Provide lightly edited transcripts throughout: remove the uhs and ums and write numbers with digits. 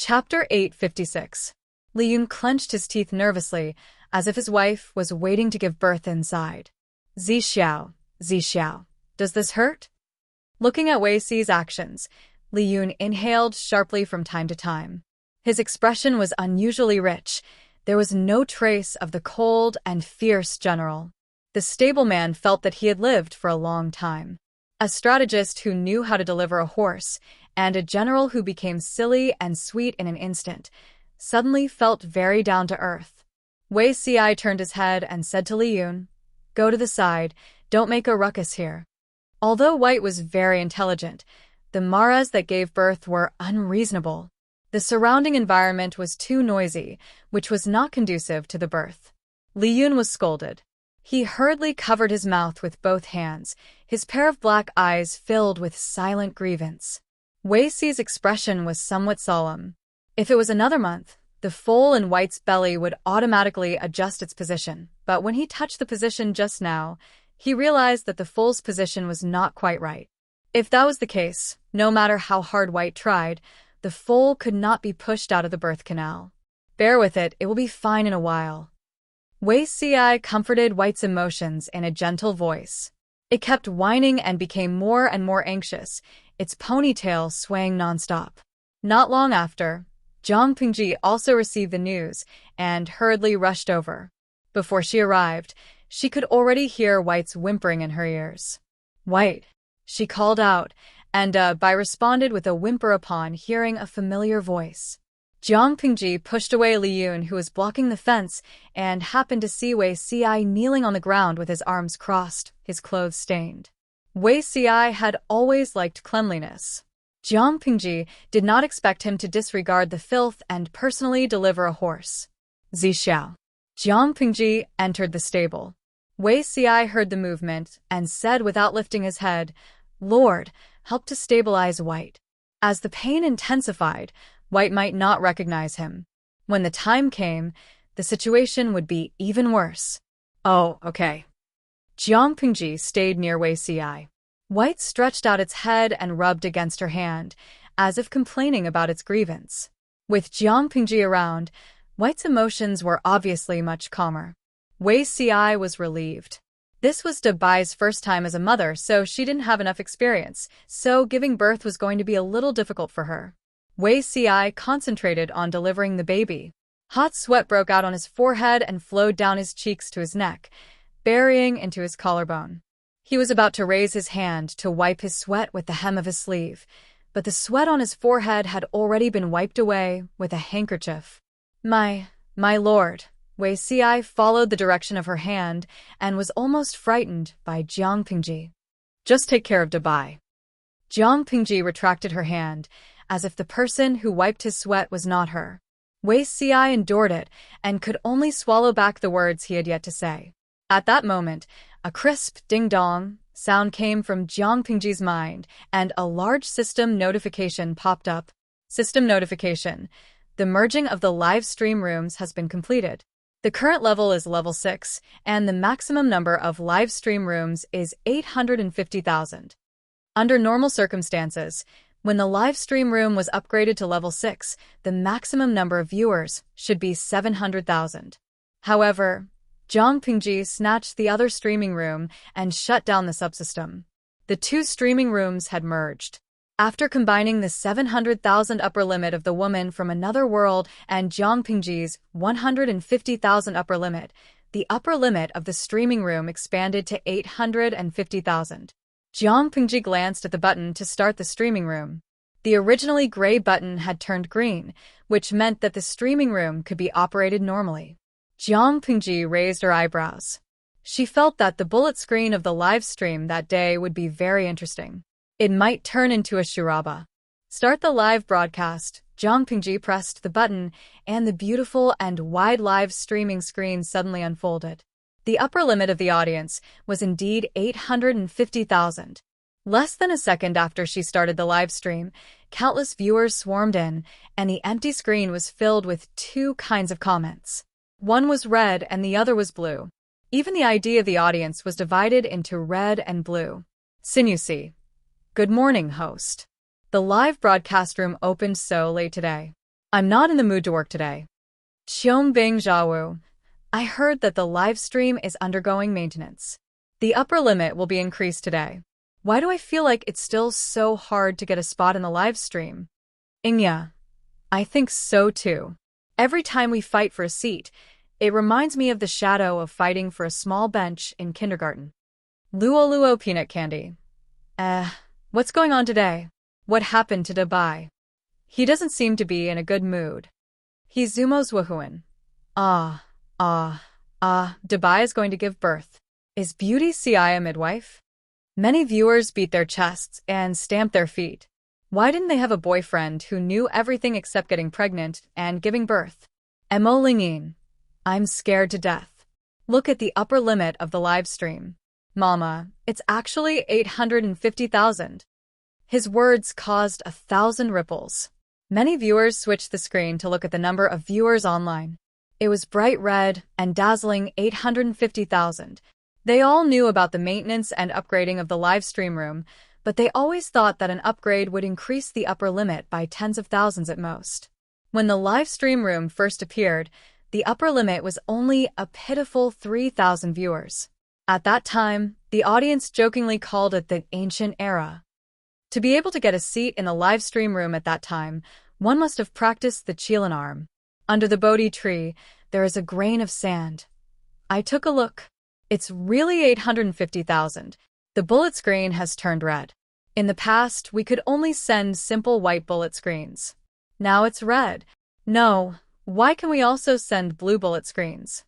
Chapter 856. Li Yun clenched his teeth nervously, as if his wife was waiting to give birth inside. Xiao, does this hurt? Looking at Wei Si's actions, Li Yun inhaled sharply from time to time. His expression was unusually rich. There was no trace of the cold and fierce general. The stableman felt that he had lived for a long time. A strategist who knew how to deliver a horse, and a general who became silly and sweet in an instant, suddenly felt very down to earth. Wei Si turned his head and said to Li Yun, "Go to the side, don't make a ruckus here." Although White was very intelligent, the Maras that gave birth were unreasonable. The surrounding environment was too noisy, which was not conducive to the birth. Li Yun was scolded. He hurriedly covered his mouth with both hands, his pair of black eyes filled with silent grievance. Wei Si's expression was somewhat solemn. If it was another month, the foal in White's belly would automatically adjust its position, but when he touched the position just now, he realized that the foal's position was not quite right. If that was the case, no matter how hard White tried, the foal could not be pushed out of the birth canal. "Bear with it, it will be fine in a while." Wei Si comforted White's emotions in a gentle voice. It kept whining and became more and more anxious, its ponytail swaying nonstop. Not long after, Zhang Pingji also received the news and hurriedly rushed over. Before she arrived, she could already hear White's whimpering in her ears. "White," she called out, and Bai responded with a whimper upon hearing a familiar voice. Zhang Pingji pushed away Li Yun, who was blocking the fence, and happened to see Wei Si kneeling on the ground with his arms crossed, his clothes stained. Wei Si had always liked cleanliness. Zhang Pingji did not expect him to disregard the filth and personally deliver a horse. Xiao. Zhang Pingji entered the stable. Wei Si heard the movement and said without lifting his head, "Lord, help to stabilize White." As the pain intensified, White might not recognize him. When the time came, the situation would be even worse. "Oh, okay." Zhang Pingji stayed near Wei Si. White stretched out its head and rubbed against her hand, as if complaining about its grievance. With Zhang Pingji around, White's emotions were obviously much calmer. Wei Si was relieved. This was Bai's first time as a mother, so she didn't have enough experience, so giving birth was going to be a little difficult for her. Wei Si concentrated on delivering the baby. Hot sweat broke out on his forehead and flowed down his cheeks to his neck, burying into his collarbone. He was about to raise his hand to wipe his sweat with the hem of his sleeve, but the sweat on his forehead had already been wiped away with a handkerchief. My lord." Wei Si followed the direction of her hand and was almost frightened by Zhang Pingji. "Just take care of Bai." Zhang Pingji retracted her hand, as if the person who wiped his sweat was not her. Wei Si endured it and could only swallow back the words he had yet to say. At that moment, a crisp ding-dong sound came from Zhang Pingji's mind, and a large system notification popped up. System notification. The merging of the live stream rooms has been completed. The current level is level 6, and the maximum number of live stream rooms is 850,000. Under normal circumstances, when the live stream room was upgraded to level 6, the maximum number of viewers should be 700,000. However, Zhang Pingji snatched the other streaming room and shut down the subsystem. The two streaming rooms had merged. After combining the 700,000 upper limit of the woman from another world and Zhang Pingji's 150,000 upper limit, the upper limit of the streaming room expanded to 850,000. Zhang Pingji glanced at the button to start the streaming room. The originally gray button had turned green, which meant that the streaming room could be operated normally. Zhang Pingji raised her eyebrows. She felt that the bullet screen of the live stream that day would be very interesting. It might turn into a shuraba. Start the live broadcast. Zhang Pingji pressed the button, and the beautiful and wide live streaming screen suddenly unfolded. The upper limit of the audience was indeed 850,000. Less than a second after she started the live stream, countless viewers swarmed in, and the empty screen was filled with two kinds of comments. One was red and the other was blue. Even the ID of the audience was divided into red and blue. Sinusi. Good morning, host. The live broadcast room opened so late today. I'm not in the mood to work today. Qiangbing Zhawu. I heard that the live stream is undergoing maintenance. The upper limit will be increased today. Why do I feel like it's still so hard to get a spot in the live stream? Ingya. I think so too. Every time we fight for a seat, it reminds me of the shadow of fighting for a small bench in kindergarten. Luo Luo peanut candy. What's going on today? What happened to Dubai? He doesn't seem to be in a good mood. He's Zumo's Wahuan. Dubai is going to give birth. Is Beauty Ci a midwife? Many viewers beat their chests and stamp their feet. Why didn't they have a boyfriend who knew everything except getting pregnant and giving birth? Mo Lingyin. I'm scared to death. Look at the upper limit of the live stream. Mama, it's actually 850,000. His words caused 1,000 ripples. Many viewers switched the screen to look at the number of viewers online. It was bright red and dazzling 850,000. They all knew about the maintenance and upgrading of the live stream room, but they always thought that an upgrade would increase the upper limit by tens of thousands at most. When the live stream room first appeared, the upper limit was only a pitiful 3,000 viewers. At that time, the audience jokingly called it the ancient era. To be able to get a seat in the live stream room at that time, one must have practiced the Qilan arm. Under the Bodhi tree, there is a grain of sand. I took a look. It's really 850,000. The bullet screen has turned red. In the past, we could only send simple white bullet screens. Now it's red. No, why can we also send blue bullet screens?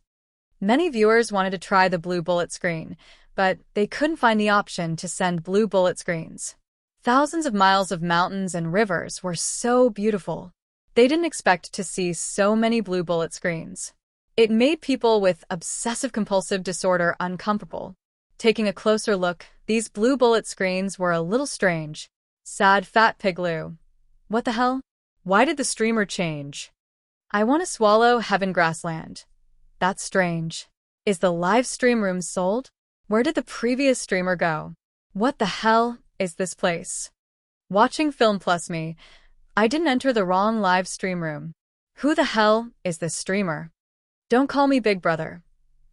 Many viewers wanted to try the blue bullet screen, but they couldn't find the option to send blue bullet screens. Thousands of miles of mountains and rivers were so beautiful. They didn't expect to see so many blue bullet screens. It made people with obsessive-compulsive disorder uncomfortable. Taking a closer look, these blue bullet screens were a little strange. Sad fat piglu. What the hell? Why did the streamer change? I want to swallow Heaven Grassland. That's strange. Is the live stream room sold? Where did the previous streamer go? What the hell is this place? Watching Film Plus Me, I didn't enter the wrong live stream room. Who the hell is this streamer? Don't call me Big Brother.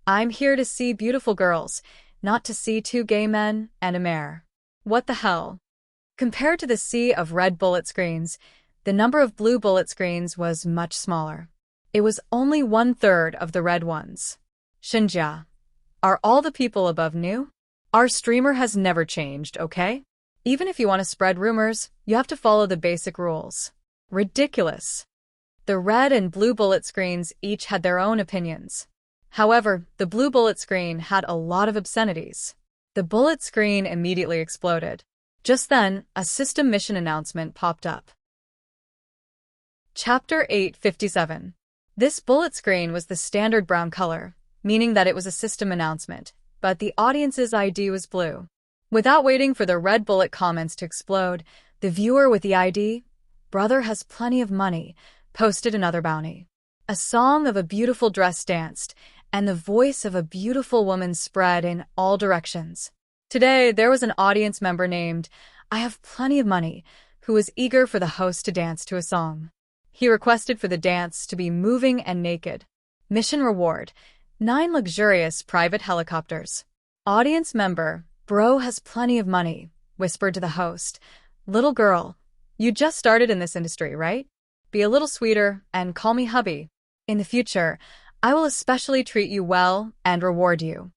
I'm here to see beautiful girls, not to see two gay men and a mare. What the hell? Compared to the sea of red bullet screens, the number of blue bullet screens was much smaller. It was only 1/3 of the red ones. Shinjia. Are all the people above new? Our streamer has never changed, okay? Even if you want to spread rumors, you have to follow the basic rules. Ridiculous. The red and blue bullet screens each had their own opinions. However, the blue bullet screen had a lot of obscenities. The bullet screen immediately exploded. Just then, a system mission announcement popped up. Chapter 857. This bullet screen was the standard brown color, meaning that it was a system announcement, but the audience's ID was blue. Without waiting for the red bullet comments to explode, the viewer with the ID, "Brother has plenty of money," posted another bounty. A song of a beautiful dress danced, and the voice of a beautiful woman spread in all directions. Today, there was an audience member named "I Have Plenty of Money," who was eager for the host to dance to a song. He requested for the dance to be moving and naked. Mission reward: 9 luxurious private helicopters. Audience member, "Bro has plenty of money," whispered to the host. "Little girl, you just started in this industry, right? Be a little sweeter and call me hubby. In the future, I will especially treat you well and reward you."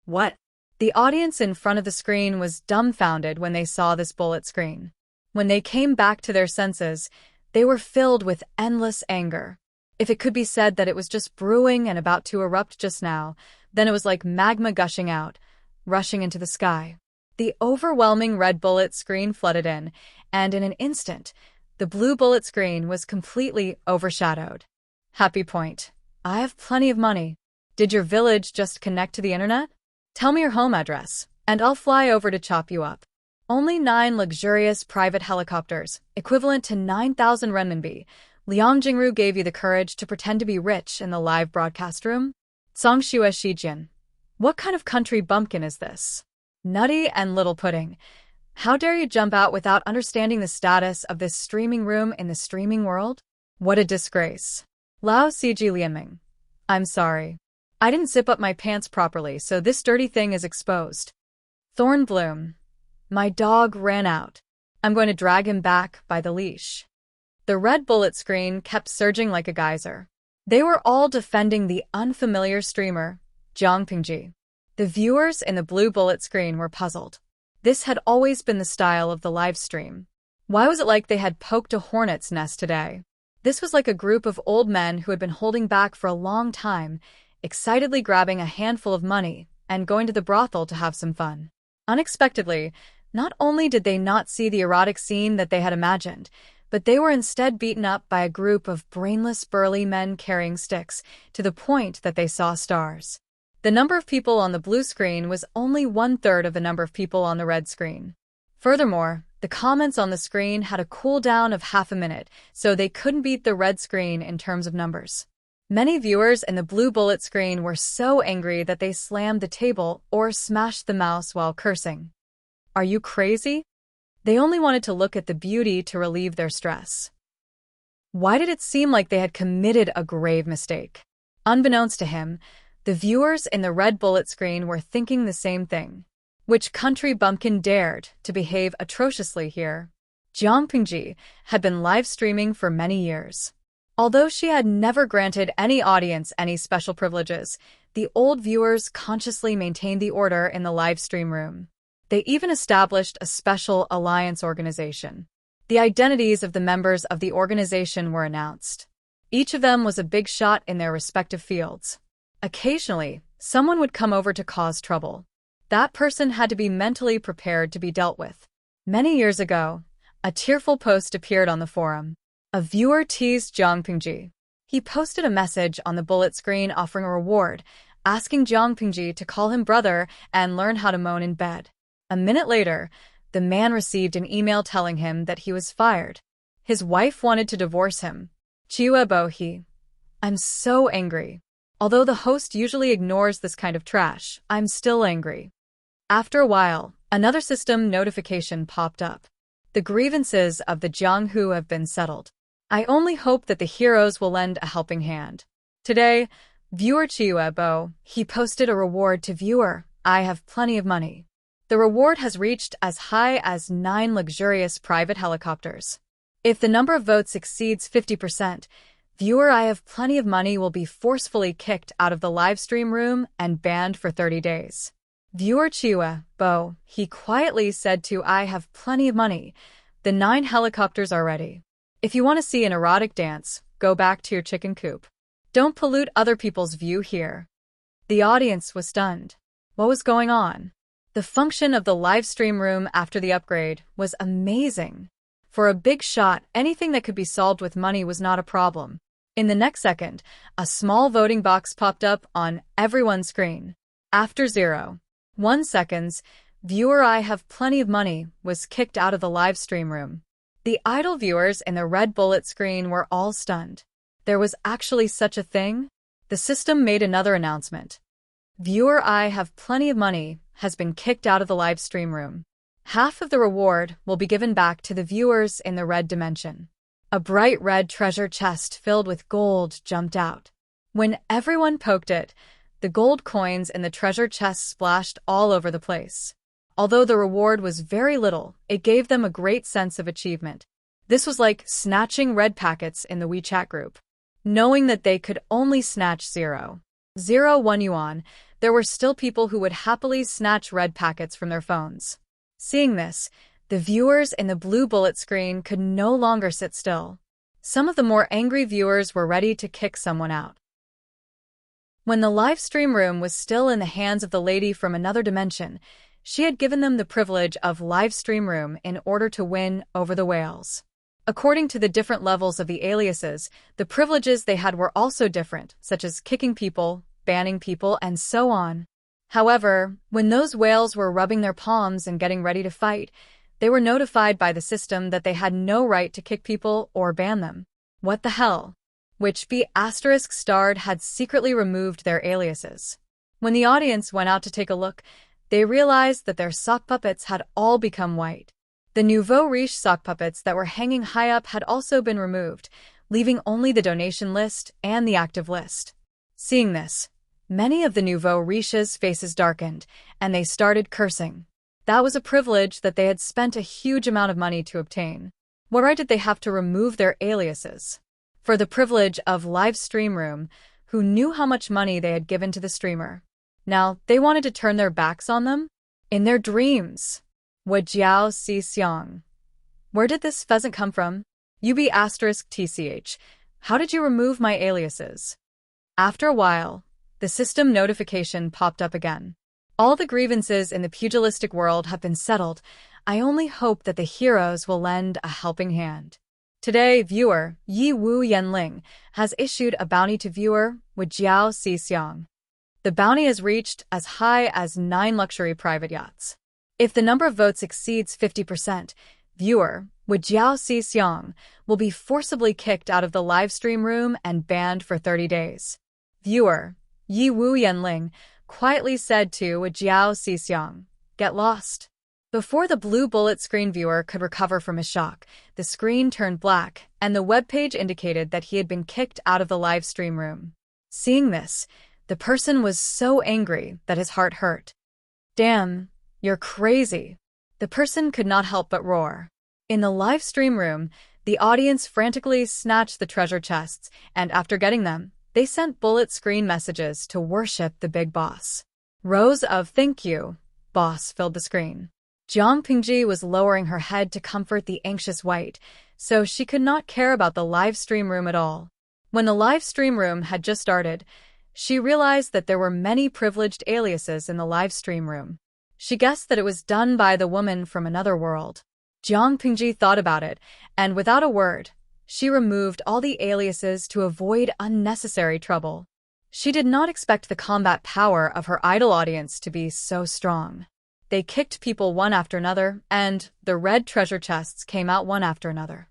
What? The audience in front of the screen was dumbfounded when they saw this bullet screen. When they came back to their senses, they were filled with endless anger. If it could be said that it was just brewing and about to erupt just now, then it was like magma gushing out, rushing into the sky. The overwhelming red bullet screen flooded in, and in an instant, the blue bullet screen was completely overshadowed. Happy point. I have plenty of money. Did your village just connect to the internet? Tell me your home address, and I'll fly over to chop you up. Only 9 luxurious private helicopters, equivalent to 9,000 renminbi. Liang Jingru gave you the courage to pretend to be rich in the live broadcast room? Zongxue Shijin. What kind of country bumpkin is this? Nutty and little pudding. How dare you jump out without understanding the status of this streaming room in the streaming world? What a disgrace. Lao Ciji Lianming. I'm sorry. I didn't zip up my pants properly, so this dirty thing is exposed. Thornbloom. My dog ran out. I'm going to drag him back by the leash. The red bullet screen kept surging like a geyser. They were all defending the unfamiliar streamer, Jiang Pingji. The viewers in the blue bullet screen were puzzled. This had always been the style of the live stream. Why was it like they had poked a hornet's nest today? This was like a group of old men who had been holding back for a long time, excitedly grabbing a handful of money and going to the brothel to have some fun. Unexpectedly, not only did they not see the erotic scene that they had imagined, but they were instead beaten up by a group of brainless burly men carrying sticks, to the point that they saw stars. The number of people on the blue screen was only 1/3 of the number of people on the red screen. Furthermore, the comments on the screen had a cooldown of half a minute, so they couldn't beat the red screen in terms of numbers. Many viewers in the blue bullet screen were so angry that they slammed the table or smashed the mouse while cursing. Are you crazy? They only wanted to look at the beauty to relieve their stress. Why did it seem like they had committed a grave mistake? Unbeknownst to him, the viewers in the red bullet screen were thinking the same thing. Which country bumpkin dared to behave atrociously here? Jiang Pingji had been live streaming for many years. Although she had never granted any audience any special privileges, the old viewers consciously maintained the order in the live stream room. They even established a special alliance organization. The identities of the members of the organization were announced. Each of them was a big shot in their respective fields. Occasionally, someone would come over to cause trouble. That person had to be mentally prepared to be dealt with. Many years ago, a tearful post appeared on the forum. A viewer teased Jiang Pingji. He posted a message on the bullet screen offering a reward, asking Jiang Pingji to call him brother and learn how to moan in bed. A minute later, the man received an email telling him that he was fired. His wife wanted to divorce him. Chiwa Bohi. I'm so angry. Although the host usually ignores this kind of trash, I'm still angry. After a while, another system notification popped up. The grievances of the Jianghu have been settled. I only hope that the heroes will lend a helping hand. Today, viewer Chiwa Bo, he posted a reward to viewer, I have plenty of money. The reward has reached as high as 9 luxurious private helicopters. If the number of votes exceeds 50%, viewer I have plenty of money will be forcefully kicked out of the live stream room and banned for 30 days. Viewer Chiwa Bo, he quietly said to I have plenty of money. The 9 helicopters are ready. If you want to see an erotic dance, go back to your chicken coop. Don't pollute other people's view here. The audience was stunned. What was going on? The function of the live stream room after the upgrade was amazing. For a big shot, anything that could be solved with money was not a problem. In the next second, a small voting box popped up on everyone's screen. After 0.1 seconds, viewer I have plenty of money was kicked out of the live stream room. The idle viewers in the red bullet screen were all stunned. There was actually such a thing? The system made another announcement. Viewer I have plenty of money has been kicked out of the live stream room. Half of the reward will be given back to the viewers in the red dimension. A bright red treasure chest filled with gold jumped out. When everyone poked it, the gold coins in the treasure chest splashed all over the place. Although the reward was very little, it gave them a great sense of achievement. This was like snatching red packets in the WeChat group. Knowing that they could only snatch 0.01 yuan, there were still people who would happily snatch red packets from their phones. Seeing this, the viewers in the blue bullet screen could no longer sit still. Some of the more angry viewers were ready to kick someone out. When the live stream room was still in the hands of the lady from another dimension, she had given them the privilege of live stream room in order to win over the whales. According to the different levels of the aliases, the privileges they had were also different, such as kicking people, banning people, and so on. However, when those whales were rubbing their palms and getting ready to fight, they were notified by the system that they had no right to kick people or ban them. What the hell? Which B***starred had secretly removed their aliases. When the audience went out to take a look, they realized that their sock puppets had all become white. The nouveau riche sock puppets that were hanging high up had also been removed, leaving only the donation list and the active list. Seeing this, many of the nouveau riches' faces darkened, and they started cursing. That was a privilege that they had spent a huge amount of money to obtain. What right did they have to remove their aliases? For the privilege of live stream room, who knew how much money they had given to the streamer. Now, they wanted to turn their backs on them? In their dreams. Wajiao Si Xiang. Where did this pheasant come from? UB*TCH. How did you remove my aliases? After a while, the system notification popped up again. All the grievances in the pugilistic world have been settled. I only hope that the heroes will lend a helping hand. Today, viewer Yi Wu Yanling has issued a bounty to viewer Wajiao Si Xiang. The bounty has reached as high as 9 luxury private yachts. If the number of votes exceeds 50%, viewer Wajiao Si Xiang will be forcibly kicked out of the live stream room and banned for 30 days. Viewer Yi Wu Yanling quietly said to Wajiao Si Xiang, "Get lost." Before the blue bullet screen viewer could recover from his shock, the screen turned black and the webpage indicated that he had been kicked out of the live stream room. Seeing this, the person was so angry that his heart hurt. "Damn, you're crazy." The person could not help but roar. In the live stream room, the audience frantically snatched the treasure chests, and after getting them, they sent bullet screen messages to worship the big boss. Rows of "thank you, boss" filled the screen. Jiang Pingji was lowering her head to comfort the anxious wight, so she could not care about the live stream room at all. When the live stream room had just started, she realized that there were many privileged aliases in the live stream room. She guessed that it was done by the woman from another world. Jiang Pingji thought about it, and without a word, she removed all the aliases to avoid unnecessary trouble. She did not expect the combat power of her idol audience to be so strong. They kicked people one after another, and the red treasure chests came out one after another.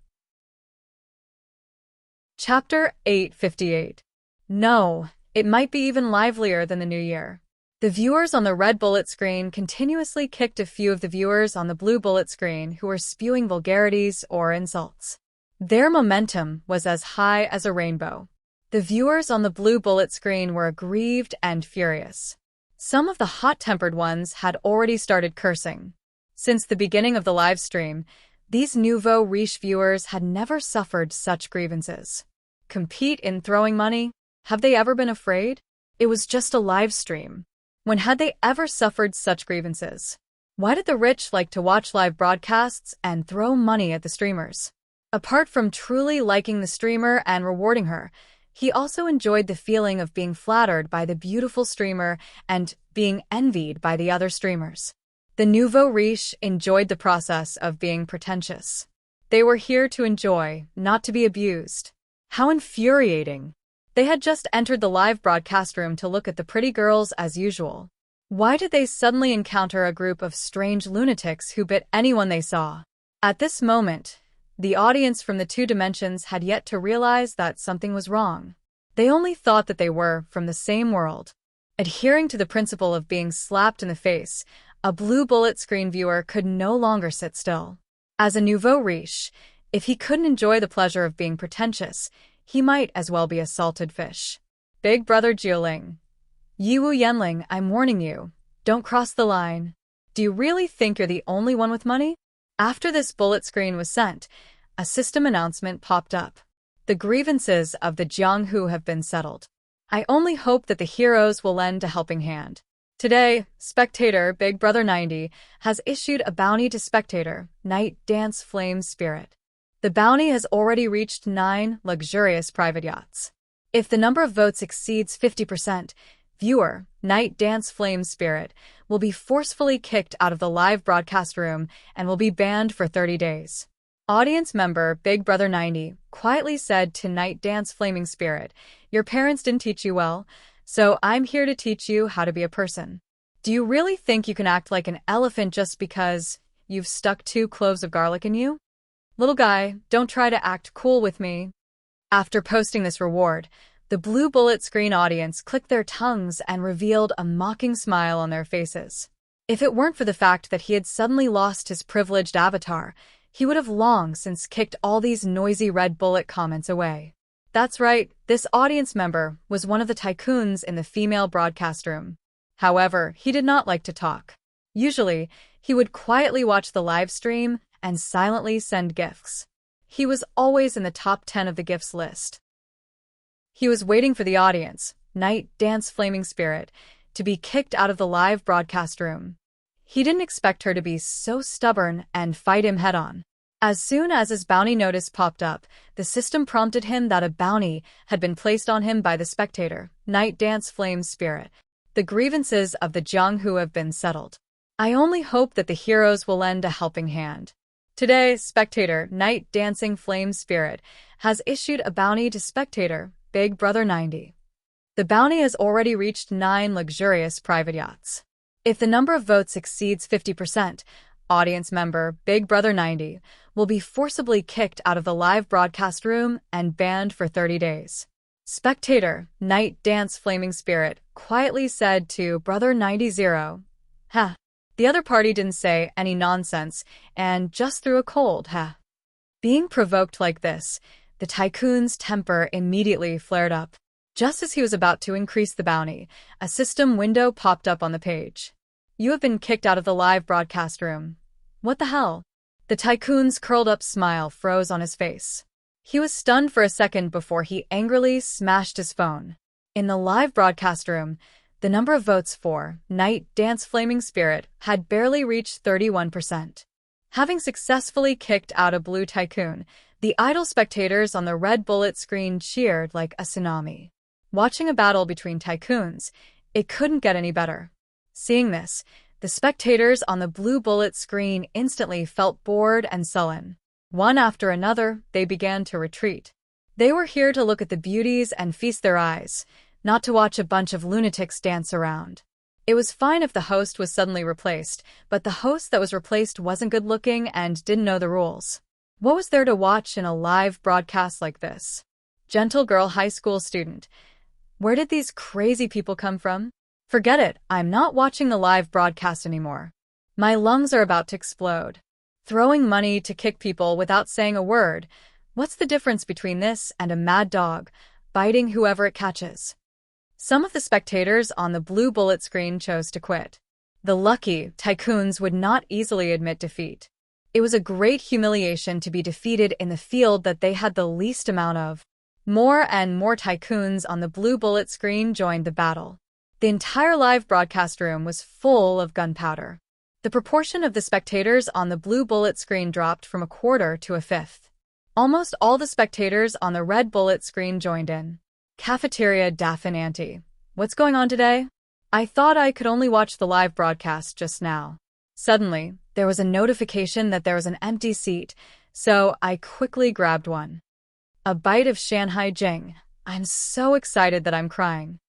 Chapter 858. No, it might be even livelier than the new year. The viewers on the red bullet screen continuously kicked a few of the viewers on the blue bullet screen who were spewing vulgarities or insults. Their momentum was as high as a rainbow. The viewers on the blue bullet screen were aggrieved and furious. Some of the hot-tempered ones had already started cursing. Since the beginning of the live stream, these nouveau riche viewers had never suffered such grievances. Compete in throwing money? Have they ever been afraid? It was just a live stream. When had they ever suffered such grievances? Why did the rich like to watch live broadcasts and throw money at the streamers? Apart from truly liking the streamer and rewarding her, he also enjoyed the feeling of being flattered by the beautiful streamer and being envied by the other streamers. The nouveau riche enjoyed the process of being pretentious. They were here to enjoy, not to be abused. How infuriating! They had just entered the live broadcast room to look at the pretty girls as usual. Why did they suddenly encounter a group of strange lunatics who bit anyone they saw? At this moment, the audience from the 2 dimensions had yet to realize that something was wrong. They only thought that they were from the same world. Adhering to the principle of being slapped in the face, a blue bullet screen viewer could no longer sit still. As a nouveau riche, if he couldn't enjoy the pleasure of being pretentious, he might as well be a salted fish. Big brother Jiuling. Yiwu Yanling, I'm warning you. Don't cross the line. Do you really think you're the only one with money? After this bullet screen was sent, a system announcement popped up. The grievances of the Jianghu have been settled. I only hope that the heroes will lend a helping hand. Today, Spectator Big Brother 90 has issued a bounty to Spectator Night Dance Flame Spirit. The bounty has already reached 9 luxurious private yachts. If the number of votes exceeds 50%, viewer Night Dance Flame Spirit will be forcefully kicked out of the live broadcast room and will be banned for 30 days. Audience member Big Brother 90 quietly said to Night Dance Flaming Spirit, "Your parents didn't teach you well, so I'm here to teach you how to be a person. Do you really think you can act like an elephant just because you've stuck 2 cloves of garlic in you? Little guy, don't try to act cool with me." After posting this reward, the blue bullet screen audience clicked their tongues and revealed a mocking smile on their faces. If it weren't for the fact that he had suddenly lost his privileged avatar, he would have long since kicked all these noisy red bullet comments away. That's right, this audience member was one of the tycoons in the female broadcast room. However, he did not like to talk. Usually, he would quietly watch the live stream and silently send gifts. He was always in the top 10 of the gifts list. He was waiting for the audience, Night Dance Flaming Spirit, to be kicked out of the live broadcast room. He didn't expect her to be so stubborn and fight him head-on. As soon as his bounty notice popped up, the system prompted him that a bounty had been placed on him by the spectator, Night Dance Flame Spirit. The grievances of the Jianghu have been settled. I only hope that the heroes will lend a helping hand. Today, spectator, Night Dancing Flame Spirit, has issued a bounty to spectator, Big Brother 90. The bounty has already reached 9 luxurious private yachts. If the number of votes exceeds 50%, audience member Big Brother 90 will be forcibly kicked out of the live broadcast room and banned for 30 days. Spectator, Night Dance Flaming Spirit, quietly said to Brother 90, "Ha." The other party didn't say any nonsense and just threw a cold "ha." Being provoked like this, the tycoon's temper immediately flared up. Just as he was about to increase the bounty, a system window popped up on the page. "You have been kicked out of the live broadcast room." What the hell? The tycoon's curled-up smile froze on his face. He was stunned for a second before he angrily smashed his phone. In the live broadcast room, the number of votes for Night Dance Flaming Spirit had barely reached 31%. Having successfully kicked out a blue tycoon, the idle spectators on the red bullet screen cheered like a tsunami. Watching a battle between tycoons, it couldn't get any better. Seeing this, the spectators on the blue bullet screen instantly felt bored and sullen. One after another, they began to retreat. They were here to look at the beauties and feast their eyes, not to watch a bunch of lunatics dance around. It was fine if the host was suddenly replaced, but the host that was replaced wasn't good-looking and didn't know the rules. What was there to watch in a live broadcast like this? Gentle girl high school student. Where did these crazy people come from? Forget it, I'm not watching the live broadcast anymore. My lungs are about to explode. Throwing money to kick people without saying a word. What's the difference between this and a mad dog, biting whoever it catches? Some of the spectators on the blue bullet screen chose to quit. The lucky tycoons would not easily admit defeat. It was a great humiliation to be defeated in the field that they had the least amount of. More and more tycoons on the blue bullet screen joined the battle. The entire live broadcast room was full of gunpowder. The proportion of the spectators on the blue bullet screen dropped from a quarter to a fifth. Almost all the spectators on the red bullet screen joined in. Cafeteria Daffin Auntie. What's going on today? I thought I could only watch the live broadcast just now. Suddenly, there was a notification that there was an empty seat, so I quickly grabbed one. A bite of Shanghai Jing. I'm so excited that I'm crying.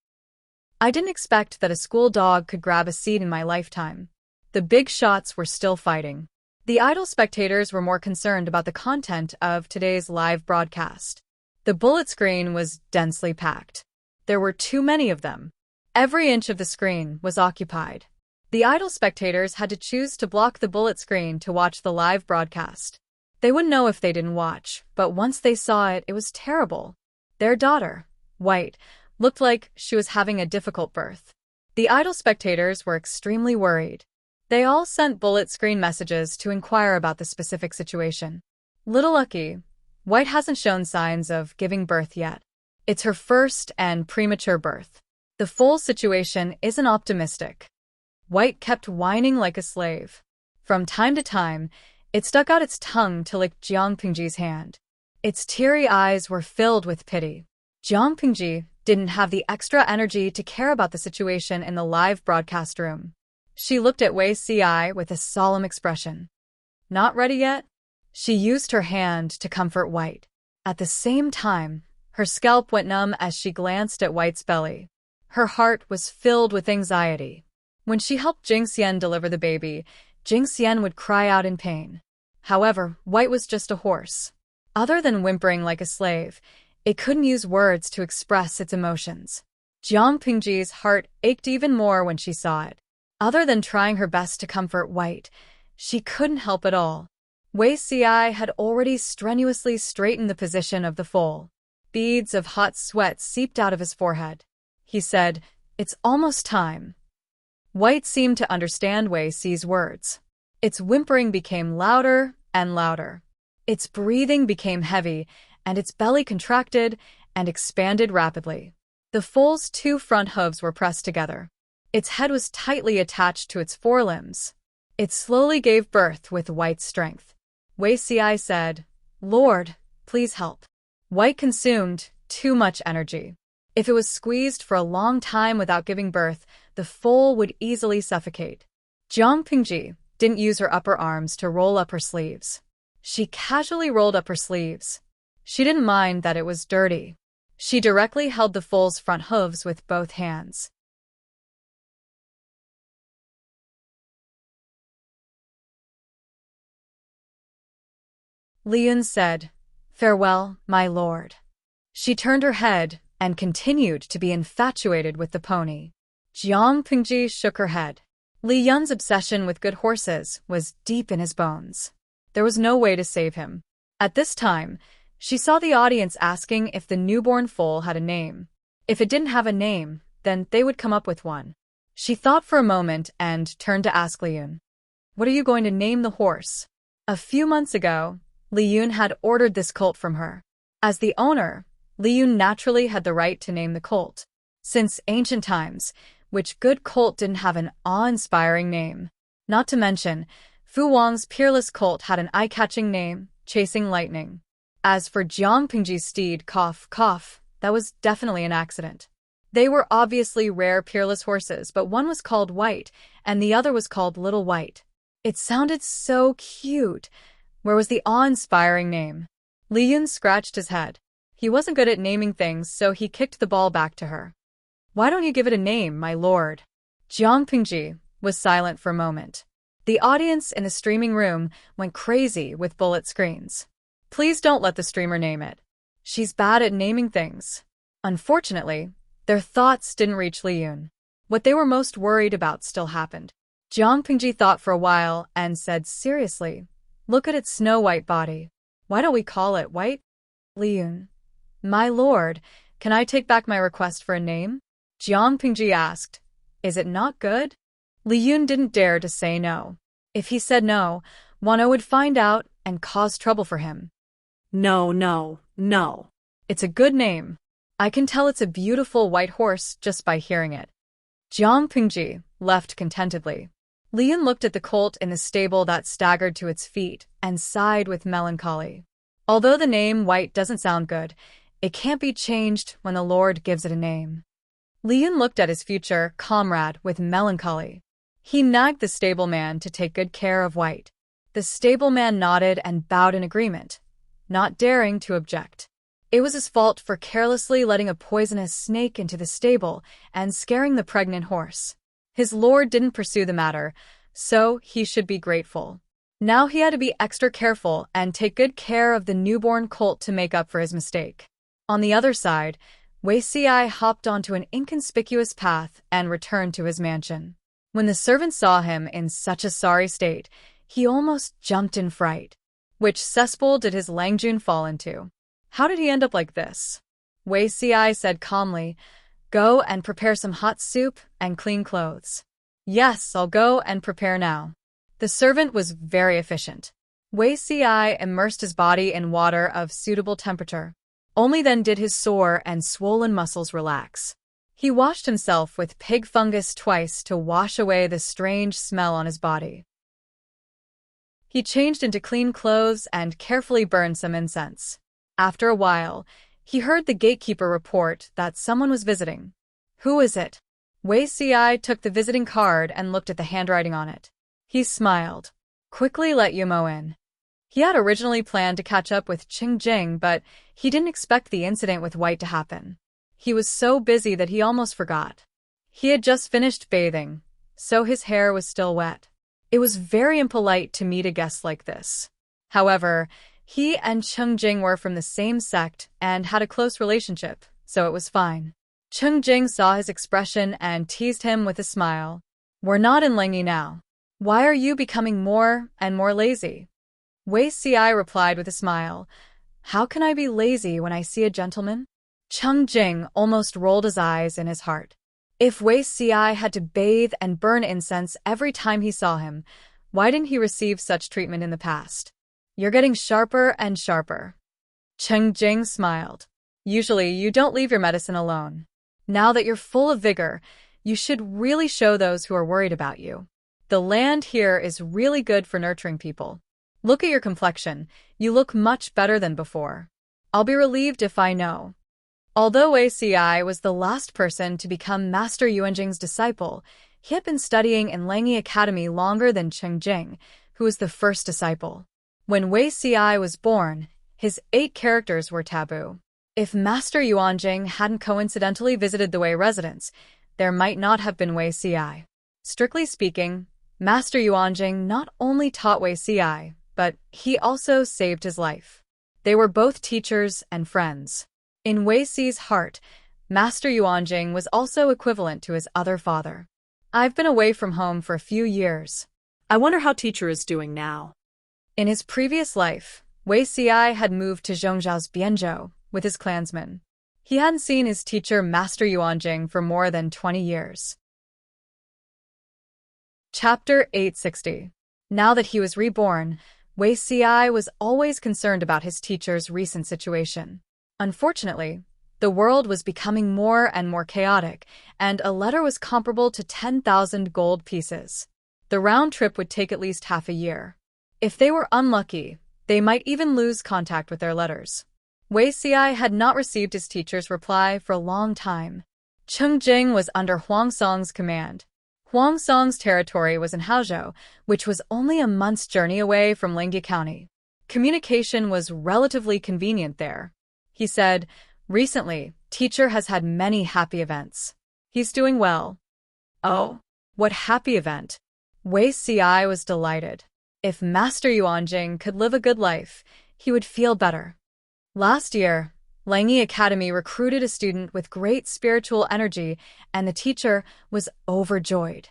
I didn't expect that a school dog could grab a seat in my lifetime. The big shots were still fighting. The idle spectators were more concerned about the content of today's live broadcast. The bullet screen was densely packed. There were too many of them. Every inch of the screen was occupied. The idle spectators had to choose to block the bullet screen to watch the live broadcast. They wouldn't know if they didn't watch, but once they saw it, it was terrible. Their daughter, White, looked like she was having a difficult birth. The idle spectators were extremely worried. They all sent bullet screen messages to inquire about the specific situation. Little Lucky, White hasn't shown signs of giving birth yet. It's her first and premature birth. The full situation isn't optimistic. White kept whining like a slave. From time to time, it stuck out its tongue to lick Jiang Pingji's hand. Its teary eyes were filled with pity. Jiang Pingji didn't have the extra energy to care about the situation in the live broadcast room. She looked at Wei Ci with a solemn expression. Not ready yet? She used her hand to comfort White. At the same time, her scalp went numb as she glanced at White's belly. Her heart was filled with anxiety. When she helped Jing Xian deliver the baby, Jing Xian would cry out in pain. However, White was just a horse. Other than whimpering like a slave, it couldn't use words to express its emotions. Jiang Pingji's heart ached even more when she saw it. Other than trying her best to comfort White, she couldn't help at all. Wei Ci had already strenuously straightened the position of the foal. Beads of hot sweat seeped out of his forehead. He said, "It's almost time." White seemed to understand Wei Si's words. Its whimpering became louder and louder. Its breathing became heavy, and its belly contracted and expanded rapidly. The foal's 2 front hooves were pressed together. Its head was tightly attached to its forelimbs. It slowly gave birth with White's strength. Wei Si said, "Lord, please help." White consumed too much energy. If it was squeezed for a long time without giving birth, the foal would easily suffocate. Jiang Pingji didn't use her upper arms to roll up her sleeves. She casually rolled up her sleeves. She didn't mind that it was dirty. She directly held the foal's front hooves with both hands. Liyun said, "Farewell, my lord." She turned her head and continued to be infatuated with the pony. Jiang Pingji shook her head. Li Yun's obsession with good horses was deep in his bones. There was no way to save him. At this time, she saw the audience asking if the newborn foal had a name. If it didn't have a name, then they would come up with one. She thought for a moment and turned to ask Li Yun, "What are you going to name the horse?" A few months ago, Li Yun had ordered this colt from her. As the owner, Li Yun naturally had the right to name the colt. Since ancient times, which good colt didn't have an awe-inspiring name? Not to mention, Fu Wang's peerless colt had an eye-catching name, Chasing Lightning. As for Jiang Pingji's steed, Cough, Cough, that was definitely an accident. They were obviously rare peerless horses, but one was called White, and the other was called Little White. It sounded so cute. Where was the awe-inspiring name? Li Yun scratched his head. He wasn't good at naming things, so he kicked the ball back to her. "Why don't you give it a name, my lord?" Jiang Pingji was silent for a moment. The audience in the streaming room went crazy with bullet screens. "Please don't let the streamer name it. She's bad at naming things." Unfortunately, their thoughts didn't reach Li Yun. What they were most worried about still happened. Jiang Pingji thought for a while and said seriously, "Look at its snow-white body. Why don't we call it White?" Li Yun, "My lord, can I take back my request for a name?" Jiang Pingji asked, "Is it not good?" Li Yun didn't dare to say no. If he said no, Wano would find out and cause trouble for him. "No, no, no. It's a good name. I can tell it's a beautiful white horse just by hearing it." Jiang Pingji left contentedly. Li Yun looked at the colt in the stable that staggered to its feet and sighed with melancholy. Although the name White doesn't sound good, it can't be changed when the Lord gives it a name. Li Yun looked at his future comrade with melancholy. He nagged the stableman to take good care of White. The stableman nodded and bowed in agreement, not daring to object. It was his fault for carelessly letting a poisonous snake into the stable and scaring the pregnant horse. His lord didn't pursue the matter, so he should be grateful. Now he had to be extra careful and take good care of the newborn colt to make up for his mistake. On the other side, Wei Si hopped onto an inconspicuous path and returned to his mansion. When the servant saw him in such a sorry state, he almost jumped in fright. Which cesspool did his Langjun fall into? How did he end up like this? Wei Si said calmly, "Go and prepare some hot soup and clean clothes." "Yes, I'll go and prepare now." The servant was very efficient. Wei Si immersed his body in water of suitable temperature. Only then did his sore and swollen muscles relax. He washed himself with pig fungus twice to wash away the strange smell on his body. He changed into clean clothes and carefully burned some incense. After a while, he heard the gatekeeper report that someone was visiting. "Who is it?" Wei Si took the visiting card and looked at the handwriting on it. He smiled. "Quickly let Yumo in." He had originally planned to catch up with Qingjing, but he didn't expect the incident with White to happen. He was so busy that he almost forgot. He had just finished bathing, so his hair was still wet. It was very impolite to meet a guest like this. However, he and Qingjing were from the same sect and had a close relationship, so it was fine. Qingjing saw his expression and teased him with a smile. "We're not in Lengyi now. Why are you becoming more and more lazy?" Wei Si replied with a smile. How can I be lazy when I see a gentleman? Cheng Jing almost rolled his eyes in his heart. If Wei Xi had to bathe and burn incense every time he saw him, why didn't he receive such treatment in the past? You're getting sharper and sharper. Cheng Jing smiled. Usually you don't leave your medicine alone. Now that you're full of vigor, you should really show those who are worried about you. The land here is really good for nurturing people. Look at your complexion. You look much better than before. I'll be relieved if I know. Although Wei Xi was the last person to become Master Yuanjing's disciple, he had been studying in Langi Academy longer than Cheng Jing, who was the first disciple. When Wei Xi was born, his 8 characters were taboo. If Master Yuanjing hadn't coincidentally visited the Wei residence, there might not have been Wei Xi. Strictly speaking, Master Yuanjing not only taught Wei Xi, but he also saved his life. They were both teachers and friends. In Wei Xi's heart, Master Yuanjing was also equivalent to his other father. I've been away from home for a few years. I wonder how teacher is doing now. In his previous life, Wei Xi had moved to Zhongzhao's Bianzhou with his clansmen. He hadn't seen his teacher Master Yuanjing for more than 20 years. Chapter 860. Now that he was reborn, Wei Xi was always concerned about his teacher's recent situation. Unfortunately, the world was becoming more and more chaotic, and a letter was comparable to 10,000 gold pieces. The round trip would take at least half a year. If they were unlucky, they might even lose contact with their letters. Wei Xi had not received his teacher's reply for a long time. Cheng Jing was under Huang Song's command. Huang Song's territory was in Haozhou, which was only a month's journey away from Lingyi County. Communication was relatively convenient there. He said, "Recently, teacher has had many happy events. He's doing well." Oh, what happy event! Wei Xi was delighted. If Master Yuanjing could live a good life, he would feel better. Last year, Langi Academy recruited a student with great spiritual energy, and the teacher was overjoyed.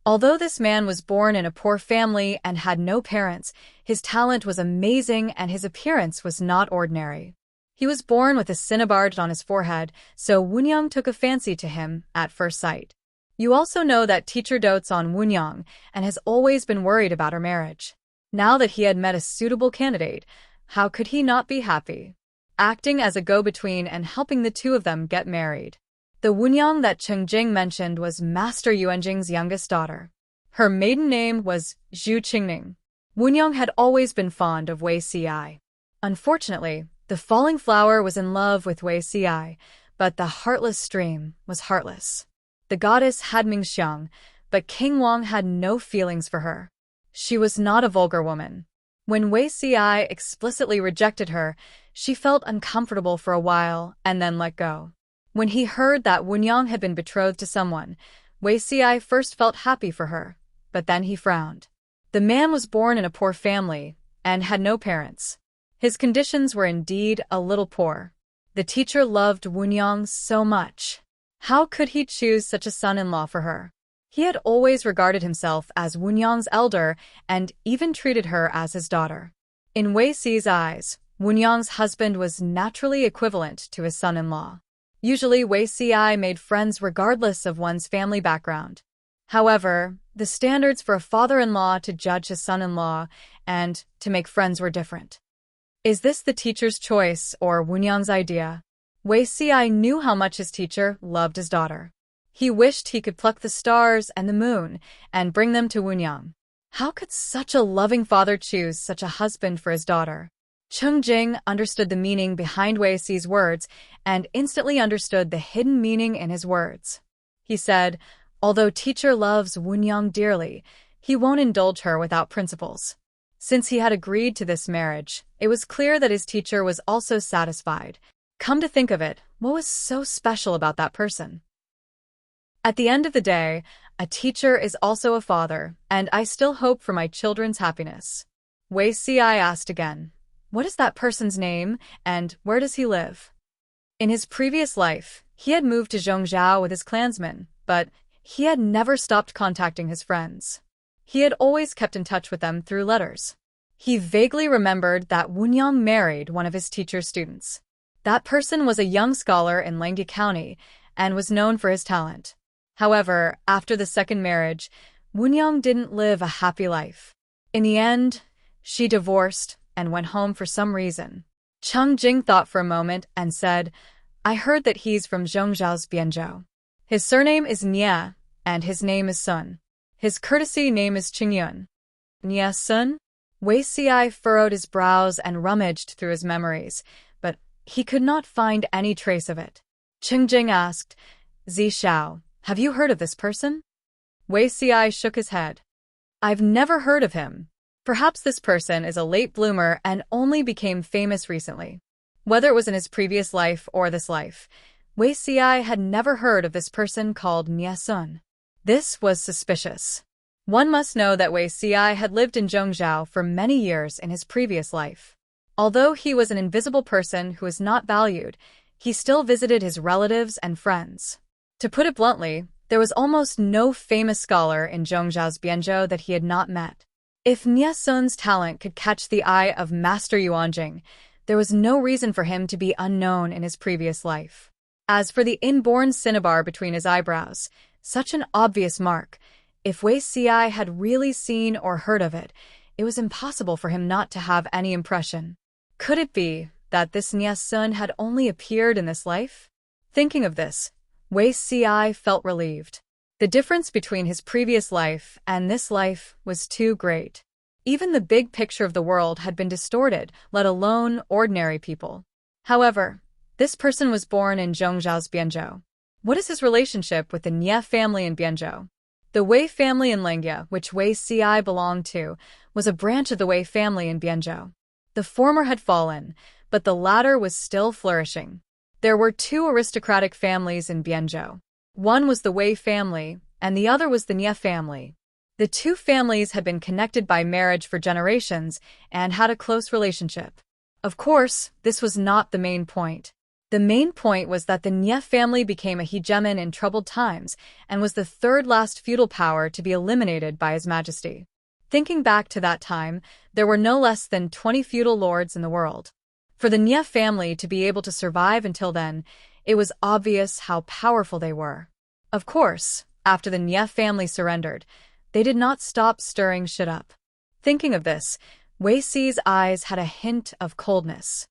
Although this man was born in a poor family and had no parents, his talent was amazing and his appearance was not ordinary. He was born with a cinnabar on his forehead, so Wunyang took a fancy to him at first sight. You also know that teacher dotes on Wunyang and has always been worried about her marriage. Now that he had met a suitable candidate, how could he not be happy? Acting as a go-between and helping the two of them get married. The Wunyang that Cheng Jing mentioned was Master Yuanjing's youngest daughter. Her maiden name was Zhu Qingning. Wunyang had always been fond of Wei Xi. Unfortunately, the falling flower was in love with Wei Xi, but the heartless stream was heartless. The goddess had Mingxiang, but King Wang had no feelings for her. She was not a vulgar woman. When Wei Xi explicitly rejected her, she felt uncomfortable for a while and then let go. When he heard that Wunyang had been betrothed to someone, Wei Xi first felt happy for her, but then he frowned. The man was born in a poor family and had no parents. His conditions were indeed a little poor. The teacher loved Wunyang so much. How could he choose such a son-in-law for her? He had always regarded himself as Wunyang's elder and even treated her as his daughter. In Wei Xi's eyes, Wunyang's husband was naturally equivalent to his son-in-law. Usually, Wei Xi made friends regardless of one's family background. However, the standards for a father-in-law to judge his son-in-law and to make friends were different. Is this the teacher's choice or Wunyang's idea? Wei Xi knew how much his teacher loved his daughter. He wished he could pluck the stars and the moon and bring them to Wunyang. How could such a loving father choose such a husband for his daughter? Cheng Jing understood the meaning behind Wei Xi's words and instantly understood the hidden meaning in his words. He said, although teacher loves Wunyang dearly, he won't indulge her without principles. Since he had agreed to this marriage, it was clear that his teacher was also satisfied. Come to think of it, what was so special about that person? At the end of the day, a teacher is also a father, and I still hope for my children's happiness. Wei Xi asked again, what is that person's name, and where does he live? In his previous life, he had moved to Zhongzhou with his clansmen, but he had never stopped contacting his friends. He had always kept in touch with them through letters. He vaguely remembered that Wunyang married one of his teacher's students. That person was a young scholar in Langya County and was known for his talent. However, after the second marriage, Wunyang didn't live a happy life. In the end, she divorced and went home for some reason. Cheng Jing thought for a moment and said, I heard that he's from Zhongzhao's Bianzhou. His surname is Nie, and his name is Sun. His courtesy name is Qingyun. Nie Sun? Wei Xi furrowed his brows and rummaged through his memories, but he could not find any trace of it. Cheng Jing asked, Zi Xiao, have you heard of this person? Wei Xi shook his head. I've never heard of him. Perhaps this person is a late bloomer and only became famous recently. Whether it was in his previous life or this life, Wei Xi had never heard of this person called Nie Sun. This was suspicious. One must know that Wei Xi had lived in Zhongzhao for many years in his previous life. Although he was an invisible person who was not valued, he still visited his relatives and friends. To put it bluntly, there was almost no famous scholar in Zhongzhao's Bianzhou that he had not met. If Nie Sun's talent could catch the eye of Master Yuanjing, there was no reason for him to be unknown in his previous life. As for the inborn cinnabar between his eyebrows, such an obvious mark, if Wei Xi had really seen or heard of it, it was impossible for him not to have any impression. Could it be that this Nie Sun had only appeared in this life? Thinking of this, Wei Xi felt relieved. The difference between his previous life and this life was too great. Even the big picture of the world had been distorted, let alone ordinary people. However, this person was born in Zhongzhao's Bianzhou. What is his relationship with the Nie family in Bianzhou? The Wei family in Langya, which Wei Xi belonged to, was a branch of the Wei family in Bianzhou. The former had fallen, but the latter was still flourishing. There were two aristocratic families in Bianzhou. One was the Wei family, and the other was the Nie family. The two families had been connected by marriage for generations and had a close relationship. Of course, this was not the main point. The main point was that the Nie family became a hegemon in troubled times and was the third last feudal power to be eliminated by His Majesty. Thinking back to that time, there were no less than 20 feudal lords in the world. For the Nie family to be able to survive until then, it was obvious how powerful they were. Of course, after the Nie family surrendered, they did not stop stirring shit up. Thinking of this, Wei Xi's eyes had a hint of coldness.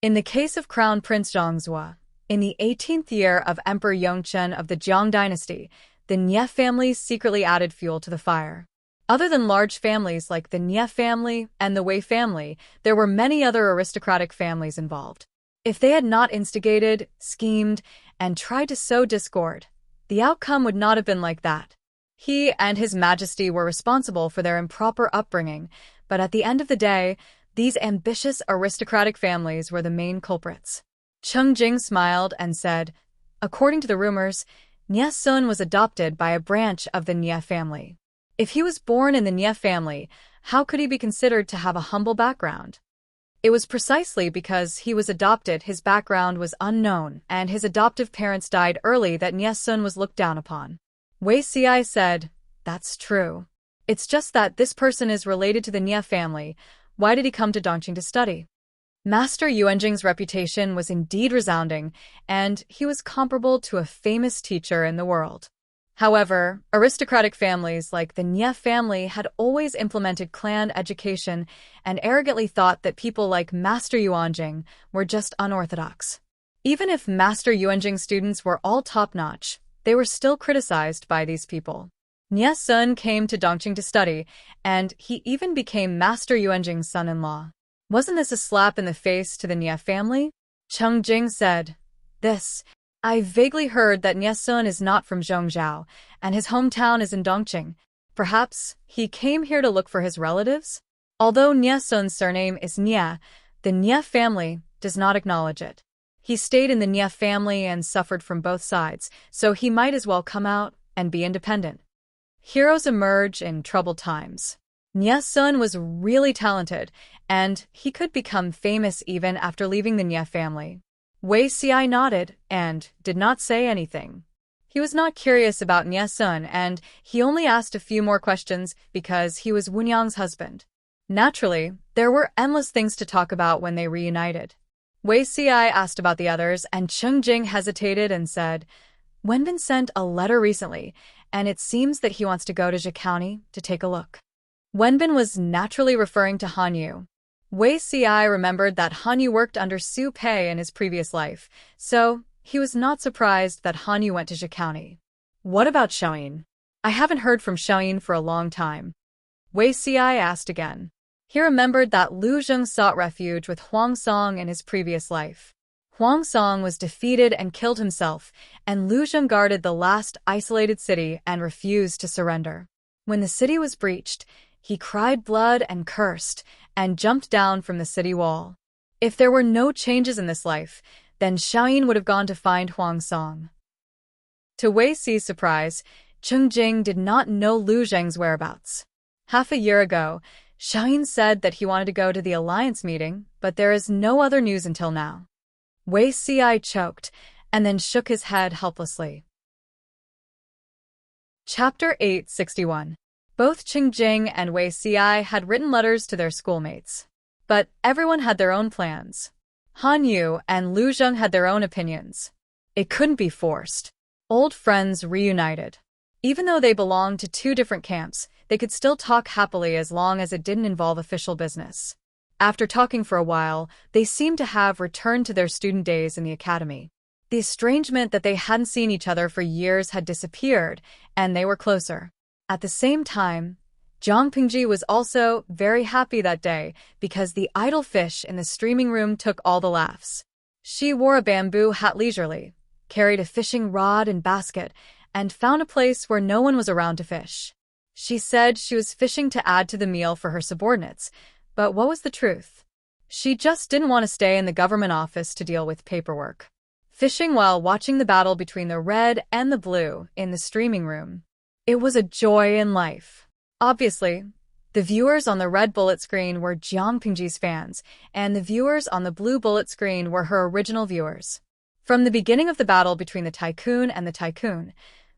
In the case of Crown Prince Zhongzhou, in the 18th year of Emperor Yongchen of the Jiang dynasty, the Nie family secretly added fuel to the fire. Other than large families like the Nie family and the Wei family, there were many other aristocratic families involved. If they had not instigated, schemed, and tried to sow discord, the outcome would not have been like that. He and His Majesty were responsible for their improper upbringing, but at the end of the day, these ambitious aristocratic families were the main culprits. Cheng Jing smiled and said, according to the rumors, Nie Sun was adopted by a branch of the Nie family. If he was born in the Nie family, how could he be considered to have a humble background? It was precisely because he was adopted his background was unknown and his adoptive parents died early that Nie Sun was looked down upon. Wei Xi said, that's true. It's just that this person is related to the Nie family. Why did he come to Dongqing to study? Master Yuanjing's reputation was indeed resounding, and he was comparable to a famous teacher in the world. However, aristocratic families like the Nie family had always implemented clan education and arrogantly thought that people like Master Yuanjing were just unorthodox. Even if Master Yuanjing's students were all top-notch, they were still criticized by these people. Nie Sun came to Dongqing to study, and he even became Master Yuanjing's son-in-law. Wasn't this a slap in the face to the Nie family? Cheng Jing said, I vaguely heard that Nie Sun is not from Zhongzhao, and his hometown is in Dongqing. Perhaps he came here to look for his relatives? Although Nie Sun's surname is Nie, the Nie family does not acknowledge it. He stayed in the Nie family and suffered from both sides, so he might as well come out and be independent. Heroes emerge in troubled times. Nie Sun was really talented, and he could become famous even after leaving the Nie family. Wei Xi nodded and did not say anything. He was not curious about Nye-sun, and he only asked a few more questions because he was Woonyang's husband. Naturally, there were endless things to talk about when they reunited. Wei Si asked about the others, and Chung Jing hesitated and said, Wenbin sent a letter recently, and it seems that he wants to go to Zhe County to take a look. Wenbin was naturally referring to Han Yu. Wei Si remembered that Han Yu worked under Su Pei in his previous life, so he was not surprised that Han Yu went to Zhe County. What about Xiaoyin? I haven't heard from Xiaoyin for a long time. Wei Si asked again. He remembered that Lu Zheng sought refuge with Huang Song in his previous life. Huang Song was defeated and killed himself, and Lu Zheng guarded the last isolated city and refused to surrender. When the city was breached, he cried blood and cursed, and jumped down from the city wall. If there were no changes in this life, then Xiaoyin would have gone to find Huang Song. To Wei Si's surprise, Chung Jing did not know Lu Zheng's whereabouts. Half a year ago, Xiaoyin said that he wanted to go to the alliance meeting, but there is no other news until now. Wei Si choked, and then shook his head helplessly. Chapter 861. Both Chung Jing and Wei Si had written letters to their schoolmates. But everyone had their own plans. Han Yu and Lu Zheng had their own opinions. It couldn't be forced. Old friends reunited. Even though they belonged to two different camps, they could still talk happily as long as it didn't involve official business. After talking for a while, they seemed to have returned to their student days in the academy. The estrangement that they hadn't seen each other for years had disappeared, and they were closer. At the same time, Jiang Pingji was also very happy that day because the idle fish in the streaming room took all the laughs. She wore a bamboo hat leisurely, carried a fishing rod and basket, and found a place where no one was around to fish. She said she was fishing to add to the meal for her subordinates, but what was the truth? She just didn't want to stay in the government office to deal with paperwork. Fishing while watching the battle between the red and the blue in the streaming room. It was a joy in life. Obviously, the viewers on the red bullet screen were Jiang Pingji's fans, and the viewers on the blue bullet screen were her original viewers. From the beginning of the battle between the tycoon and the tycoon,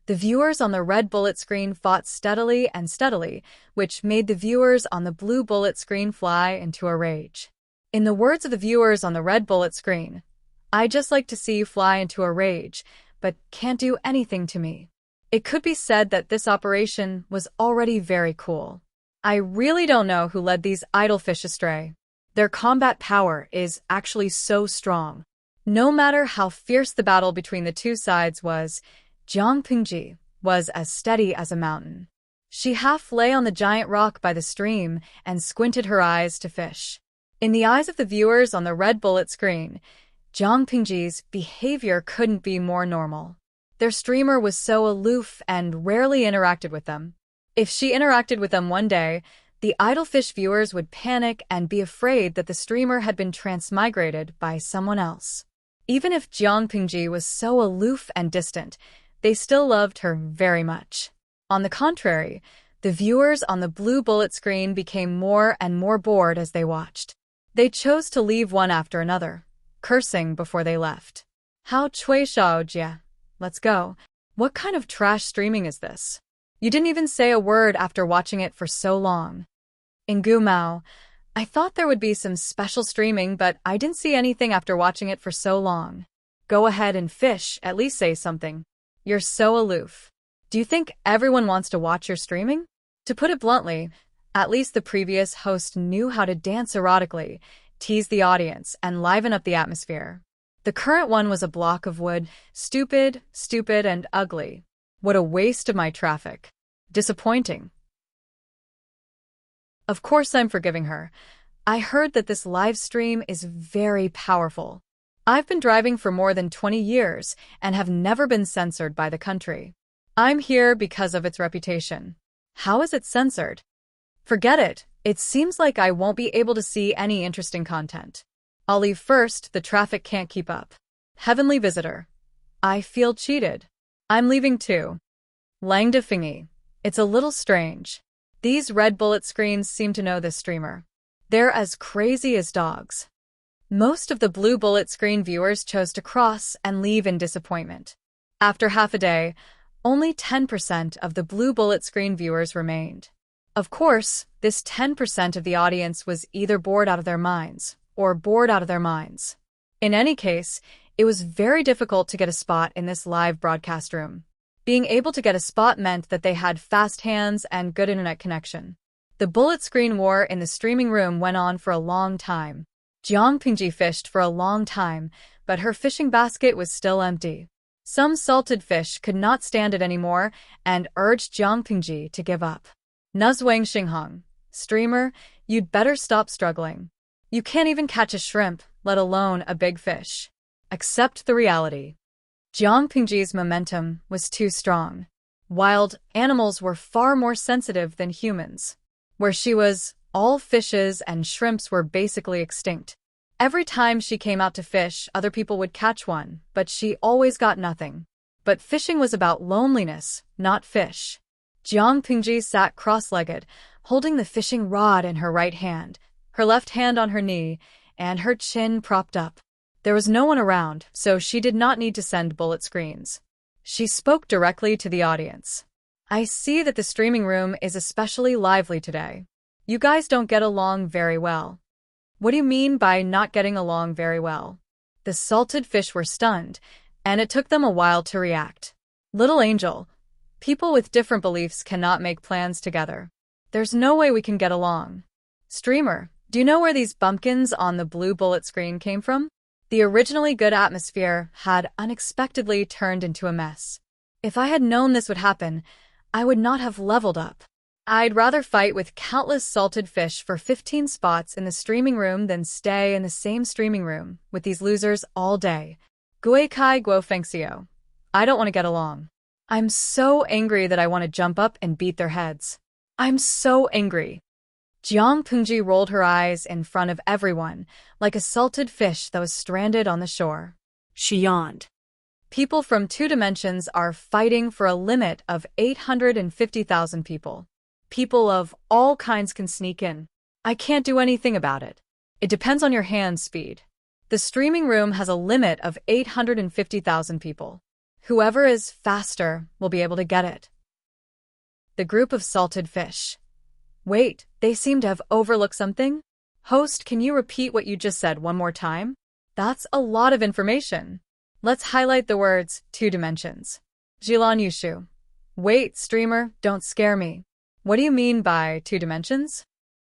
the viewers on the red bullet screen fought steadily and steadily, which made the viewers on the blue bullet screen fly into a rage. In the words of the viewers on the red bullet screen, "I just like to see you fly into a rage, but can't do anything to me." It could be said that this operation was already very cool. I really don't know who led these idle fish astray. Their combat power is actually so strong. No matter how fierce the battle between the two sides was, Jiang Pingji was as steady as a mountain. She half lay on the giant rock by the stream and squinted her eyes to fish. In the eyes of the viewers on the red bullet screen, Jiang Pingji's behavior couldn't be more normal. Their streamer was so aloof and rarely interacted with them. If she interacted with them one day, the idle fish viewers would panic and be afraid that the streamer had been transmigrated by someone else. Even if Jiang Pingji was so aloof and distant, they still loved her very much. On the contrary, the viewers on the blue bullet screen became more and more bored as they watched. They chose to leave one after another, cursing before they left. How cui shao jia. Let's go. What kind of trash streaming is this? You didn't even say a word after watching it for so long. In Gu Mao, I thought there would be some special streaming, but I didn't see anything after watching it for so long. Go ahead and fish, at least say something. You're so aloof. Do you think everyone wants to watch your streaming? To put it bluntly, at least the previous host knew how to dance erotically, tease the audience, and liven up the atmosphere. The current one was a block of wood, stupid, and ugly. What a waste of my traffic. Disappointing. Of course I'm forgiving her. I heard that this live stream is very powerful. I've been driving for more than 20 years and have never been censored by the country. I'm here because of its reputation. How is it censored? Forget it. It seems like I won't be able to see any interesting content. I'll leave first, the traffic can't keep up. Heavenly visitor. I feel cheated. I'm leaving too. Lang de Fingy. It's a little strange. These red bullet screens seem to know this streamer. They're as crazy as dogs. Most of the blue bullet screen viewers chose to cross and leave in disappointment. After half a day, only 10% of the blue bullet screen viewers remained. Of course, this 10% of the audience was either bored out of their minds or bored out of their minds. In any case, it was very difficult to get a spot in this live broadcast room. Being able to get a spot meant that they had fast hands and good internet connection. The bullet screen war in the streaming room went on for a long time. Jiang Pingji fished for a long time, but her fishing basket was still empty. Some salted fish could not stand it anymore and urged Jiang Pingji to give up. Nuzwang Xinghong, streamer, you'd better stop struggling. You can't even catch a shrimp, let alone a big fish. Accept the reality. Jiang Pingji's momentum was too strong. Wild animals were far more sensitive than humans. Where she was, all fishes and shrimps were basically extinct. Every time she came out to fish, other people would catch one, but she always got nothing. But fishing was about loneliness, not fish. Jiang Pingji sat cross-legged, holding the fishing rod in her right hand, her left hand on her knee, and her chin propped up. There was no one around, so she did not need to send bullet screens. She spoke directly to the audience. I see that the streaming room is especially lively today. You guys don't get along very well. What do you mean by not getting along very well? The salted fish were stunned, and it took them a while to react. Little angel, people with different beliefs cannot make plans together. There's no way we can get along. Streamer, do you know where these bumpkins on the blue bullet screen came from? The originally good atmosphere had unexpectedly turned into a mess. If I had known this would happen, I would not have leveled up. I'd rather fight with countless salted fish for 15 spots in the streaming room than stay in the same streaming room with these losers all day. Gui Kai Guo Fengxiu. I don't want to get along. I'm so angry that I want to jump up and beat their heads. I'm so angry. Jiang Pingji rolled her eyes in front of everyone, like a salted fish that was stranded on the shore. She yawned. People from 2 dimensions are fighting for a limit of 850,000 people. People of all kinds can sneak in. I can't do anything about it. It depends on your hand speed. The streaming room has a limit of 850,000 people. Whoever is faster will be able to get it. The group of salted fish. Wait, they seem to have overlooked something? Host, can you repeat what you just said one more time? That's a lot of information. Let's highlight the words 2 dimensions. Jilan Yushu. Wait, streamer, don't scare me. What do you mean by 2 dimensions?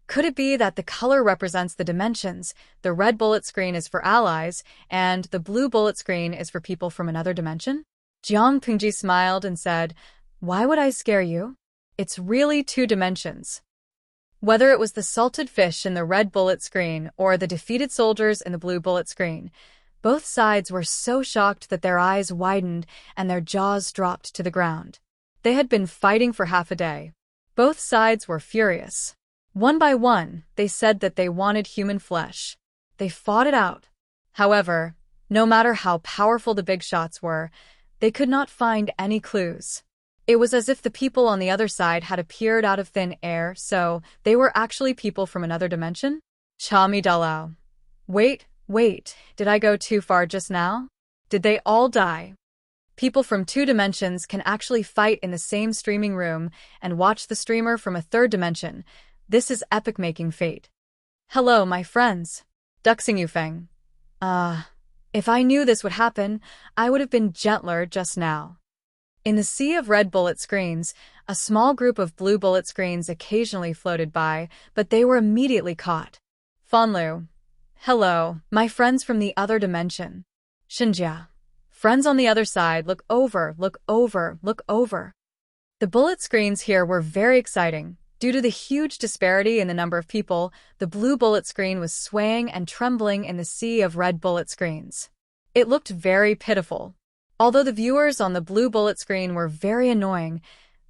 Could it be that the color represents the dimensions, the red bullet screen is for allies, and the blue bullet screen is for people from another dimension? Jiang Pingji smiled and said, Why would I scare you? It's really 2 dimensions. Whether it was the salted fish in the red bullet screen or the defeated soldiers in the blue bullet screen, both sides were so shocked that their eyes widened and their jaws dropped to the ground. They had been fighting for half a day. Both sides were furious. One by one, they said that they wanted human flesh. They fought it out. However, no matter how powerful the big shots were, they could not find any clues. It was as if the people on the other side had appeared out of thin air, so they were actually people from another dimension? Chami Dalao. Wait, did I go too far just now? Did they all die? People from 2 dimensions can actually fight in the same streaming room and watch the streamer from a 3rd dimension. This is epic making fate. Hello, my friends. Duxing Yufeng. If I knew this would happen, I would have been gentler just now. In the sea of red bullet screens, a small group of blue bullet screens occasionally floated by, but they were immediately caught. Fanlu. Hello, my friends from the other dimension. Shinjia. Friends on the other side, look over, look over, look over. The bullet screens here were very exciting. Due to the huge disparity in the number of people, the blue bullet screen was swaying and trembling in the sea of red bullet screens. It looked very pitiful. Although the viewers on the blue bullet screen were very annoying,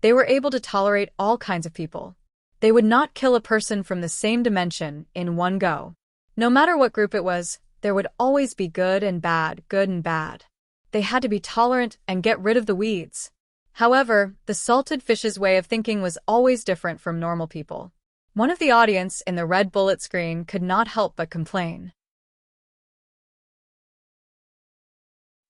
they were able to tolerate all kinds of people. They would not kill a person from the same dimension in one go. No matter what group it was, there would always be good and bad, good and bad. They had to be tolerant and get rid of the weeds. However, the salted fish's way of thinking was always different from normal people. One of the audience in the red bullet screen could not help but complain.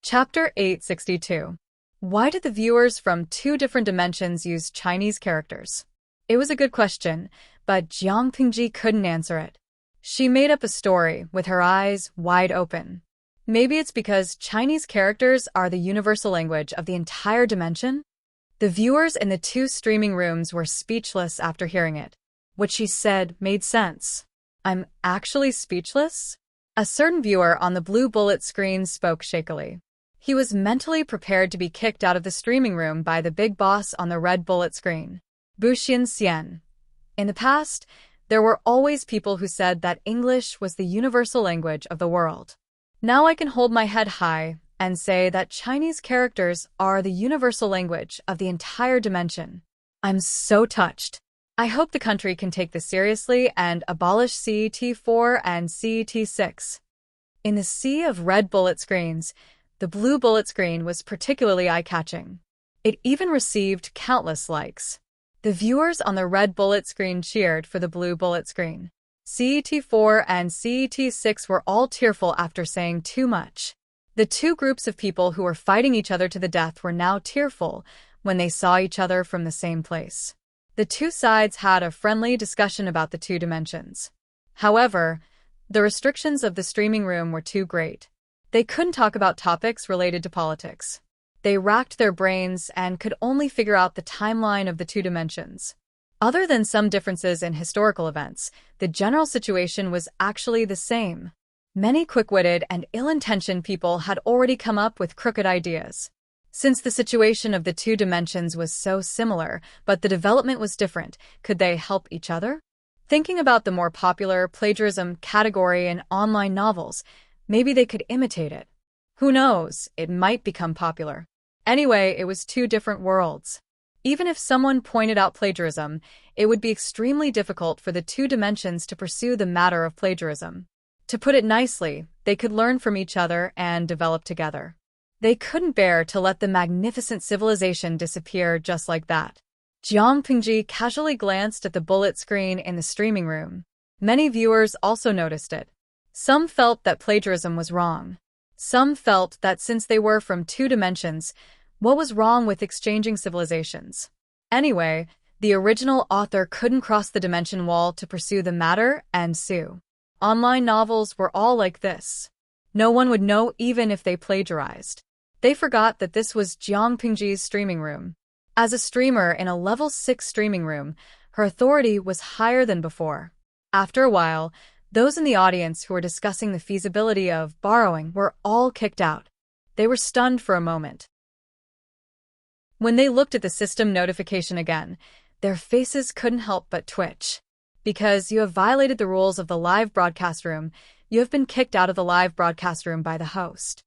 Chapter 862. Why did the viewers from two different dimensions use Chinese characters? It was a good question, but Jiang Pingji couldn't answer it. She made up a story with her eyes wide open. Maybe it's because Chinese characters are the universal language of the entire dimension? The viewers in the two streaming rooms were speechless after hearing it. What she said made sense. I'm actually speechless? A certain viewer on the blue bullet screen spoke shakily. He was mentally prepared to be kicked out of the streaming room by the big boss on the red bullet screen. Buxian Xian. In the past, there were always people who said that English was the universal language of the world. Now I can hold my head high and say that Chinese characters are the universal language of the entire dimension. I'm so touched. I hope the country can take this seriously and abolish CET4 and CET6. In the sea of red bullet screens, the blue bullet screen was particularly eye-catching. It even received countless likes. The viewers on the red bullet screen cheered for the blue bullet screen. CET4 and CET6 were all tearful after saying too much. The two groups of people who were fighting each other to the death were now tearful when they saw each other from the same place. The two sides had a friendly discussion about the two dimensions. However, the restrictions of the streaming room were too great. They couldn't talk about topics related to politics. They racked their brains and could only figure out the timeline of the two dimensions. Other than some differences in historical events, the general situation was actually the same. Many quick-witted and ill-intentioned people had already come up with crooked ideas. Since the situation of the two dimensions was so similar, but the development was different, could they help each other? Thinking about the more popular plagiarism category in online novels, maybe they could imitate it. Who knows, it might become popular. Anyway, it was two different worlds. Even if someone pointed out plagiarism, it would be extremely difficult for the two dimensions to pursue the matter of plagiarism. To put it nicely, they could learn from each other and develop together. They couldn't bear to let the magnificent civilization disappear just like that. Jiang Pingji casually glanced at the bullet screen in the streaming room. Many viewers also noticed it. Some felt that plagiarism was wrong. Some felt that since they were from two dimensions, what was wrong with exchanging civilizations? Anyway, the original author couldn't cross the dimension wall to pursue the matter and sue. Online novels were all like this. No one would know even if they plagiarized. They forgot that this was Jiang Pingji's streaming room. As a streamer in a level 6 streaming room, her authority was higher than before. After a while, those in the audience who were discussing the feasibility of borrowing were all kicked out. They were stunned for a moment. When they looked at the system notification again, their faces couldn't help but twitch. Because you have violated the rules of the live broadcast room, you have been kicked out of the live broadcast room by the host.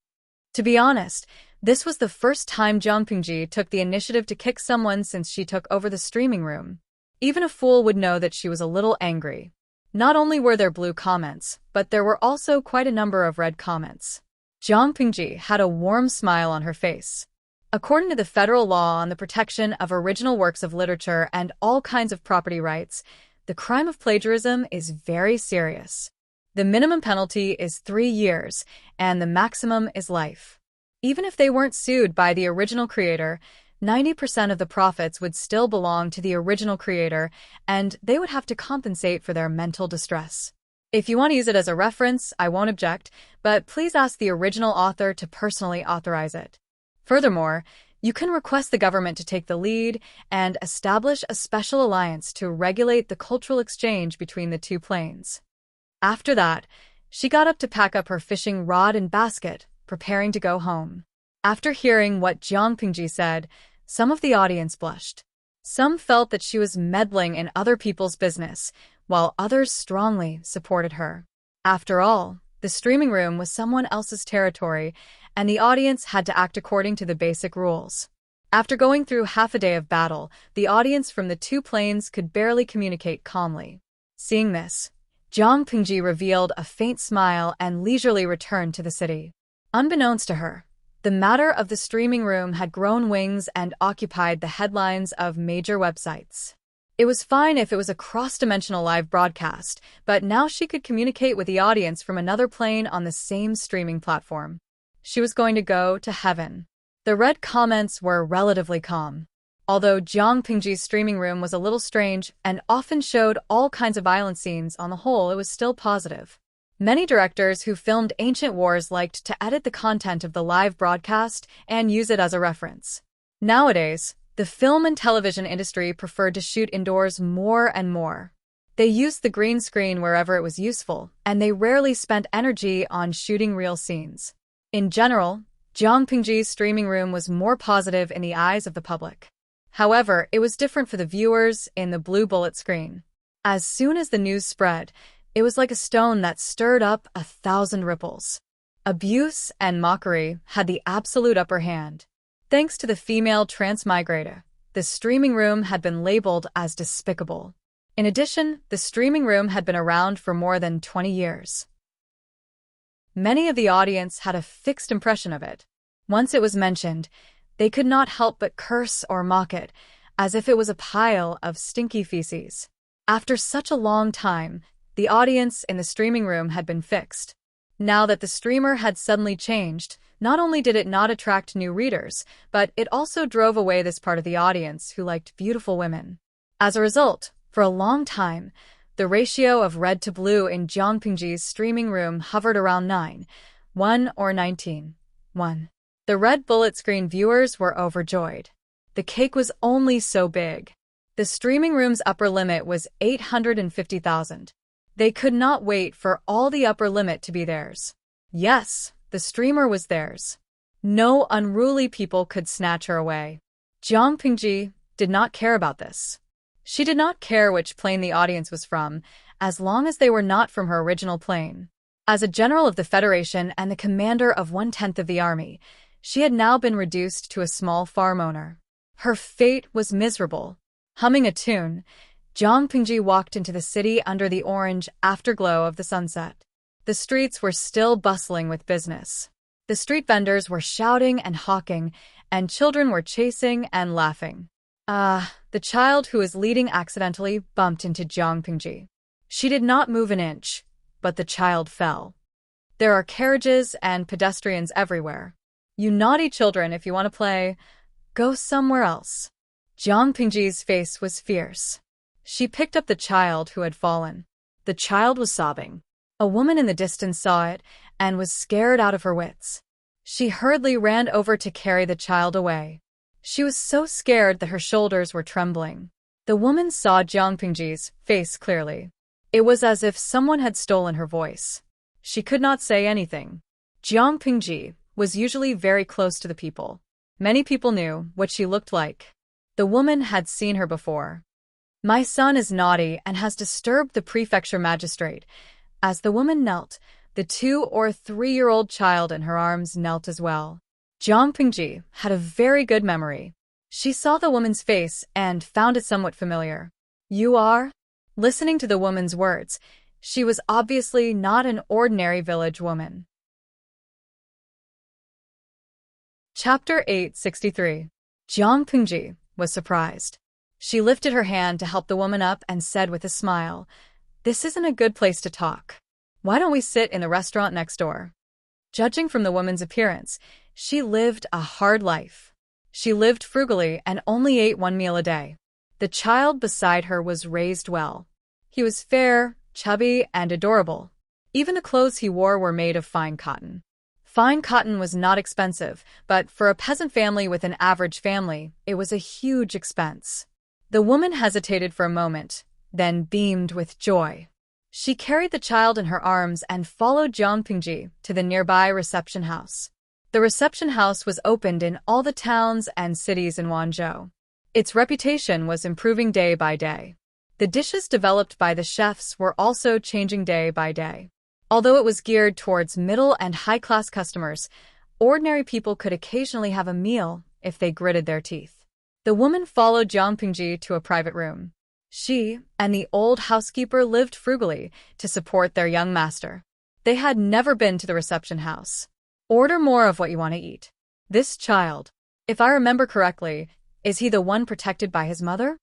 To be honest, this was the first time Jiang Pingji took the initiative to kick someone since she took over the streaming room. Even a fool would know that she was a little angry. Not only were there blue comments, but there were also quite a number of red comments. Jiang Pingji had a warm smile on her face. According to the federal law on the protection of original works of literature and all kinds of property rights, the crime of plagiarism is very serious. The minimum penalty is 3 years, and the maximum is life. Even if they weren't sued by the original creator, 90% of the profits would still belong to the original creator, and they would have to compensate for their mental distress. If you want to use it as a reference, I won't object, but please ask the original author to personally authorize it. Furthermore, you can request the government to take the lead and establish a special alliance to regulate the cultural exchange between the two planes. After that, she got up to pack up her fishing rod and basket, preparing to go home. After hearing what Jiang Pingji said, some of the audience blushed. Some felt that she was meddling in other people's business, while others strongly supported her. After all, the streaming room was someone else's territory, and the audience had to act according to the basic rules. After going through half a day of battle, the audience from the two planes could barely communicate calmly. Seeing this, Jiang Pingji revealed a faint smile and leisurely returned to the city. Unbeknownst to her, the matter of the streaming room had grown wings and occupied the headlines of major websites. It was fine if it was a cross-dimensional live broadcast, but now she could communicate with the audience from another plane on the same streaming platform. She was going to go to heaven. The red comments were relatively calm. Although Jiang Pingji's streaming room was a little strange and often showed all kinds of violent scenes, on the whole, it was still positive. Many directors who filmed Ancient Wars liked to edit the content of the live broadcast and use it as a reference. Nowadays, the film and television industry preferred to shoot indoors more and more. They used the green screen wherever it was useful, and they rarely spent energy on shooting real scenes. In general, Jiang Pingji's streaming room was more positive in the eyes of the public. However, it was different for the viewers in the blue bullet screen. As soon as the news spread, it was like a stone that stirred up 1,000 ripples. Abuse and mockery had the absolute upper hand. Thanks to the female transmigrator, the streaming room had been labeled as despicable. In addition, the streaming room had been around for more than 20 years. Many of the audience had a fixed impression of it. Once it was mentioned, they could not help but curse or mock it, as if it was a pile of stinky feces. After such a long time, the audience in the streaming room had been fixed. Now that the streamer had suddenly changed, not only did it not attract new readers, but it also drove away this part of the audience who liked beautiful women. As a result, for a long time, the ratio of red to blue in Jiang Pingji's streaming room hovered around 9:1 or 19:1. The red bullet screen viewers were overjoyed. The cake was only so big. The streaming room's upper limit was 850,000. They could not wait for all the upper limit to be theirs. Yes, the streamer was theirs. No unruly people could snatch her away. Jiang Pingji did not care about this. She did not care which plane the audience was from, as long as they were not from her original plane. As a general of the Federation and the commander of 1/10 of the army, she had now been reduced to a small farm owner. Her fate was miserable. Humming a tune, Jiang Pingji walked into the city under the orange afterglow of the sunset. The streets were still bustling with business. The street vendors were shouting and hawking, and children were chasing and laughing. The child who was leading accidentally bumped into Jiang Pingji. She did not move an inch, but the child fell. There are carriages and pedestrians everywhere. You naughty children, if you want to play, go somewhere else. Jiang Pingji's face was fierce. She picked up the child who had fallen. The child was sobbing. A woman in the distance saw it and was scared out of her wits. She hurriedly ran over to carry the child away. She was so scared that her shoulders were trembling. The woman saw Jiang Pingji's face clearly. It was as if someone had stolen her voice. She could not say anything. Jiang Pingji was usually very close to the people. Many people knew what she looked like. The woman had seen her before. My son is naughty and has disturbed the prefecture magistrate. As the woman knelt, the 2 or 3-year-old child in her arms knelt as well. Jiang Pingji had a very good memory. She saw the woman's face and found it somewhat familiar. You are? Listening to the woman's words, she was obviously not an ordinary village woman. Chapter 863. Jiang Pingji was surprised. She lifted her hand to help the woman up and said with a smile, "This isn't a good place to talk. Why don't we sit in the restaurant next door?" Judging from the woman's appearance, she lived a hard life. She lived frugally and only ate 1 meal a day. The child beside her was raised well. He was fair, chubby, and adorable. Even the clothes he wore were made of fine cotton. Fine cotton was not expensive, but for a peasant family with an average family, it was a huge expense. The woman hesitated for a moment, then beamed with joy. She carried the child in her arms and followed Jiang Pingji to the nearby reception house. The reception house was opened in all the towns and cities in Wanzhou. Its reputation was improving day by day. The dishes developed by the chefs were also changing day by day. Although it was geared towards middle and high-class customers, ordinary people could occasionally have a meal if they gritted their teeth. The woman followed Jiang Pingji to a private room. She and the old housekeeper lived frugally to support their young master. They had never been to the reception house. Order more of what you want to eat. This child, if I remember correctly, is he the one protected by his mother?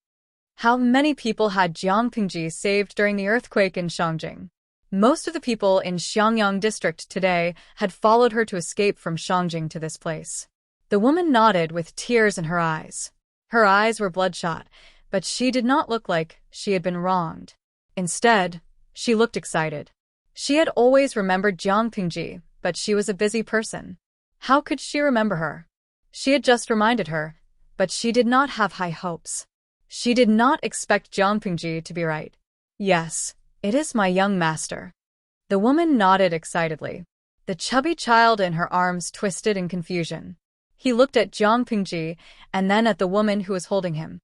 How many people had Jiang Pingji saved during the earthquake in Shangjing? Most of the people in Xiangyang district today had followed her to escape from Shangjing to this place. The woman nodded with tears in her eyes. Her eyes were bloodshot, but she did not look like she had been wronged. Instead, she looked excited. She had always remembered Jiang Pingji, but she was a busy person. How could she remember her? She had just reminded her, but she did not have high hopes. She did not expect Jiang Pingji to be right. Yes, it is my young master. The woman nodded excitedly. The chubby child in her arms twisted in confusion. He looked at Jiang Pingji and then at the woman who was holding him.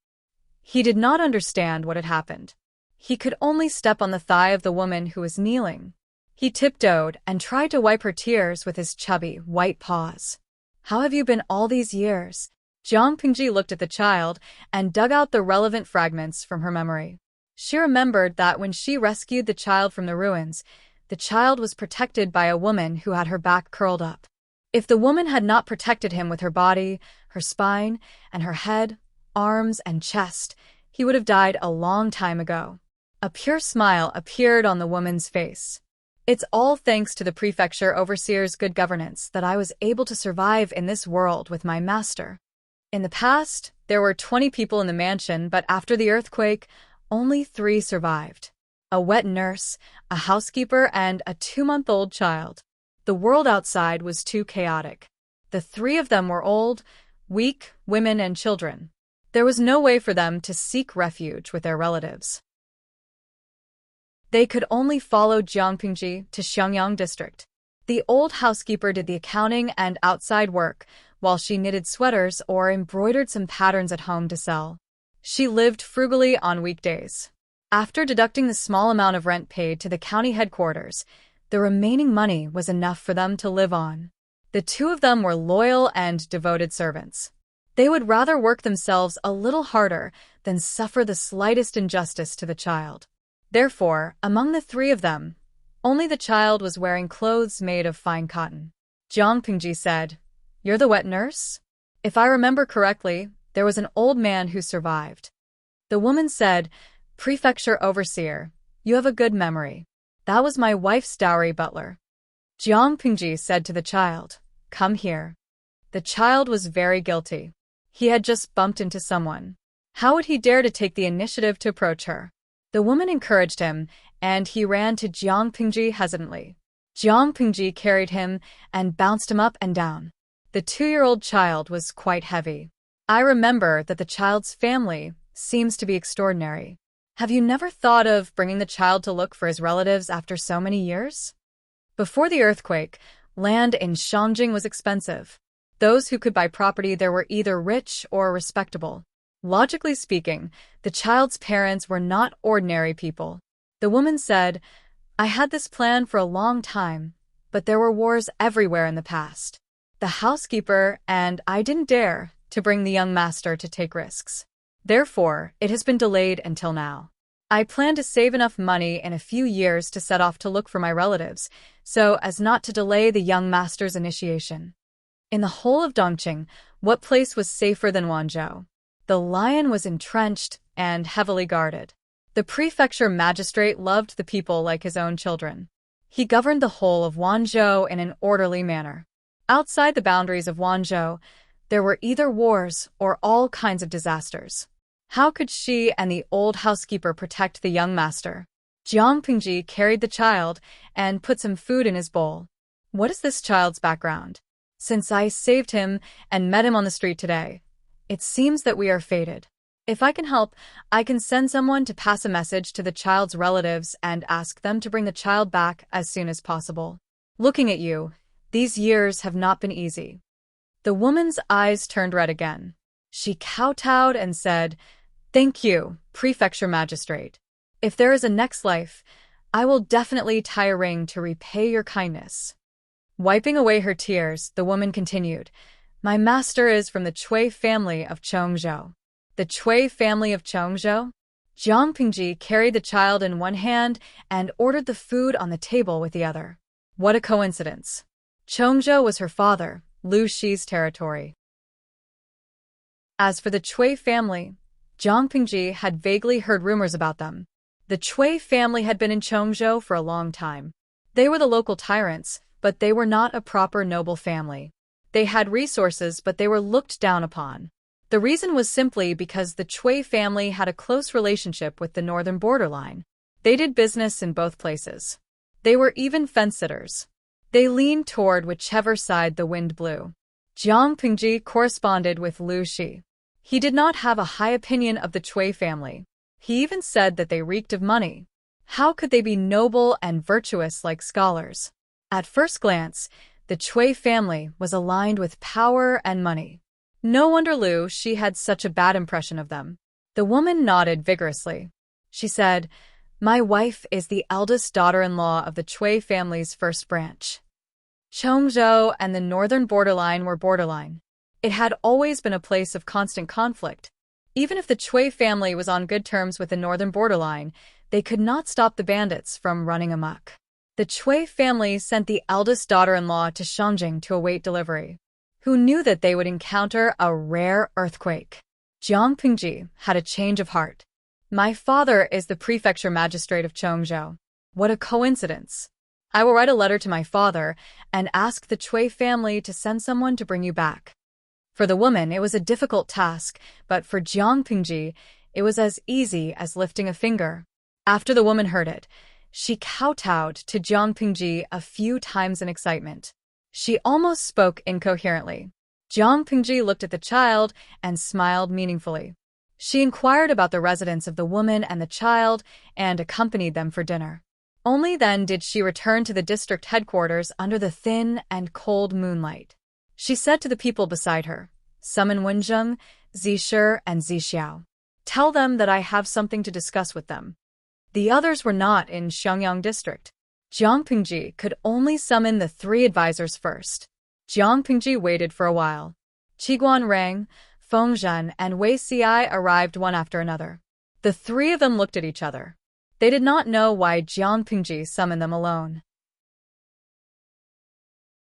He did not understand what had happened. He could only step on the thigh of the woman who was kneeling. He tiptoed and tried to wipe her tears with his chubby, white paws. How have you been all these years? Jiang Pingji looked at the child and dug out the relevant fragments from her memory. She remembered that when she rescued the child from the ruins, the child was protected by a woman who had her back curled up. If the woman had not protected him with her body, her spine, and her head, arms, and chest, he would have died a long time ago. A pure smile appeared on the woman's face. It's all thanks to the prefecture overseer's good governance that I was able to survive in this world with my master. In the past, there were 20 people in the mansion, but after the earthquake, only 3 survived. A wet nurse, a housekeeper, and a 2-month-old child. The world outside was too chaotic. The 3 of them were old, weak women and children. There was no way for them to seek refuge with their relatives. They could only follow Jiang Pingji to Xiangyang district. The old housekeeper did the accounting and outside work, while she knitted sweaters or embroidered some patterns at home to sell. She lived frugally on weekdays. After deducting the small amount of rent paid to the county headquarters, the remaining money was enough for them to live on. The 2 of them were loyal and devoted servants. They would rather work themselves a little harder than suffer the slightest injustice to the child. Therefore, among the 3 of them, only the child was wearing clothes made of fine cotton. Jiang Pingji said, "You're the wet nurse?" If I remember correctly, there was an old man who survived. The woman said, "Prefecture overseer, you have a good memory. That was my wife's dowry butler." Jiang Pingji said to the child, "Come here." The child was very guilty. He had just bumped into someone. How would he dare to take the initiative to approach her? The woman encouraged him, and he ran to Jiang Pingji hesitantly. Jiang Pingji carried him and bounced him up and down. The 2-year-old child was quite heavy. I remember that the child's family seems to be extraordinary. Have you never thought of bringing the child to look for his relatives after so many years? Before the earthquake, land in Shangjing was expensive. Those who could buy property there were either rich or respectable. Logically speaking, the child's parents were not ordinary people. The woman said, "I had this plan for a long time, but there were wars everywhere in the past. The housekeeper and I didn't dare to bring the young master to take risks. Therefore, it has been delayed until now. I plan to save enough money in a few years to set off to look for my relatives, so as not to delay the young master's initiation." In the whole of Dongqing, what place was safer than Wanzhou? The lion was entrenched and heavily guarded. The prefecture magistrate loved the people like his own children. He governed the whole of Wanzhou in an orderly manner. Outside the boundaries of Wanzhou, there were either wars or all kinds of disasters. How could she and the old housekeeper protect the young master? Jiang Pingji carried the child and put some food in his bowl. What is this child's background? Since I saved him and met him on the street today, it seems that we are fated. If I can help, I can send someone to pass a message to the child's relatives and ask them to bring the child back as soon as possible. Looking at you, these years have not been easy. The woman's eyes turned red again. She kowtowed and said, "Thank you, prefecture magistrate. If there is a next life, I will definitely tie a ring to repay your kindness." Wiping away her tears, the woman continued, "My master is from the Cui family of Chongzhou." The Cui family of Chongzhou? Jiang Pingji carried the child in one hand and ordered the food on the table with the other. What a coincidence. Chongzhou was her father, Lu Shi's territory. As for the Cui family, Jiang Pingji had vaguely heard rumors about them. The Cui family had been in Chongzhou for a long time. They were the local tyrants, but they were not a proper noble family. They had resources, but they were looked down upon. The reason was simply because the Cui family had a close relationship with the northern borderline. They did business in both places. They were even fence-sitters. They leaned toward whichever side the wind blew. Jiang Pingji corresponded with Lu Shi. He did not have a high opinion of the Cui family. He even said that they reeked of money. How could they be noble and virtuous like scholars? At first glance, the Cui family was aligned with power and money. No wonder Lu Shi had such a bad impression of them. The woman nodded vigorously. She said, "My wife is the eldest daughter-in-law of the Cui family's first branch." Chongzhou and the northern borderline were borderline. It had always been a place of constant conflict. Even if the Cui family was on good terms with the northern borderline, they could not stop the bandits from running amok. The Cui family sent the eldest daughter-in-law to Shangjing to await delivery. Who knew that they would encounter a rare earthquake? Jiang Pingji had a change of heart. "My father is the prefecture magistrate of Chongzhou. What a coincidence. I will write a letter to my father and ask the Cui family to send someone to bring you back." For the woman, it was a difficult task, but for Jiang Pingji, it was as easy as lifting a finger. After the woman heard it, she kowtowed to Jiang Pingji a few times in excitement. She almost spoke incoherently. Jiang Pingji looked at the child and smiled meaningfully. She inquired about the residence of the woman and the child and accompanied them for dinner. Only then did she return to the district headquarters under the thin and cold moonlight. She said to the people beside her, "Summon Wenzheng, Zisher, and Zixiao. Tell them that I have something to discuss with them." The others were not in Xiangyang district. Jiang Pingji could only summon the 3 advisors first. Jiang Pingji waited for a while. Qiguan Rang, Feng Zhen, and Wei Ci arrived one after another. The 3 of them looked at each other. They did not know why Jiang Pingji summoned them alone.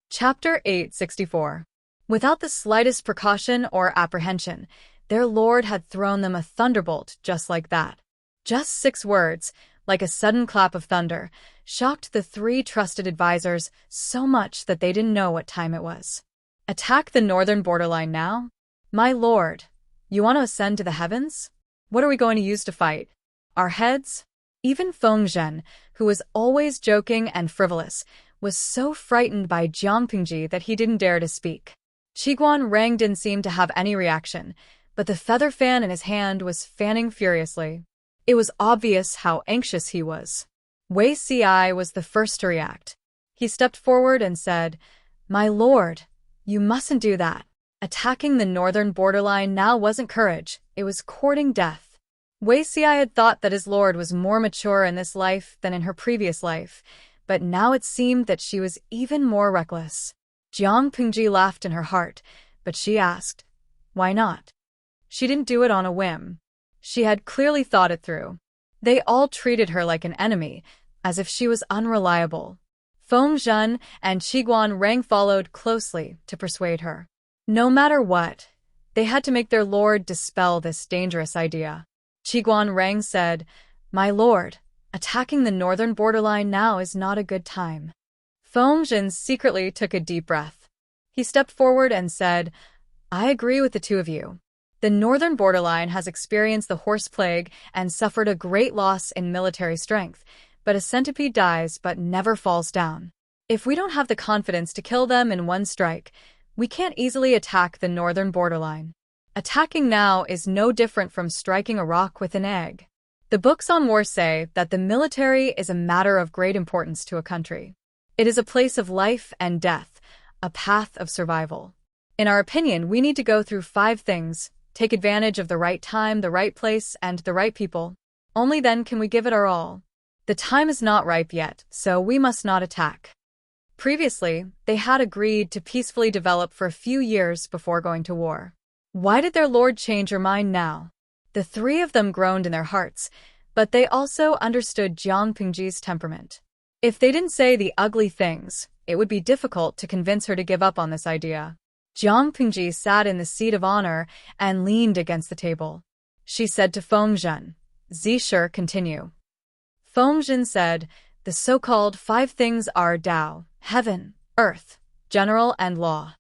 Chapter 864. Without the slightest precaution or apprehension, their lord had thrown them a thunderbolt just like that. Just 6 words, like a sudden clap of thunder, shocked the 3 trusted advisors so much that they didn't know what time it was. "Attack the northern borderline now? My lord, you want to ascend to the heavens? What are we going to use to fight? Our heads?" Even Feng Zhen, who was always joking and frivolous, was so frightened by Jiang Pingji that he didn't dare to speak. Qiguan Rang didn't seem to have any reaction, but the feather fan in his hand was fanning furiously. It was obvious how anxious he was. Wei Ci was the first to react. He stepped forward and said, "My lord, you mustn't do that. Attacking the northern borderline now wasn't courage, it was courting death." Wei Ci had thought that his lord was more mature in this life than in her previous life, but now it seemed that she was even more reckless. Jiang Pingji laughed in her heart, but she asked, "Why not?" She didn't do it on a whim. She had clearly thought it through. They all treated her like an enemy, as if she was unreliable. Feng Zhen and Qiguan Rang followed closely to persuade her. No matter what, they had to make their lord dispel this dangerous idea. Qiguan Rang said, "My lord, attacking the northern borderline now is not a good time." Feng Zhen secretly took a deep breath. He stepped forward and said, "I agree with the 2 of you. The northern borderline has experienced the horse plague and suffered a great loss in military strength, but a centipede dies but never falls down. If we don't have the confidence to kill them in one strike, we can't easily attack the northern borderline. Attacking now is no different from striking a rock with an egg." The books on war say that the military is a matter of great importance to a country. It is a place of life and death, a path of survival. In our opinion, we need to go through 5 things: take advantage of the right time, the right place, and the right people. Only then can we give it our all. The time is not ripe yet, so we must not attack. Previously, they had agreed to peacefully develop for a few years before going to war. Why did their lord change her mind now? The 3 of them groaned in their hearts, but they also understood Jiang Pingji's temperament. If they didn't say the ugly things, it would be difficult to convince her to give up on this idea. Jiang Pingji sat in the seat of honor and leaned against the table. She said to Feng Zhen, "Zisher, continue." Feng Zhen said, "The so-called 5 things are Tao, heaven, earth, general, and law."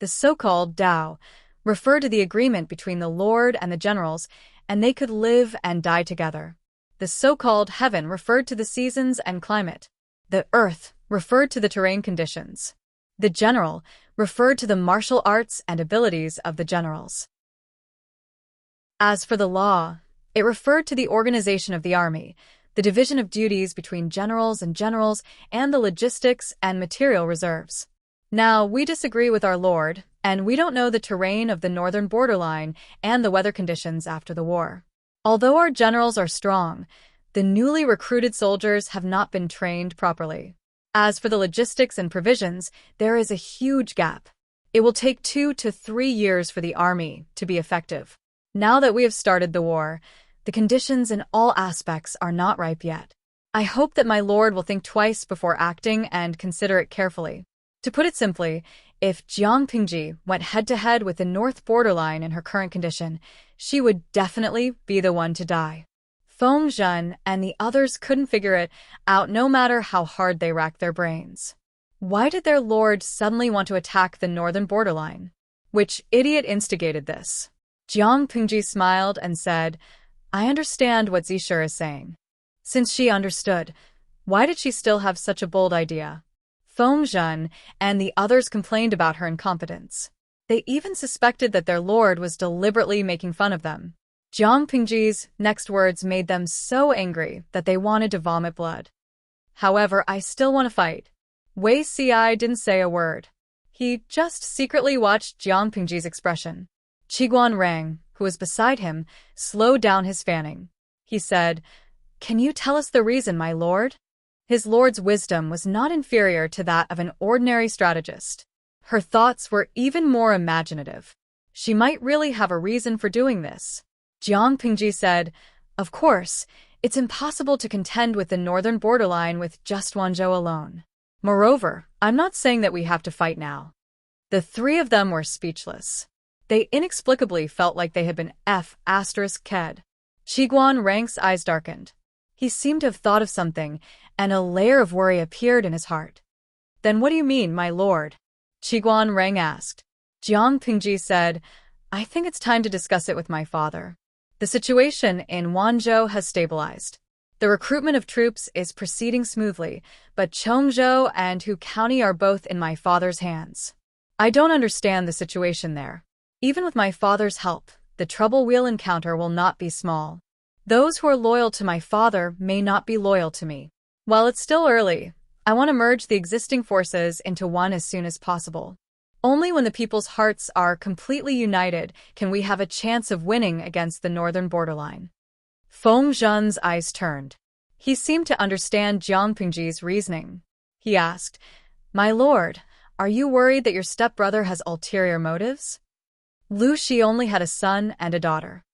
The so-called Tao referred to the agreement between the Lord and the generals, and they could live and die together. The so-called heaven referred to the seasons and climate. The earth referred to the terrain conditions. The general referred to the martial arts and abilities of the generals. As for the law, it referred to the organization of the army, the division of duties between generals, and the logistics and material reserves. Now, we disagree with our Lord, and we don't know the terrain of the northern borderline and the weather conditions after the war. Although our generals are strong, the newly recruited soldiers have not been trained properly. As for the logistics and provisions, there is a huge gap. It will take 2 to 3 years for the army to be effective. Now that we have started the war, the conditions in all aspects are not ripe yet. I hope that my Lord will think twice before acting and consider it carefully. To put it simply, if Jiang Pingji went head-to-head with the north borderline in her current condition, she would definitely be the one to die. Feng Zhen and the others couldn't figure it out no matter how hard they racked their brains. Why did their lord suddenly want to attack the northern borderline? Which idiot instigated this? Jiang Pingji smiled and said, I understand what Zishur is saying. Since she understood, why did she still have such a bold idea? Feng Zhen and the others complained about her incompetence. They even suspected that their lord was deliberately making fun of them. Jiang Pingji's next words made them so angry that they wanted to vomit blood. However, I still want to fight. Wei Ci didn't say a word. He just secretly watched Jiang Pingji's expression. Qiguan Rang, who was beside him, slowed down his fanning. He said, Can you tell us the reason, my lord? His lord's wisdom was not inferior to that of an ordinary strategist. Her thoughts were even more imaginative. She might really have a reason for doing this. Jiang Pingji said, Of course, it's impossible to contend with the northern borderline with just Wanzhou alone. Moreover, I'm not saying that we have to fight now. The three of them were speechless. They inexplicably felt like they had been F***ed. Qiguan Rang's eyes darkened. He seemed to have thought of something, and a layer of worry appeared in his heart. Then what do you mean, my lord? Qiguan Rang asked. Jiang Pingji said, I think it's time to discuss it with my father. The situation in Wanzhou has stabilized. The recruitment of troops is proceeding smoothly, but Chongzhou and Hu County are both in my father's hands. I don't understand the situation there. Even with my father's help, the trouble we'll encounter will not be small. Those who are loyal to my father may not be loyal to me. While it's still early, I want to merge the existing forces into one as soon as possible. Only when the people's hearts are completely united can we have a chance of winning against the northern borderline. Feng Zhen's eyes turned. He seemed to understand Jiang Pingji's reasoning. He asked, My lord, are you worried that your stepbrother has ulterior motives? Lu Shi only had a son and a daughter.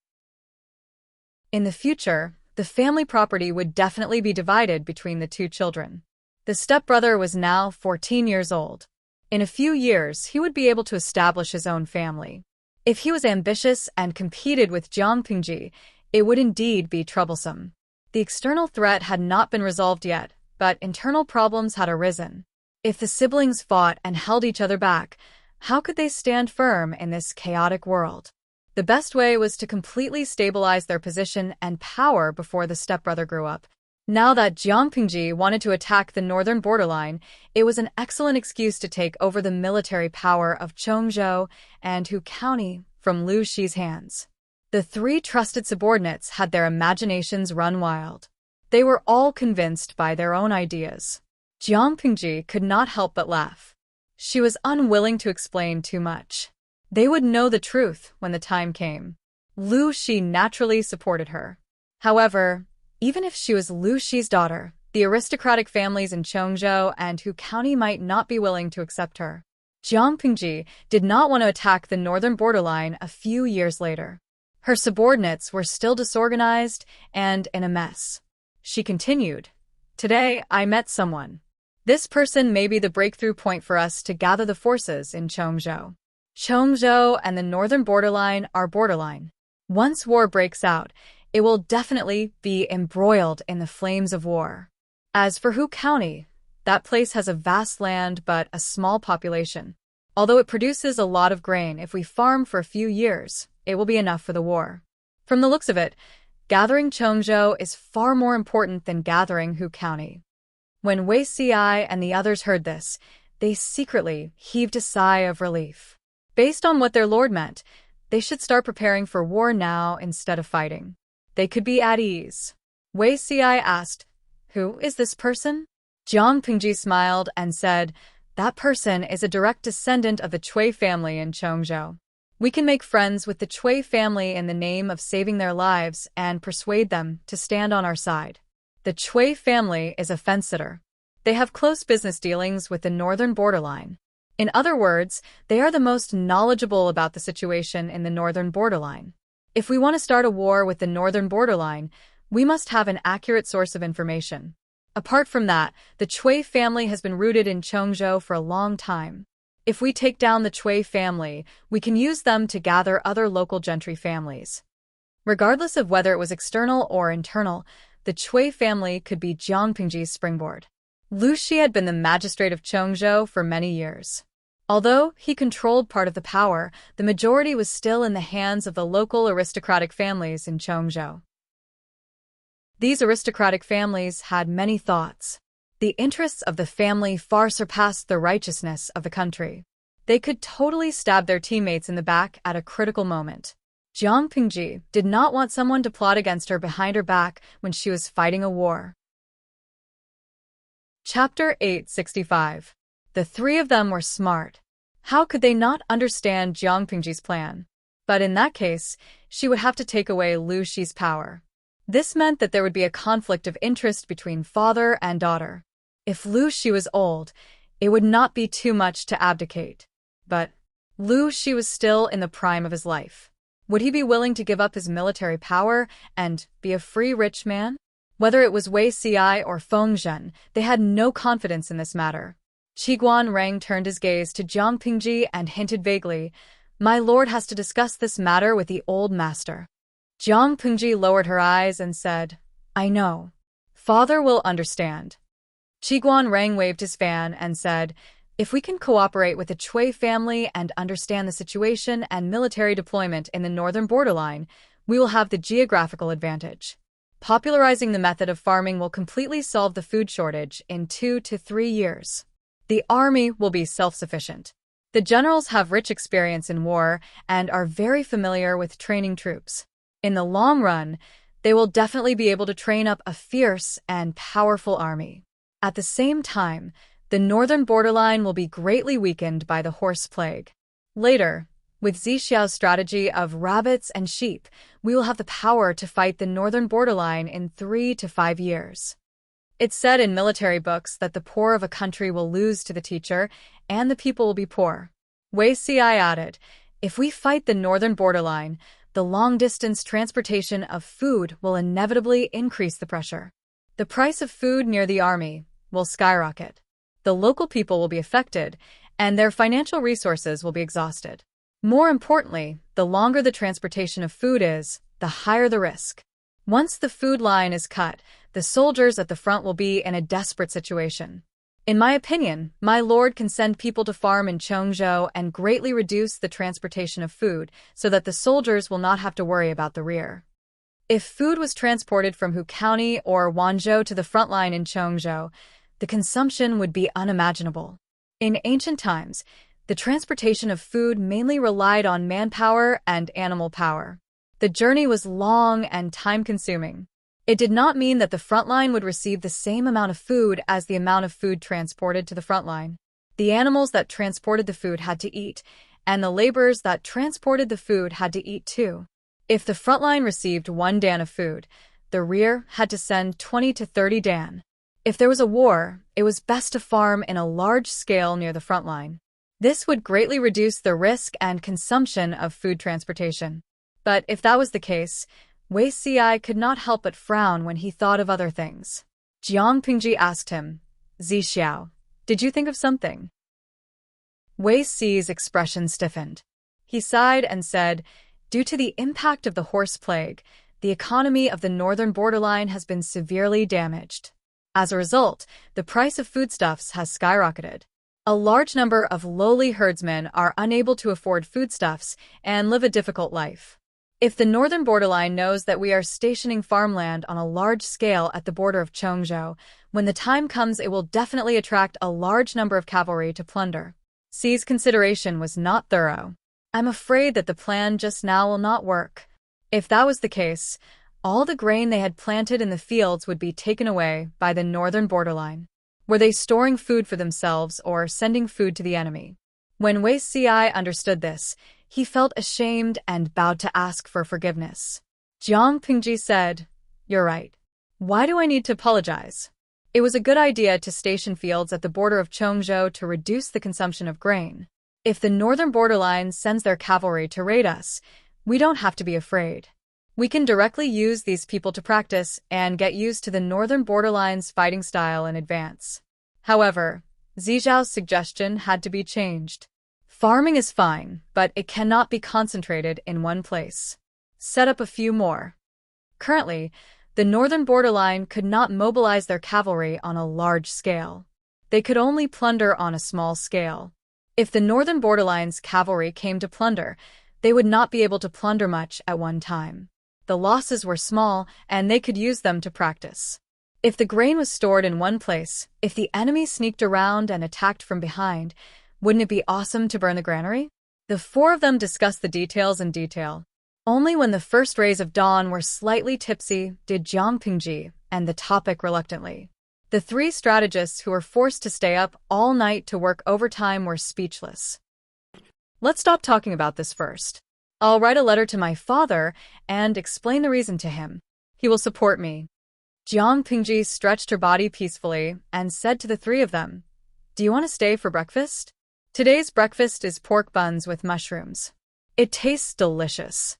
In the future, the family property would definitely be divided between the two children. The stepbrother was now 14 years old. In a few years, he would be able to establish his own family. If he was ambitious and competed with Jiang Pingji, it would indeed be troublesome. The external threat had not been resolved yet, but internal problems had arisen. If the siblings fought and held each other back, how could they stand firm in this chaotic world? The best way was to completely stabilize their position and power before the stepbrother grew up. Now that Jiang Pingji wanted to attack the northern borderline, it was an excellent excuse to take over the military power of Chongzhou and Hu County from Lu Shi's hands. The three trusted subordinates had their imaginations run wild. They were all convinced by their own ideas. Jiang Pingji could not help but laugh. She was unwilling to explain too much. They would know the truth when the time came. Lu Shi naturally supported her. However, even if she was Lu Shi's daughter, the aristocratic families in Chongzhou and Hu County might not be willing to accept her. Jiang Pingji did not want to attack the northern borderline a few years later. Her subordinates were still disorganized and in a mess. She continued, Today, I met someone. This person may be the breakthrough point for us to gather the forces in Chongzhou. Chongzhou and the northern borderline are borderline. Once war breaks out, it will definitely be embroiled in the flames of war. As for Hu County, that place has a vast land but a small population. Although it produces a lot of grain, if we farm for a few years, it will be enough for the war. From the looks of it, gathering Cheongjo is far more important than gathering Hu County. When Wei Si and the others heard this, they secretly heaved a sigh of relief. Based on what their lord meant, they should start preparing for war now instead of fighting. They could be at ease. Wei Si asked, "Who is this person?" Jiang Pingji smiled and said, "That person is a direct descendant of the Cui family in Cheongjo. We can make friends with the Cui family in the name of saving their lives and persuade them to stand on our side." The Cui family is a fence-sitter. They have close business dealings with the northern borderline. In other words, they are the most knowledgeable about the situation in the northern borderline. If we want to start a war with the northern borderline, we must have an accurate source of information. Apart from that, the Cui family has been rooted in Cheongjo for a long time. If we take down the Cui family, we can use them to gather other local gentry families. Regardless of whether it was external or internal, the Cui family could be Jiang Pingji's springboard. Lu Shi had been the magistrate of Cheongjo for many years. Although he controlled part of the power, the majority was still in the hands of the local aristocratic families in Cheongjo. These aristocratic families had many thoughts. The interests of the family far surpassed the righteousness of the country. They could totally stab their teammates in the back at a critical moment. Jiang Pingji did not want someone to plot against her behind her back when she was fighting a war. Chapter 865. The three of them were smart. How could they not understand Jiang Pingji's plan? But in that case, she would have to take away Lu Shi's power. This meant that there would be a conflict of interest between father and daughter. If Lu Shi was old, it would not be too much to abdicate. But Lu Shi was still in the prime of his life. Would he be willing to give up his military power and be a free rich man? Whether it was Wei Si or Feng Zhen, they had no confidence in this matter. Qiguan Rang turned his gaze to Jiang Pingji and hinted vaguely, "My lord has to discuss this matter with the old master." Jiang Pingji lowered her eyes and said, "I know. Father will understand." Qiguan Rang waved his fan and said, "If we can cooperate with the Cui family and understand the situation and military deployment in the northern borderline, we will have the geographical advantage. Popularizing the method of farming will completely solve the food shortage in 2 to 3 years. The army will be self-sufficient. The generals have rich experience in war and are very familiar with training troops. In the long run, they will definitely be able to train up a fierce and powerful army. At the same time, the northern borderline will be greatly weakened by the horse plague. Later, with Zixiao's strategy of rabbits and sheep, we will have the power to fight the northern borderline in 3 to 5 years. It's said in military books that the poor of a country will lose to the teacher, and the people will be poor. Wei Si added, "If we fight the northern borderline, the long-distance transportation of food will inevitably increase the pressure. The price of food near the army will skyrocket. The local people will be affected, and their financial resources will be exhausted. More importantly, the longer the transportation of food is, the higher the risk. Once the food line is cut, the soldiers at the front will be in a desperate situation. In my opinion, my lord can send people to farm in Cheongjo and greatly reduce the transportation of food so that the soldiers will not have to worry about the rear. If food was transported from Hu County or Wanzhou to the front line in Cheongjo, the consumption would be unimaginable. In ancient times, the transportation of food mainly relied on manpower and animal power. The journey was long and time-consuming. It did not mean that the front line would receive the same amount of food as the amount of food transported to the front line. The animals that transported the food had to eat, and the laborers that transported the food had to eat too. If the front line received 1 dan of food, the rear had to send 20 to 30 dan. If there was a war, it was best to farm in a large scale near the front line. This would greatly reduce the risk and consumption of food transportation. But if that was the case, Wei Si could not help but frown when he thought of other things. Jiang Pingji asked him, "Zixiao, did you think of something?" Wei Si's expression stiffened. He sighed and said, "Due to the impact of the horse plague, the economy of the northern borderline has been severely damaged. As a result, the price of foodstuffs has skyrocketed. A large number of lowly herdsmen are unable to afford foodstuffs and live a difficult life. If the northern borderline knows that we are stationing farmland on a large scale at the border of Chongzhou, when the time comes it will definitely attract a large number of cavalry to plunder. Xi's consideration was not thorough. I'm afraid that the plan just now will not work. If that was the case, all the grain they had planted in the fields would be taken away by the northern borderline. Were they storing food for themselves or sending food to the enemy? When Wei Xi understood this, he felt ashamed and bowed to ask for forgiveness. Jiang Pingji said, "You're right. Why do I need to apologize? It was a good idea to station fields at the border of Chongzhou to reduce the consumption of grain. If the northern borderline sends their cavalry to raid us, we don't have to be afraid. We can directly use these people to practice and get used to the northern borderline's fighting style in advance." However, Zijiao's suggestion had to be changed. Farming is fine, but it cannot be concentrated in one place. Set up a few more. Currently, the northern borderline could not mobilize their cavalry on a large scale. They could only plunder on a small scale. If the northern borderline's cavalry came to plunder, they would not be able to plunder much at one time. The losses were small, and they could use them to practice. If the grain was stored in one place, if the enemy sneaked around and attacked from behind, wouldn't it be awesome to burn the granary? The four of them discussed the details in detail. Only when the first rays of dawn were slightly tipsy did Jiang Pingji end the topic reluctantly. The three strategists who were forced to stay up all night to work overtime were speechless. Let's stop talking about this first. I'll write a letter to my father and explain the reason to him. He will support me. Jiang Pingji stretched her body peacefully and said to the three of them, "Do you want to stay for breakfast? Today's breakfast is pork buns with mushrooms. It tastes delicious."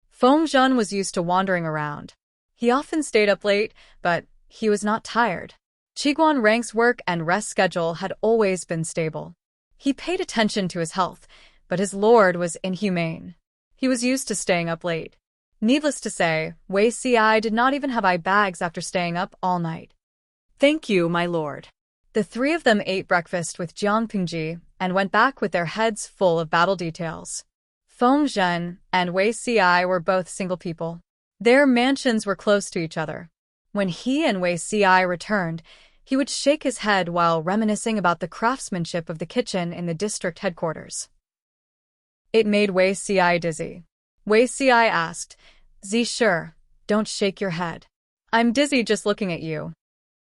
Feng Zhen was used to wandering around. He often stayed up late, but he was not tired. Qiguan Rank's work and rest schedule had always been stable. He paid attention to his health, but his lord was inhumane. He was used to staying up late. Needless to say, Wei Xi did not even have eye bags after staying up all night. Thank you, my lord. The three of them ate breakfast with Jiang Pingji and went back with their heads full of battle details. Feng Zhen and Wei Xi were both single people. Their mansions were close to each other. When he and Wei Xi returned, he would shake his head while reminiscing about the craftsmanship of the kitchen in the district headquarters. It made Wei Xi dizzy. Wei Xi asked, "Zi sure, don't shake your head. I'm dizzy just looking at you."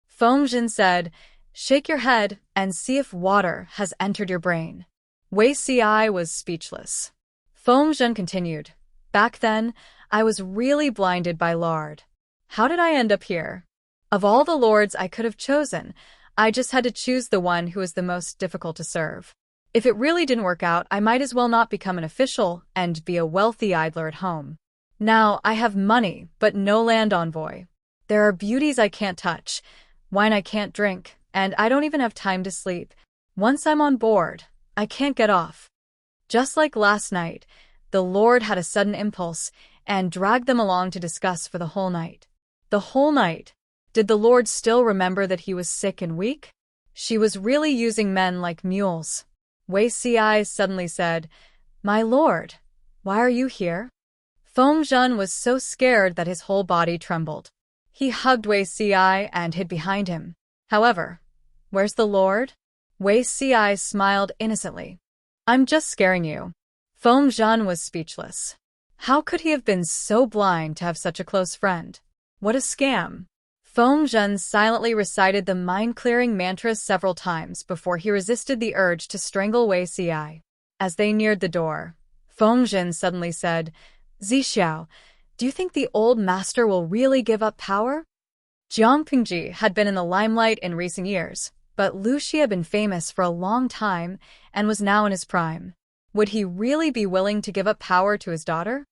Feng Zhen said, "Shake your head and see if water has entered your brain." Wei Xi was speechless. Feng Zhen continued, "Back then, I was really blinded by lard. How did I end up here? Of all the lords I could have chosen, I just had to choose the one who was the most difficult to serve. If it really didn't work out, I might as well not become an official and be a wealthy idler at home. Now I have money, but no land envoy. There are beauties I can't touch, wine I can't drink, and I don't even have time to sleep. Once I'm on board, I can't get off." Just like last night, the Lord had a sudden impulse and dragged them along to discuss for the whole night. The whole night. Did the Lord still remember that he was sick and weak? She was really using men like mules. Wei Xi suddenly said, "My lord, why are you here?" Feng Zhen was so scared that his whole body trembled. He hugged Wei Xi and hid behind him. However, "Where's the lord?" Wei Xi smiled innocently. "I'm just scaring you." Feng Zhen was speechless. How could he have been so blind to have such a close friend? What a scam. Feng Zhen silently recited the mind-clearing mantras several times before he resisted the urge to strangle Wei Xi. As they neared the door, Feng Zhen suddenly said, "Zixiao, do you think the old master will really give up power?" Jiang Pingji had been in the limelight in recent years, but Lu Xi had been famous for a long time and was now in his prime. Would he really be willing to give up power to his daughter?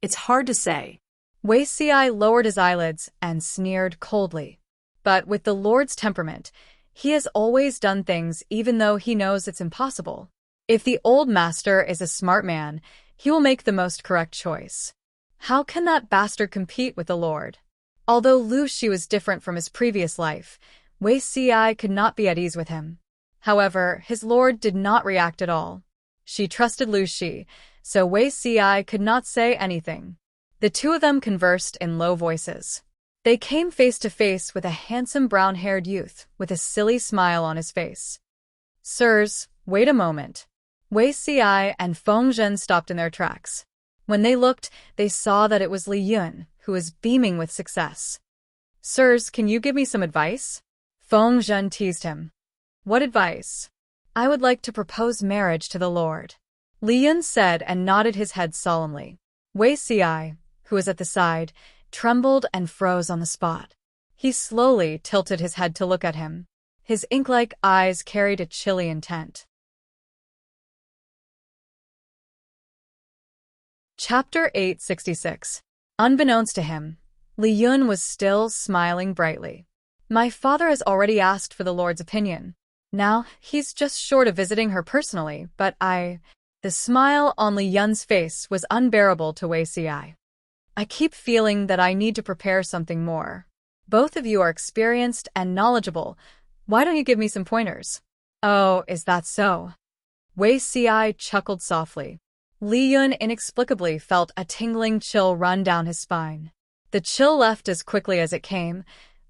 It's hard to say. Wei Xi lowered his eyelids and sneered coldly. But with the Lord's temperament, he has always done things even though he knows it's impossible. If the old master is a smart man, he will make the most correct choice. How can that bastard compete with the Lord? Although Lu Xi was different from his previous life, Wei Xi could not be at ease with him. However, his lord did not react at all. She trusted Lu Shi, so Wei Si could not say anything. The two of them conversed in low voices. They came face to face with a handsome brown-haired youth with a silly smile on his face. "Sirs, wait a moment." Wei Si and Feng Zhen stopped in their tracks. When they looked, they saw that it was Li Yun, who was beaming with success. "Sirs, can you give me some advice?" Feng Zhen teased him. "What advice?" "I would like to propose marriage to the Lord," Li Yun said and nodded his head solemnly. Wei Si, who was at the side, trembled and froze on the spot. He slowly tilted his head to look at him. His ink-like eyes carried a chilly intent. Chapter 866. Unbeknownst to him, Li Yun was still smiling brightly. "My father has already asked for the Lord's opinion. Now, he's just short of visiting her personally, but The smile on Li Yun's face was unbearable to Wei Si. "I keep feeling that I need to prepare something more. Both of you are experienced and knowledgeable. Why don't you give me some pointers?" "Oh, is that so?" Wei Si chuckled softly. Li Yun inexplicably felt a tingling chill run down his spine. The chill left as quickly as it came,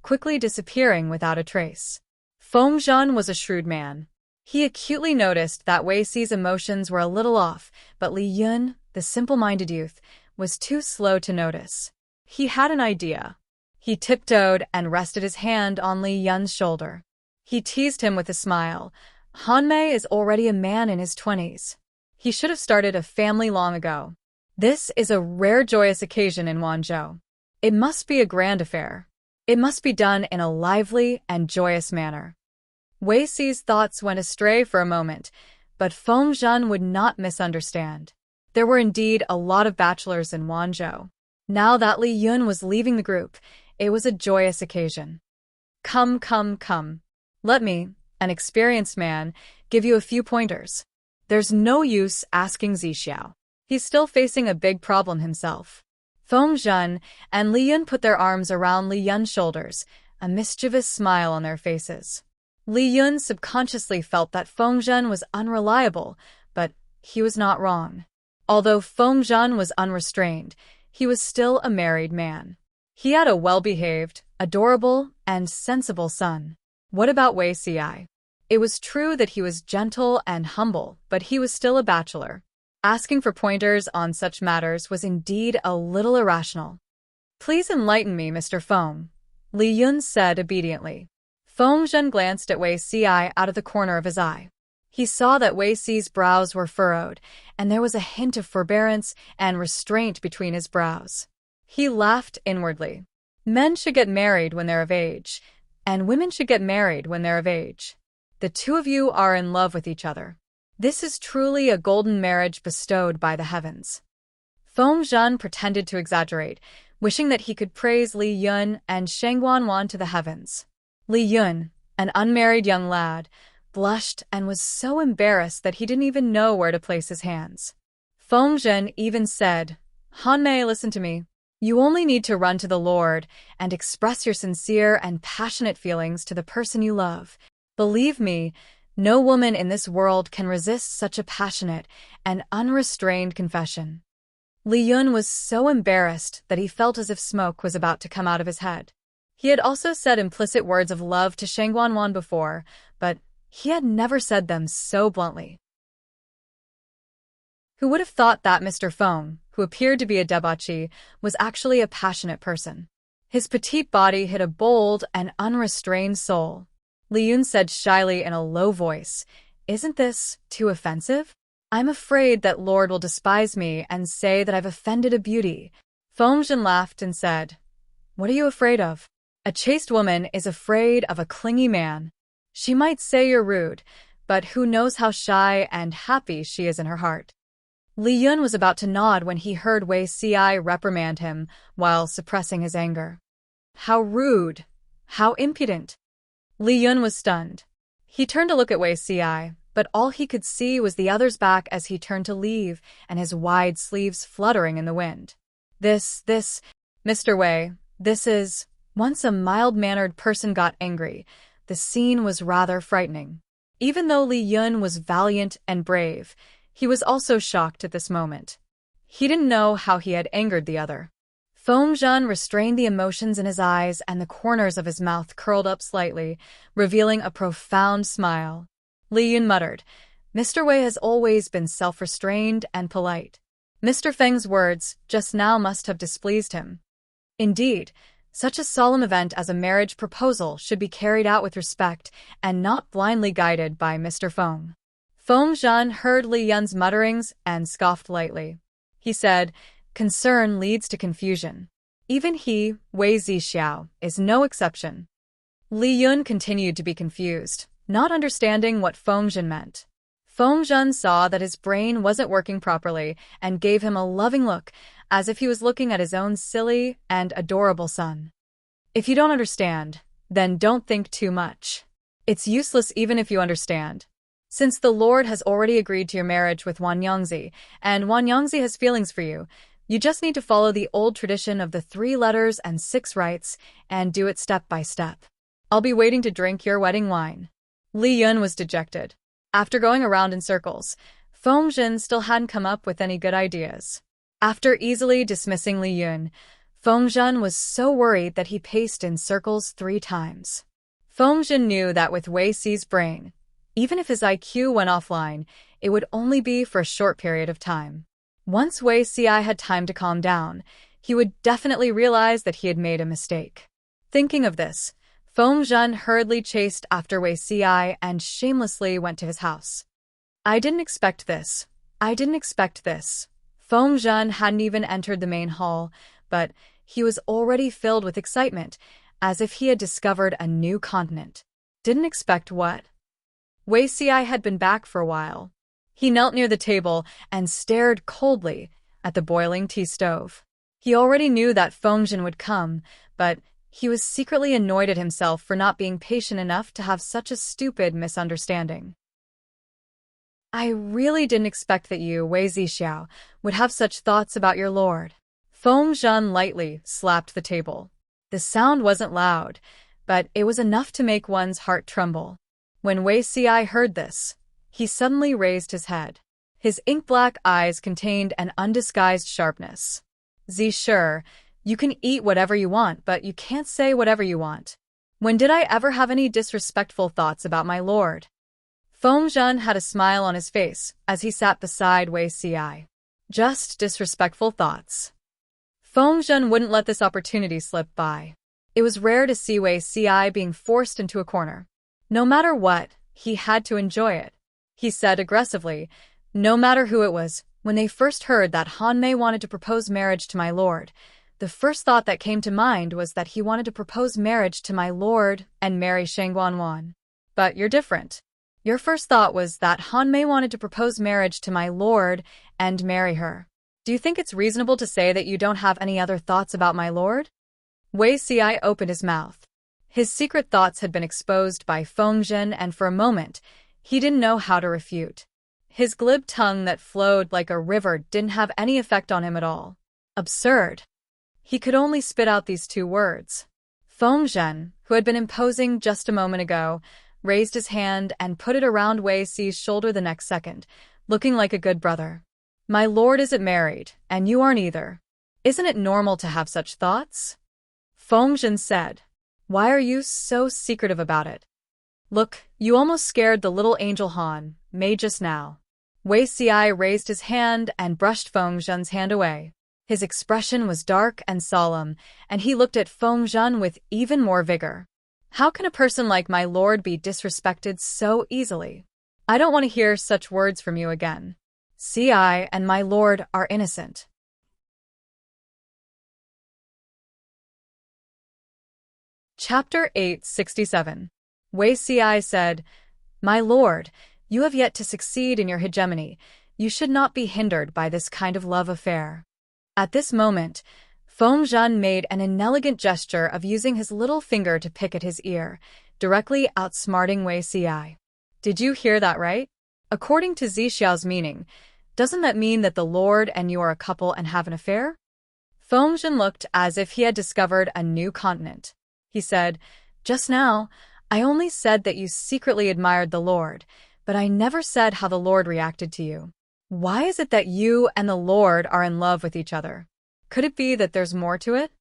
quickly disappearing without a trace. Feng Zhen was a shrewd man. He acutely noticed that Wei Si's emotions were a little off, but Li Yun, the simple-minded youth, was too slow to notice. He had an idea. He tiptoed and rested his hand on Li Yun's shoulder. He teased him with a smile. "Hanmei is already a man in his 20s. He should have started a family long ago. This is a rare joyous occasion in Wanzhou. It must be a grand affair. It must be done in a lively and joyous manner." Wei Si's thoughts went astray for a moment, but Feng Zhen would not misunderstand. There were indeed a lot of bachelors in Wanzhou. Now that Li Yun was leaving the group, it was a joyous occasion. Come. Let me, an experienced man, give you a few pointers. There's no use asking Zixiao. He's still facing a big problem himself." Feng Zhen and Li Yun put their arms around Li Yun's shoulders, a mischievous smile on their faces. Li Yun subconsciously felt that Feng Zhen was unreliable, but he was not wrong. Although Feng Zhen was unrestrained, he was still a married man. He had a well-behaved, adorable, and sensible son. What about Wei Si? It was true that he was gentle and humble, but he was still a bachelor. Asking for pointers on such matters was indeed a little irrational. "Please enlighten me, Mr. Feng," Li Yun said obediently. Feng Zhen glanced at Wei Si out of the corner of his eye. He saw that Wei Si's brows were furrowed, and there was a hint of forbearance and restraint between his brows. He laughed inwardly. Men should get married when they're of age, and women should get married when they're of age. The two of you are in love with each other. This is truly a golden marriage bestowed by the heavens." Feng Zhen pretended to exaggerate, wishing that he could praise Li Yun and Sheng Wanwan to the heavens. Li Yun, an unmarried young lad, blushed and was so embarrassed that he didn't even know where to place his hands. Feng Zhen even said, "Hanmei, listen to me. You only need to run to the Lord and express your sincere and passionate feelings to the person you love. Believe me, no woman in this world can resist such a passionate and unrestrained confession." Li Yun was so embarrassed that he felt as if smoke was about to come out of his head. He had also said implicit words of love to Sheng Wanwan before, but he had never said them so bluntly. Who would have thought that Mr. Feng, who appeared to be a debauchee, was actually a passionate person? His petite body hid a bold and unrestrained soul. Li Yun said shyly in a low voice, "Isn't this too offensive? I'm afraid that Lord will despise me and say that I've offended a beauty." Feng Zhen laughed and said, "What are you afraid of? A chaste woman is afraid of a clingy man. She might say you're rude, but who knows how shy and happy she is in her heart." Li Yun was about to nod when he heard Wei Si reprimand him while suppressing his anger. How rude! How impudent! Li Yun was stunned. He turned to look at Wei Si, but all he could see was the other's back as he turned to leave and his wide sleeves fluttering in the wind. This, Mr. Wei, this is... Once a mild-mannered person got angry, the scene was rather frightening. Even though Li Yun was valiant and brave, he was also shocked at this moment. He didn't know how he had angered the other. Feng Zhen restrained the emotions in his eyes and the corners of his mouth curled up slightly, revealing a profound smile. Li Yun muttered, "Mr. Wei has always been self-restrained and polite." Mr. Feng's words just now must have displeased him. Indeed, such a solemn event as a marriage proposal should be carried out with respect and not blindly guided by Mr. Feng. Feng Zhen heard Li Yun's mutterings and scoffed lightly. He said, "Concern leads to confusion. Even he, Wei Zixiao, is no exception." Li Yun continued to be confused, not understanding what Feng Zhen meant. Feng Zhen saw that his brain wasn't working properly and gave him a loving look, as if he was looking at his own silly and adorable son. "If you don't understand, then don't think too much. It's useless even if you understand. Since the Lord has already agreed to your marriage with Wan Yangzi, and Wan Yangzi has feelings for you, you just need to follow the old tradition of the 3 letters and 6 rites and do it step by step. I'll be waiting to drink your wedding wine." Li Yun was dejected. After going around in circles, Feng Zhen still hadn't come up with any good ideas. After easily dismissing Li Yun, Feng Zhen was so worried that he paced in circles 3 times. Feng Zhen knew that with Wei Si's brain, even if his IQ went offline, it would only be for a short period of time. Once Wei Si had time to calm down, he would definitely realize that he had made a mistake. Thinking of this, Feng Zhen hurriedly chased after Wei Si and shamelessly went to his house. "I didn't expect this. I didn't expect this." Feng Zhen hadn't even entered the main hall, but he was already filled with excitement, as if he had discovered a new continent. Didn't expect what? Wei Si had been back for a while. He knelt near the table and stared coldly at the boiling tea stove. He already knew that Feng Zhen would come, but he was secretly annoyed at himself for not being patient enough to have such a stupid misunderstanding. "I really didn't expect that you, Wei Zixiao, would have such thoughts about your lord." Feng Zhen lightly slapped the table. The sound wasn't loud, but it was enough to make one's heart tremble. When Wei Si heard this, he suddenly raised his head. His ink-black eyes contained an undisguised sharpness. "Sure, you can eat whatever you want, but you can't say whatever you want. When did I ever have any disrespectful thoughts about my lord?" Feng Zhen had a smile on his face as he sat beside Wei Si. Just disrespectful thoughts. Feng Zhen wouldn't let this opportunity slip by. It was rare to see Wei Si being forced into a corner. No matter what, he had to enjoy it. He said aggressively, "No matter who it was, when they first heard that Han Mei wanted to propose marriage to my lord, the first thought that came to mind was that he wanted to propose marriage to my lord and marry Shangguanwan. But you're different. Your first thought was that Han Mei wanted to propose marriage to my lord and marry her. Do you think it's reasonable to say that you don't have any other thoughts about my lord?" Wei Si opened his mouth. His secret thoughts had been exposed by Feng Zhen, and for a moment, he didn't know how to refute. His glib tongue that flowed like a river didn't have any effect on him at all. Absurd. He could only spit out these 2 words. Feng Zhen, who had been imposing just a moment ago, raised his hand and put it around Wei Si's shoulder the next second, looking like a good brother. "My lord isn't married, and you aren't either. Isn't it normal to have such thoughts?" Feng Zhen said. "Why are you so secretive about it? Look, you almost scared the little angel Han Mei just now." Wei Si raised his hand and brushed Feng Zhen's hand away. His expression was dark and solemn, and he looked at Feng Zhen with even more vigor. "How can a person like my lord be disrespected so easily? I don't want to hear such words from you again. Si and my lord are innocent." Chapter 867. Wei Si said, "My lord, you have yet to succeed in your hegemony. You should not be hindered by this kind of love affair." At this moment, Feng Zhen made an inelegant gesture of using his little finger to pick at his ear, directly outsmarting Wei Si. "Did you hear that right? According to Zixiao's meaning, doesn't that mean that the lord and you are a couple and have an affair?" Feng Zhen looked as if he had discovered a new continent. He said, "Just now, I only said that you secretly admired the Lord, but I never said how the Lord reacted to you. Why is it that you and the Lord are in love with each other? Could it be that there's more to it?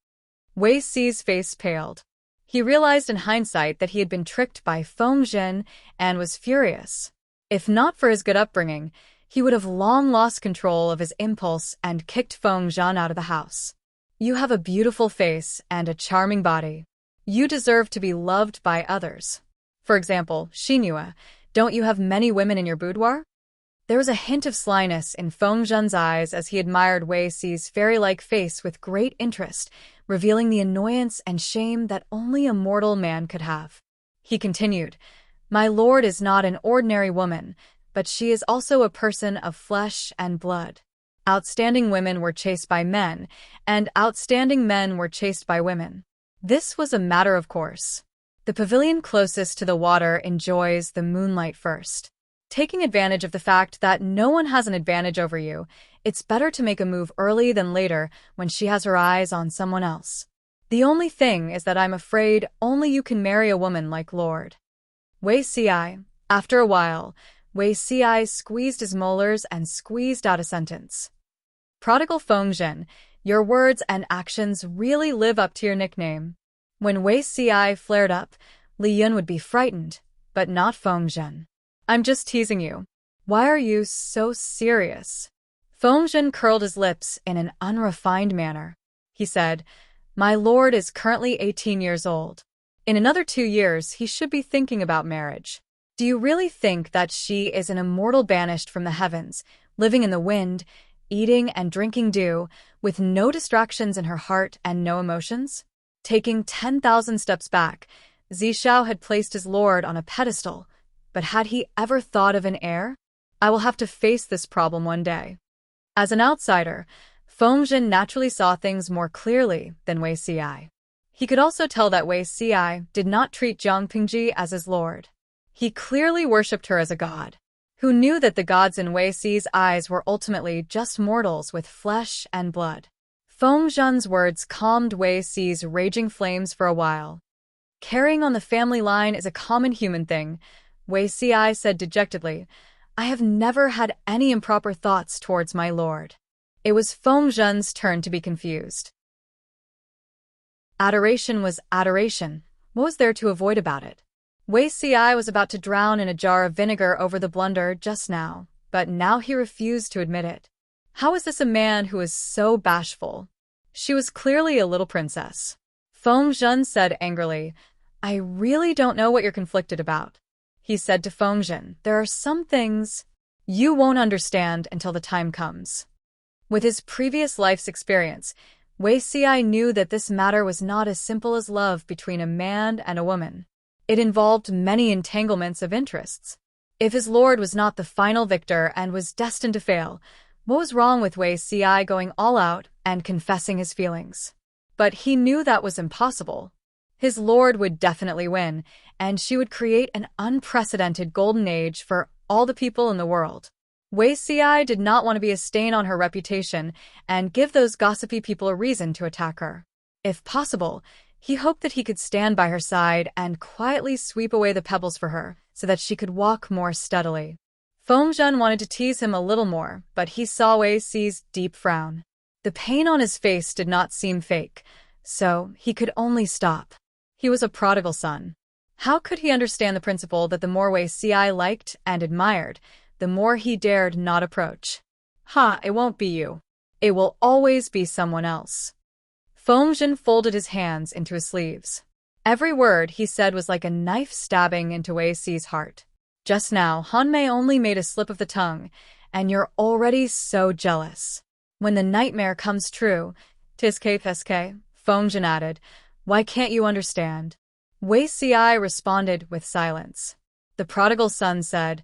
Wei Si's face paled. He realized in hindsight that he had been tricked by Feng Zhen and was furious. If not for his good upbringing, he would have long lost control of his impulse and kicked Feng Zhen out of the house. You have a beautiful face and a charming body. You deserve to be loved by others. For example, Xinhua, don't you have many women in your boudoir? There was a hint of slyness in Feng Zhen's eyes as he admired Wei Si's fairy-like face with great interest, revealing the annoyance and shame that only a mortal man could have. He continued, "My lord is not an ordinary woman, but she is also a person of flesh and blood. Outstanding women were chased by men, and outstanding men were chased by women. This was a matter of course. The pavilion closest to the water enjoys the moonlight first. Taking advantage of the fact that no one has an advantage over you, it's better to make a move early than later when she has her eyes on someone else. The only thing is that I'm afraid only you can marry a woman like Lord." Wei Si. After a while, Wei Si squeezed his molars and squeezed out a sentence. "Prodigal Feng Zhen, your words and actions really live up to your nickname." When Wei Si flared up, Li Yun would be frightened, but not Feng Zhen. "I'm just teasing you. Why are you so serious?" Feng Zhen curled his lips in an unrefined manner. He said, "My lord is currently 18 years old. In another 2 years, he should be thinking about marriage. Do you really think that she is an immortal banished from the heavens, living in the wind, eating and drinking dew, with no distractions in her heart and no emotions?" Taking 10,000 steps back, Zishao had placed his lord on a pedestal, but had he ever thought of an heir? I will have to face this problem one day. As an outsider, Feng Zhen naturally saw things more clearly than Wei Si. He could also tell that Wei Si did not treat Jiang Pingji as his lord. He clearly worshipped her as a god. Who knew that the gods in Wei Si's eyes were ultimately just mortals with flesh and blood? Feng Zhen's words calmed Wei Si's raging flames for a while. "Carrying on the family line is a common human thing," Wei Si said dejectedly. "I have never had any improper thoughts towards my lord." It was Feng Zhen's turn to be confused. Adoration was adoration. What was there to avoid about it? Wei Si was about to drown in a jar of vinegar over the blunder just now, but now he refused to admit it. How is this a man who is so bashful? She was clearly a little princess. Feng Zhen said angrily, "I really don't know what you're conflicted about." He said to Feng Zhen, "There are some things you won't understand until the time comes." With his previous life's experience, Wei Si knew that this matter was not as simple as love between a man and a woman. It involved many entanglements of interests. If his lord was not the final victor and was destined to fail, what was wrong with Wei Si going all out and confessing his feelings? But he knew that was impossible. His lord would definitely win, and she would create an unprecedented golden age for all the people in the world. Wei Si did not want to be a stain on her reputation and give those gossipy people a reason to attack her. If possible, he hoped that he could stand by her side and quietly sweep away the pebbles for her so that she could walk more steadily. Feng Zhen wanted to tease him a little more, but he saw Wei Si's deep frown. The pain on his face did not seem fake, so he could only stop. He was a prodigal son. How could he understand the principle that the more Wei Si liked and admired, the more he dared not approach? It won't be you. It will always be someone else. Feng Zhen folded his hands into his sleeves. Every word he said was like a knife stabbing into Wei Si's heart. Just now, Han Mei only made a slip of the tongue, and you're already so jealous. When the nightmare comes true, Tiske Peske, Feng Zhen added, "Why can't you understand?" Wei Si responded with silence. The prodigal son said,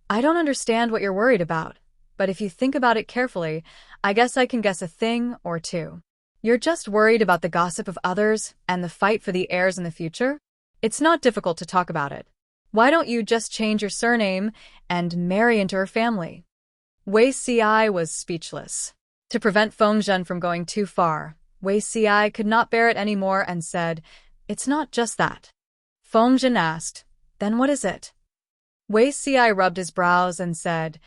"I don't understand what you're worried about, but if you think about it carefully, I guess I can guess a thing or two. You're just worried about the gossip of others and the fight for the heirs in the future? It's not difficult to talk about it. Why don't you just change your surname and marry into her family?" Wei Si was speechless. To prevent Feng Zhen from going too far, Wei Si could not bear it anymore and said, "It's not just that." Feng asked, "Then what is it?" Wei Xi rubbed his brows and said,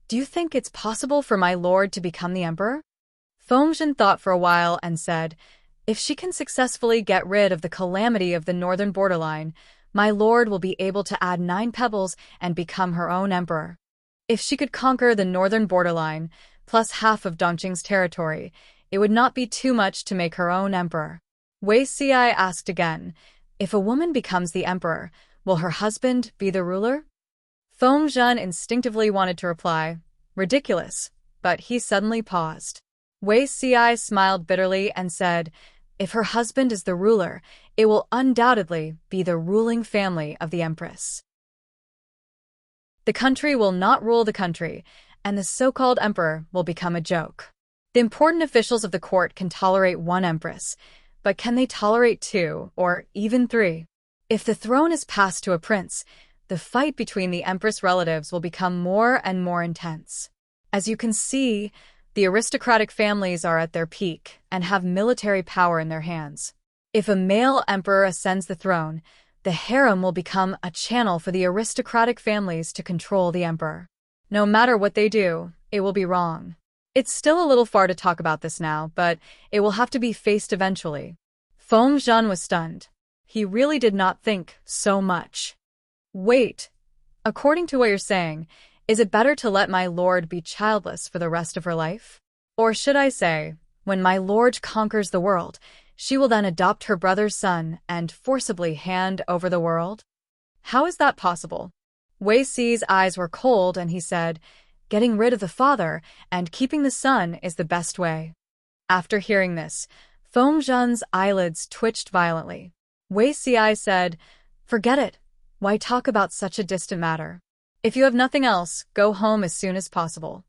"Do you think it's possible for my lord to become the emperor?" Feng thought for a while and said, "If she can successfully get rid of the calamity of the northern borderline, my lord will be able to add 9 pebbles and become her own emperor. If she could conquer the northern borderline, plus half of Dongqing's territory, it would not be too much to make her own emperor." Wei Xi asked again, "If a woman becomes the emperor, will her husband be the ruler?" Feng instinctively wanted to reply, "Ridiculous," but he suddenly paused. Wei Xi smiled bitterly and said, "If her husband is the ruler, it will undoubtedly be the ruling family of the Empress. The country will not rule the country, and the so-called emperor will become a joke. The important officials of the court can tolerate 1 empress, but can they tolerate 2 or even 3? If the throne is passed to a prince, the fight between the empress relatives will become more and more intense. As you can see, the aristocratic families are at their peak and have military power in their hands. If a male emperor ascends the throne, the harem will become a channel for the aristocratic families to control the emperor. No matter what they do, it will be wrong. It's still a little far to talk about this now, but it will have to be faced eventually." Feng was stunned. He really did not think so much. "Wait, according to what you're saying, is it better to let my lord be childless for the rest of her life? Or should I say, when my lord conquers the world, she will then adopt her brother's son and forcibly hand over the world? How is that possible?" Wei Xi's eyes were cold and he said, "Getting rid of the father and keeping the son is the best way." After hearing this, Feng eyelids twitched violently. Wei Xi said, "Forget it. Why talk about such a distant matter? If you have nothing else, go home as soon as possible."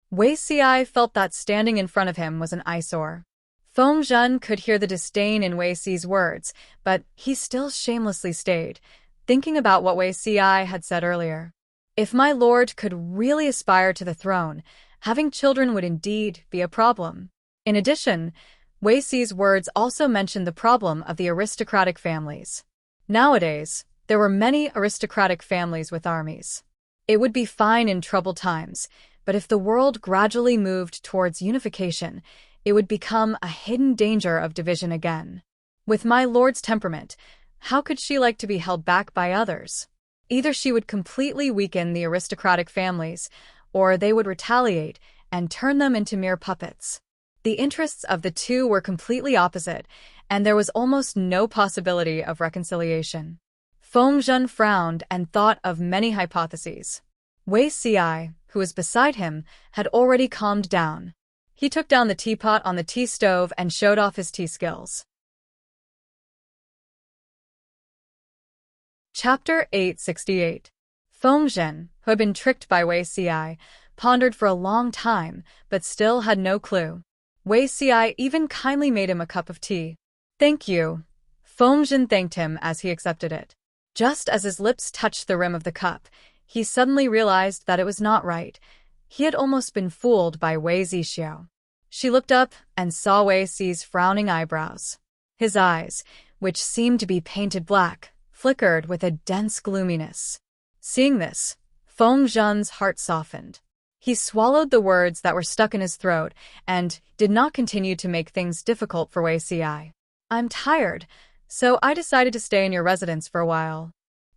Wei Xi felt that standing in front of him was an eyesore. Feng could hear the disdain in Wei Xi's words, but he still shamelessly stayed, thinking about what Wei Xi had said earlier. If my lord could really aspire to the throne, having children would indeed be a problem. In addition, Wei Xi's words also mentioned the problem of the aristocratic families. Nowadays, there were many aristocratic families with armies. It would be fine in troubled times, but if the world gradually moved towards unification, it would become a hidden danger of division again. With my lord's temperament, how could she like to be held back by others? Either she would completely weaken the aristocratic families, or they would retaliate and turn them into mere puppets. The interests of the two were completely opposite, and there was almost no possibility of reconciliation. Feng frowned and thought of many hypotheses. Wei Xi, who was beside him, had already calmed down. He took down the teapot on the tea stove and showed off his tea skills. Chapter 868. Feng Zhen, who had been tricked by Wei Xi, pondered for a long time, but still had no clue. Wei Xi even kindly made him a cup of tea. "Thank you." Feng Zhen thanked him as he accepted it. Just as his lips touched the rim of the cup, he suddenly realized that it was not right. He had almost been fooled by Wei Zhixiao. She looked up and saw Wei Xi's frowning eyebrows. His eyes, which seemed to be painted black, flickered with a dense gloominess. Seeing this, Feng Zhen's heart softened. He swallowed the words that were stuck in his throat and did not continue to make things difficult for Wei Xi. "I'm tired, so I decided to stay in your residence for a while."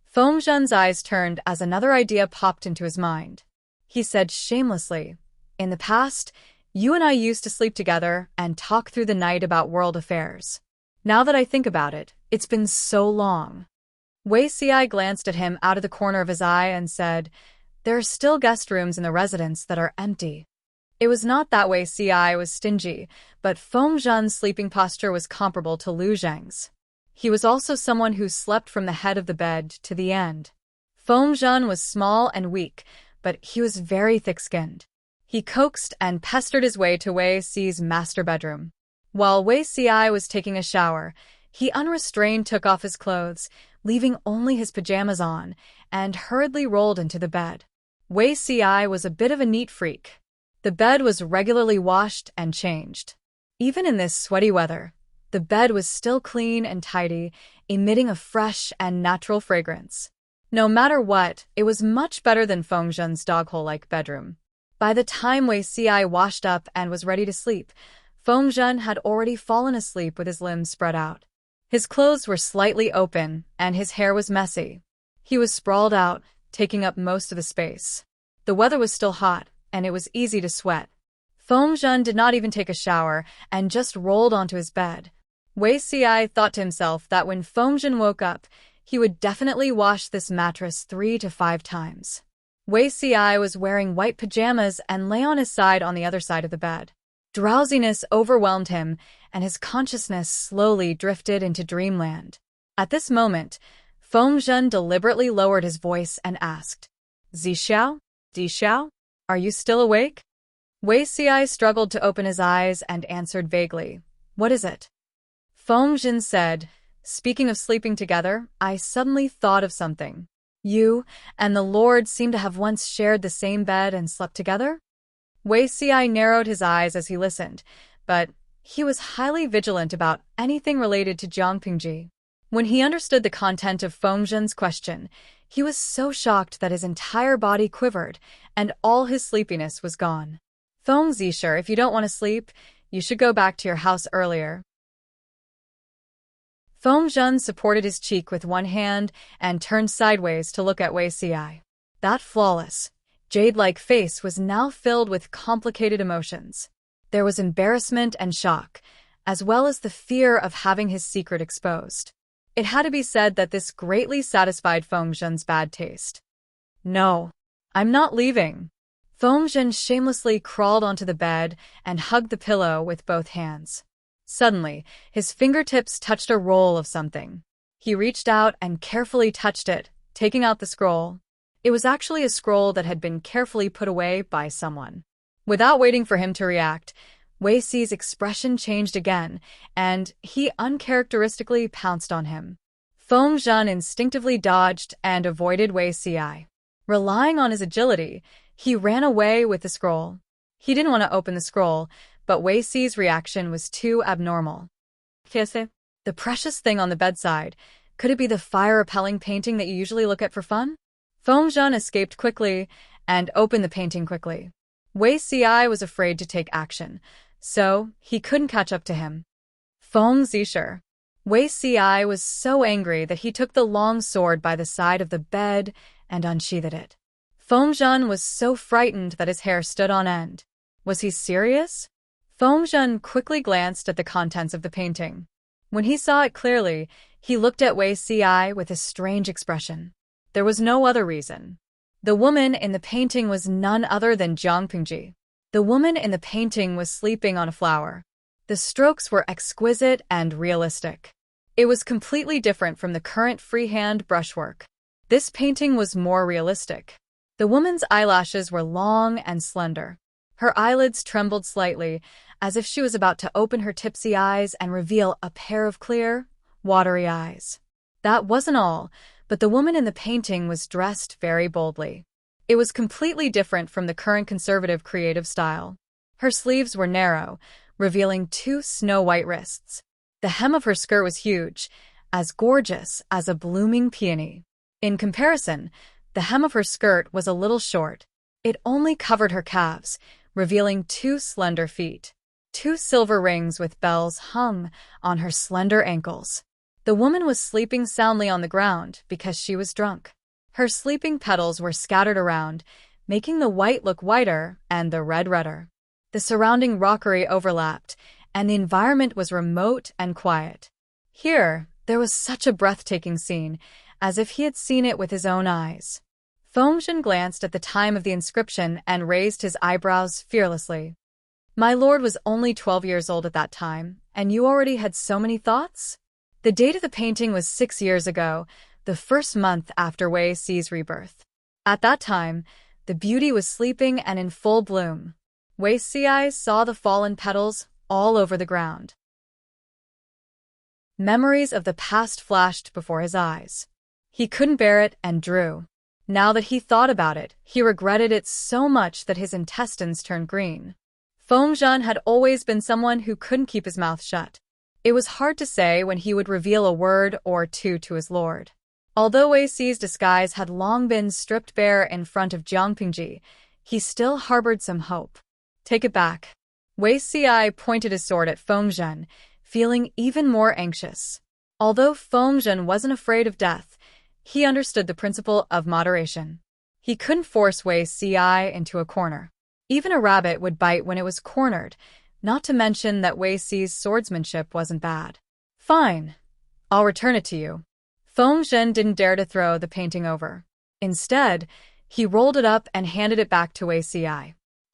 Feng Zhen's eyes turned as another idea popped into his mind. He said shamelessly, "In the past, you and I used to sleep together and talk through the night about world affairs. Now that I think about it, it's been so long." Wei Xi glanced at him out of the corner of his eye and said, "There are still guest rooms in the residence that are empty." It was not that Wei Xi was stingy, but Feng Zhen's sleeping posture was comparable to Lu Zheng's. He was also someone who slept from the head of the bed to the end. Feng Zhen was small and weak, but he was very thick-skinned. He coaxed and pestered his way to Wei Xi's master bedroom. While Wei Xi was taking a shower, he unrestrained took off his clothes, leaving only his pajamas on, and hurriedly rolled into the bed. Wei Xi was a bit of a neat freak. The bed was regularly washed and changed. Even in this sweaty weather, The bed was still clean and tidy, emitting a fresh and natural fragrance. No matter what, it was much better than Fengzhen's doghole-like bedroom. By the time Wei Xi washed up and was ready to sleep, Fengzhen had already fallen asleep with his limbs spread out. His clothes were slightly open, and his hair was messy. He was sprawled out, taking up most of the space. The weather was still hot, and it was easy to sweat. Fengzhen did not even take a shower and just rolled onto his bed. Wei Xi thought to himself that when Fengzhen woke up, he would definitely wash this mattress 3 to 5 times. Wei Xi was wearing white pajamas and lay on his side on the other side of the bed. Drowsiness overwhelmed him, and his consciousness slowly drifted into dreamland. At this moment, Fengzhen deliberately lowered his voice and asked, "Zixiao? Dixiao? Are you still awake?" Wei Xi struggled to open his eyes and answered vaguely, "What is it?" Fengzhen said, "Speaking of sleeping together, I suddenly thought of something. You and the Lord seem to have once shared the same bed and slept together?" Wei Xi narrowed his eyes as he listened, but he was highly vigilant about anything related to Jiangpingji. When he understood the content of Fengzhen's question, he was so shocked that his entire body quivered, and all his sleepiness was gone. "Feng Zisher, if you don't want to sleep, you should go back to your house earlier." Fengzhen supported his cheek with one hand and turned sideways to look at Wei Xi. That flawless, jade-like face was now filled with complicated emotions. There was embarrassment and shock, as well as the fear of having his secret exposed. It had to be said that this greatly satisfied Fengzhen's bad taste. "No, I'm not leaving." Fengzhen shamelessly crawled onto the bed and hugged the pillow with both hands. Suddenly, his fingertips touched a roll of something. He reached out and carefully touched it, taking out the scroll. It was actually a scroll that had been carefully put away by someone. Without waiting for him to react, Wei Xi's expression changed again, and he uncharacteristically pounced on him. Fengzhen instinctively dodged and avoided Wei Xi. Relying on his agility, he ran away with the scroll. He didn't want to open the scroll, but Wei Xi's reaction was too abnormal. The precious thing on the bedside, could it be the fire-repelling painting that you usually look at for fun? Fengzhen escaped quickly and opened the painting quickly. Wei Xi was afraid to take action, so he couldn't catch up to him. Feng Zisher. Wei Xi was so angry that he took the long sword by the side of the bed and unsheathed it. Fengzhen was so frightened that his hair stood on end. Was he serious? Fengzhen quickly glanced at the contents of the painting. When he saw it clearly, he looked at Wei Xi with a strange expression. There was no other reason. The woman in the painting was none other than Jiangpingji. The woman in the painting was sleeping on a flower. The strokes were exquisite and realistic. It was completely different from the current freehand brushwork. This painting was more realistic. The woman's eyelashes were long and slender. Her eyelids trembled slightly, as if she was about to open her tipsy eyes and reveal a pair of clear, watery eyes. That wasn't all, but the woman in the painting was dressed very boldly. It was completely different from the current conservative creative style. Her sleeves were narrow, revealing 2 snow-white wrists. The hem of her skirt was huge, as gorgeous as a blooming peony. In comparison, the hem of her skirt was a little short. It only covered her calves, revealing 2 slender feet. 2 silver rings with bells hung on her slender ankles. The woman was sleeping soundly on the ground because she was drunk. Her sleeping petals were scattered around, making the white look whiter and the red redder. The surrounding rockery overlapped, and the environment was remote and quiet. Here, there was such a breathtaking scene, as if he had seen it with his own eyes. Fengzhen glanced at the time of the inscription and raised his eyebrows fearlessly. "My lord was only 12 years old at that time, and you already had so many thoughts?" The date of the painting was 6 years ago, the first month after Wei Xi's rebirth. At that time, the beauty was sleeping and in full bloom. Wei Xi saw the fallen petals all over the ground. Memories of the past flashed before his eyes. He couldn't bear it and drew. Now that he thought about it, he regretted it so much that his intestines turned green. Fengzhen had always been someone who couldn't keep his mouth shut. It was hard to say when he would reveal a word or two to his lord. Although Wei Si's disguise had long been stripped bare in front of Jiang Pingji, he still harbored some hope. Take it back. Wei Si pointed his sword at Feng Zhen, feeling even more anxious. Although Feng Zhen wasn't afraid of death, he understood the principle of moderation. He couldn't force Wei Si into a corner. Even a rabbit would bite when it was cornered, not to mention that Wei Si's swordsmanship wasn't bad. Fine. I'll return it to you. Feng Zhen didn't dare to throw the painting over. Instead, he rolled it up and handed it back to Wei Si.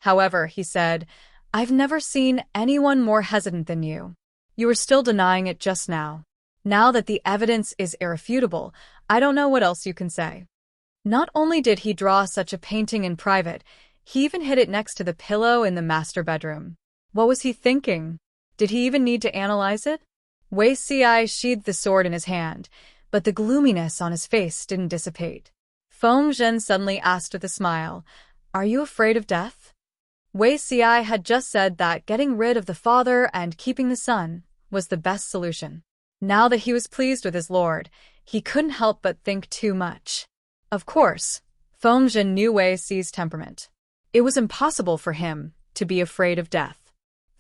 However, he said, I've never seen anyone more hesitant than you. You were still denying it just now. Now that the evidence is irrefutable, I don't know what else you can say. Not only did he draw such a painting in private, he even hid it next to the pillow in the master bedroom. What was he thinking? Did he even need to analyze it? Wei Si sheathed the sword in his hand, but the gloominess on his face didn't dissipate. Feng Zhen suddenly asked with a smile, Are you afraid of death? Wei Si had just said that getting rid of the father and keeping the son was the best solution. Now that he was pleased with his lord, he couldn't help but think too much. Of course, Feng Zhen knew Wei Si's temperament. It was impossible for him to be afraid of death.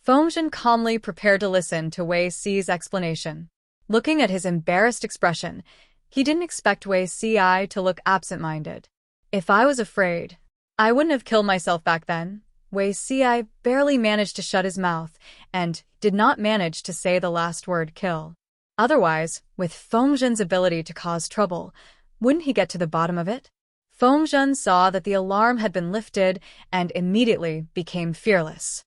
Feng Zhen calmly prepared to listen to Wei Si's explanation. Looking at his embarrassed expression, he didn't expect Wei Si to look absent-minded. If I was afraid, I wouldn't have killed myself back then. Wei Si barely managed to shut his mouth and did not manage to say the last word, kill. Otherwise, with Feng Zhen's ability to cause trouble, wouldn't he get to the bottom of it? Feng Zhen saw that the alarm had been lifted and immediately became fearless.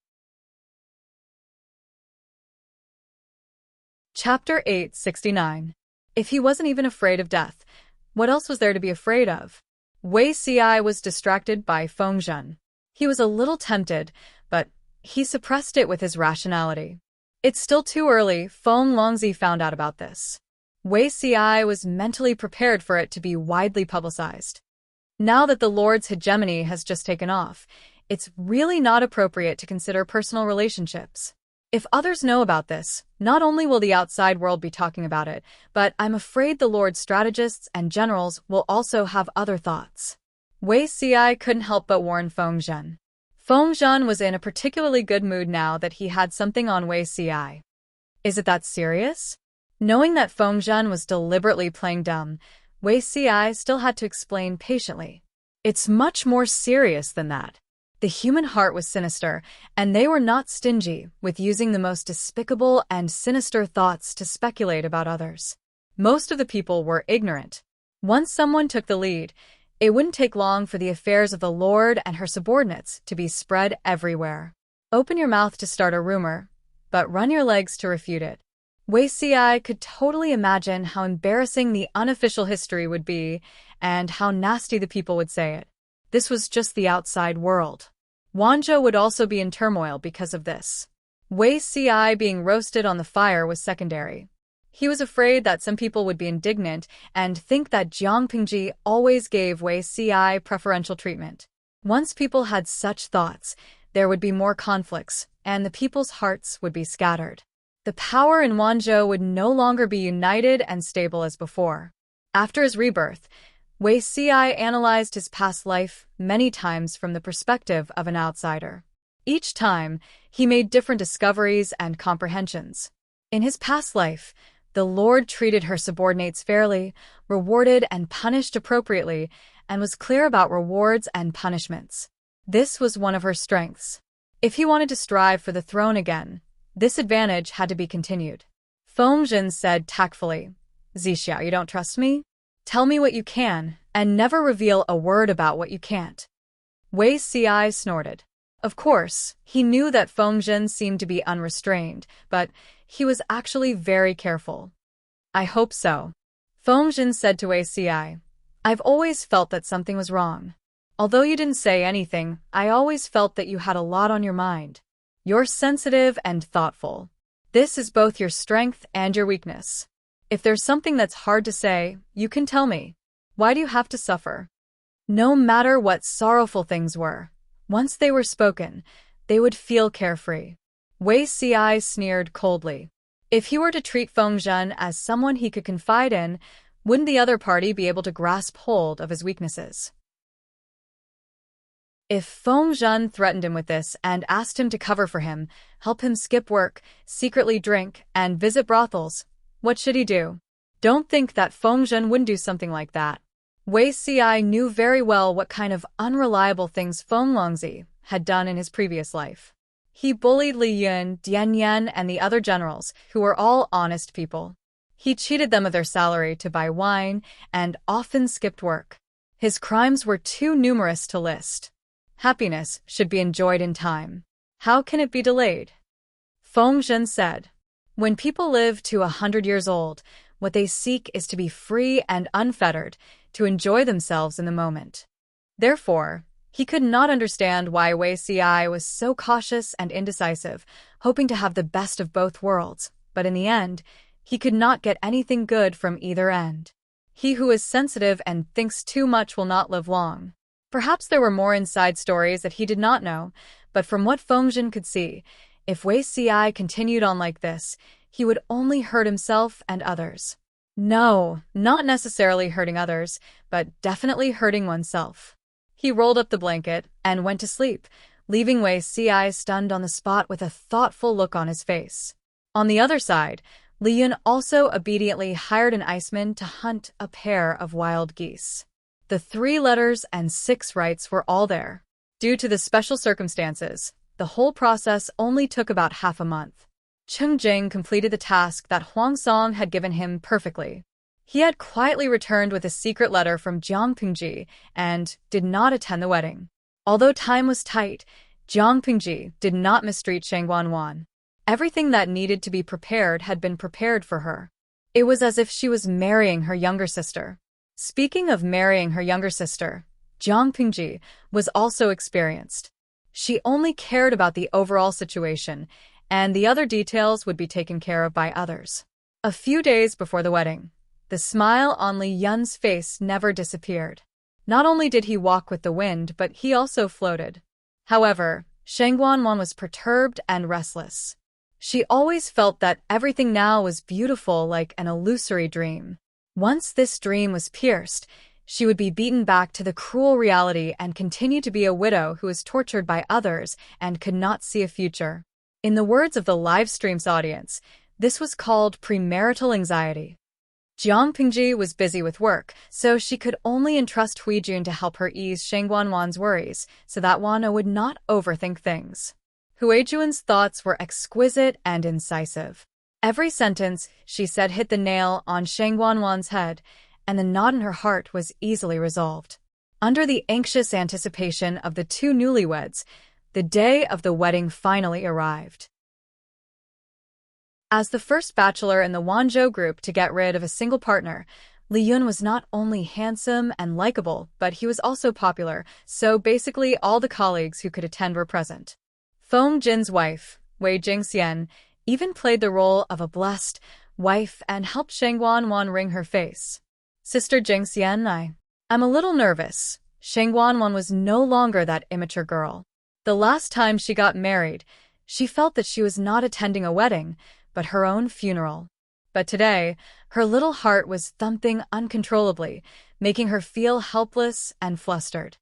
Chapter 869. If he wasn't even afraid of death, what else was there to be afraid of? Wei Si was distracted by Feng Zhen. He was a little tempted, but he suppressed it with his rationality. It's still too early, Feng Longzi found out about this. Wei Si was mentally prepared for it to be widely publicized. Now that the Lord's hegemony has just taken off, it's really not appropriate to consider personal relationships. If others know about this, not only will the outside world be talking about it, but I'm afraid the Lord's strategists and generals will also have other thoughts. Wei Si couldn't help but warn Feng Zhen. Feng Zhen was in a particularly good mood now that he had something on Wei Si. Is it that serious? Knowing that Feng Zhen was deliberately playing dumb, Wei Si still had to explain patiently. It's much more serious than that. The human heart was sinister, and they were not stingy with using the most despicable and sinister thoughts to speculate about others. Most of the people were ignorant. Once someone took the lead, it wouldn't take long for the affairs of the Lord and her subordinates to be spread everywhere. Open your mouth to start a rumor, but run your legs to refute it. Wei Si could totally imagine how embarrassing the unofficial history would be and how nasty the people would say it. This was just the outside world. Wanzhou would also be in turmoil because of this. Wei Si being roasted on the fire was secondary. He was afraid that some people would be indignant and think that Jiang Pingji always gave Wei Si preferential treatment. Once people had such thoughts, there would be more conflicts, and the people's hearts would be scattered. The power in Wanzhou would no longer be united and stable as before. After his rebirth, Wei Si analyzed his past life many times from the perspective of an outsider. Each time, he made different discoveries and comprehensions. In his past life, the Lord treated her subordinates fairly, rewarded and punished appropriately, and was clear about rewards and punishments. This was one of her strengths. If he wanted to strive for the throne again, this advantage had to be continued. Feng Zhen said tactfully, Zixiao, you don't trust me? Tell me what you can, and never reveal a word about what you can't. Wei Si snorted. Of course, he knew that Feng Zhen seemed to be unrestrained, but he was actually very careful. I hope so. Feng Zhen said to Wei Si, I've always felt that something was wrong. Although you didn't say anything, I always felt that you had a lot on your mind. You're sensitive and thoughtful. This is both your strength and your weakness. If there's something that's hard to say, you can tell me. Why do you have to suffer? No matter what sorrowful things were, once they were spoken, they would feel carefree. Wei Si sneered coldly. If he were to treat Feng Zhen as someone he could confide in, wouldn't the other party be able to grasp hold of his weaknesses? If Feng Zhen threatened him with this and asked him to cover for him, help him skip work, secretly drink, and visit brothels, what should he do? Don't think that Feng Zhen wouldn't do something like that. Wei Xi knew very well what kind of unreliable things Feng Longzi had done in his previous life. He bullied Li Yun, Dian Yan, and the other generals, who were all honest people. He cheated them of their salary to buy wine and often skipped work. His crimes were too numerous to list. Happiness should be enjoyed in time. How can it be delayed? Feng Zhen said, "When people live to 100 years old, what they seek is to be free and unfettered, to enjoy themselves in the moment." Therefore, he could not understand why Wei Xi was so cautious and indecisive, hoping to have the best of both worlds, but in the end, he could not get anything good from either end. He who is sensitive and thinks too much will not live long. Perhaps there were more inside stories that he did not know, but from what Feng Zhen could see, if Wei Xi continued on like this, he would only hurt himself and others. No, not necessarily hurting others, but definitely hurting oneself. He rolled up the blanket and went to sleep, leaving Wei Xi stunned on the spot with a thoughtful look on his face. On the other side, Li Yun also obediently hired an iceman to hunt a pair of wild geese. The 3 letters and 6 rights were all there. Due to the special circumstances, the whole process only took about half a month. Cheng Jing completed the task that Huang Song had given him perfectly. He had quietly returned with a secret letter from Jiang Pingji and did not attend the wedding. Although time was tight, Jiang Pingji did not mistreat Shang Guanwan. Everything that needed to be prepared had been prepared for her. It was as if she was marrying her younger sister. Speaking of marrying her younger sister, Jiang Pingji was also experienced. She only cared about the overall situation, and the other details would be taken care of by others. A few days before the wedding, the smile on Li Yun's face never disappeared. Not only did he walk with the wind, but he also floated. However, Shang Guanwan was perturbed and restless. She always felt that everything now was beautiful like an illusory dream. Once this dream was pierced, she would be beaten back to the cruel reality and continue to be a widow who was tortured by others and could not see a future. In the words of the live stream's audience, this was called premarital anxiety. Jiang Pingji was busy with work, so she could only entrust Huijun to help her ease Shang Guanwan's worries so that Wana would not overthink things. Huijun's thoughts were exquisite and incisive. Every sentence she said hit the nail on Shang Guanwan's head, and the knot in her heart was easily resolved. Under the anxious anticipation of the 2 newlyweds, the day of the wedding finally arrived. As the first bachelor in the Wanzhou group to get rid of a single partner, Li Yun was not only handsome and likable, but he was also popular, so basically all the colleagues who could attend were present. Feng Jin's wife, Wei Jingxian, even played the role of a blessed wife and helped Shang Guanwan wring her face. "Sister Jingxian, I'm a little nervous." Shang Guanwan was no longer that immature girl. The last time she got married, she felt that she was not attending a wedding, but her own funeral. But today, her little heart was thumping uncontrollably, making her feel helpless and flustered.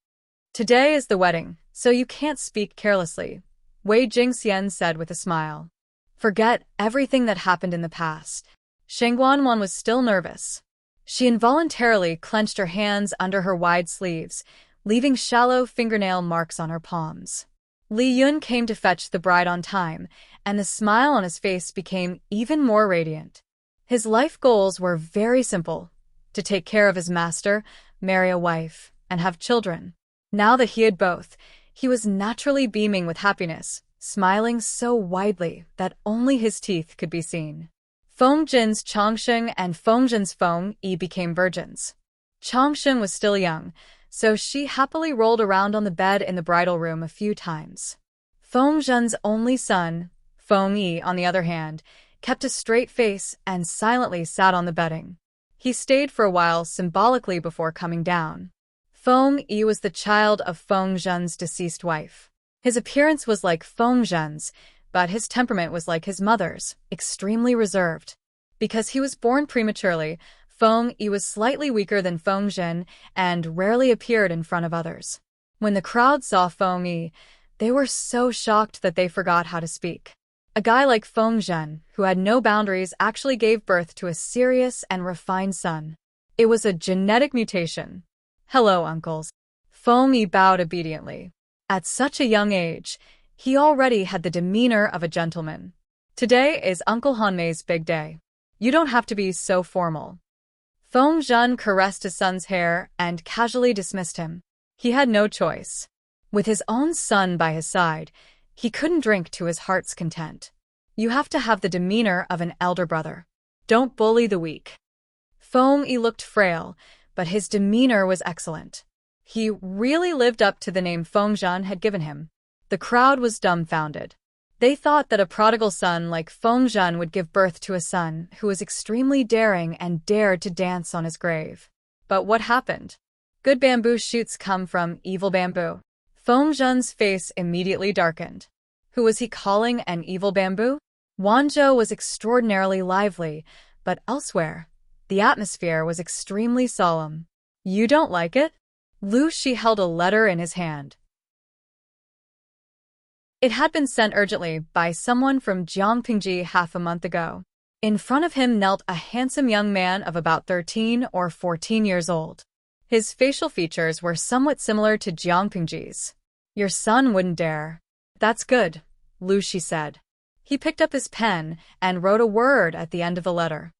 "Today is the wedding, so you can't speak carelessly," Wei Jingxian said with a smile. "Forget everything that happened in the past." Shang Guanwan was still nervous. She involuntarily clenched her hands under her wide sleeves, leaving shallow fingernail marks on her palms. Li Yun came to fetch the bride on time, and the smile on his face became even more radiant. His life goals were very simple: to take care of his master, marry a wife, and have children. Now that he had both, he was naturally beaming with happiness, smiling so widely that only his teeth could be seen. Feng Jin's Changsheng and Feng Zhen's Feng Yi became virgins. Changsheng was still young, so she happily rolled around on the bed in the bridal room a few times. Feng Zhen's only son, Feng Yi, on the other hand, kept a straight face and silently sat on the bedding. He stayed for a while symbolically before coming down. Feng Yi was the child of Feng Zhen's deceased wife. His appearance was like Feng Zhen's, but his temperament was like his mother's, extremely reserved. Because he was born prematurely, Feng Yi was slightly weaker than Feng Zhen and rarely appeared in front of others. When the crowd saw Feng Yi, they were so shocked that they forgot how to speak. A guy like Feng Zhen, who had no boundaries, actually gave birth to a serious and refined son. It was a genetic mutation. "Hello, uncles." Feng Yi bowed obediently. At such a young age, he already had the demeanor of a gentleman. "Today is Uncle Hanmei's big day. You don't have to be so formal." Feng Zhen caressed his son's hair and casually dismissed him. He had no choice. With his own son by his side, he couldn't drink to his heart's content. You have to have the demeanor of an elder brother. Don't bully the weak. Feng Yi looked frail, but his demeanor was excellent. He really lived up to the name Feng Zhen had given him. The crowd was dumbfounded. They thought that a prodigal son like Feng Zhen would give birth to a son who was extremely daring and dared to dance on his grave. But what happened? Good bamboo shoots come from evil bamboo. Feng Zhen's face immediately darkened. Who was he calling an evil bamboo? Wanzhou was extraordinarily lively, but elsewhere, the atmosphere was extremely solemn. "You don't like it?" Lu Shi held a letter in his hand. It had been sent urgently by someone from Jiangpingji half a month ago. In front of him knelt a handsome young man of about 13 or 14 years old. His facial features were somewhat similar to Jiangpingji's. "Your son wouldn't dare." "That's good," Lu Shi said. He picked up his pen and wrote a word at the end of the letter.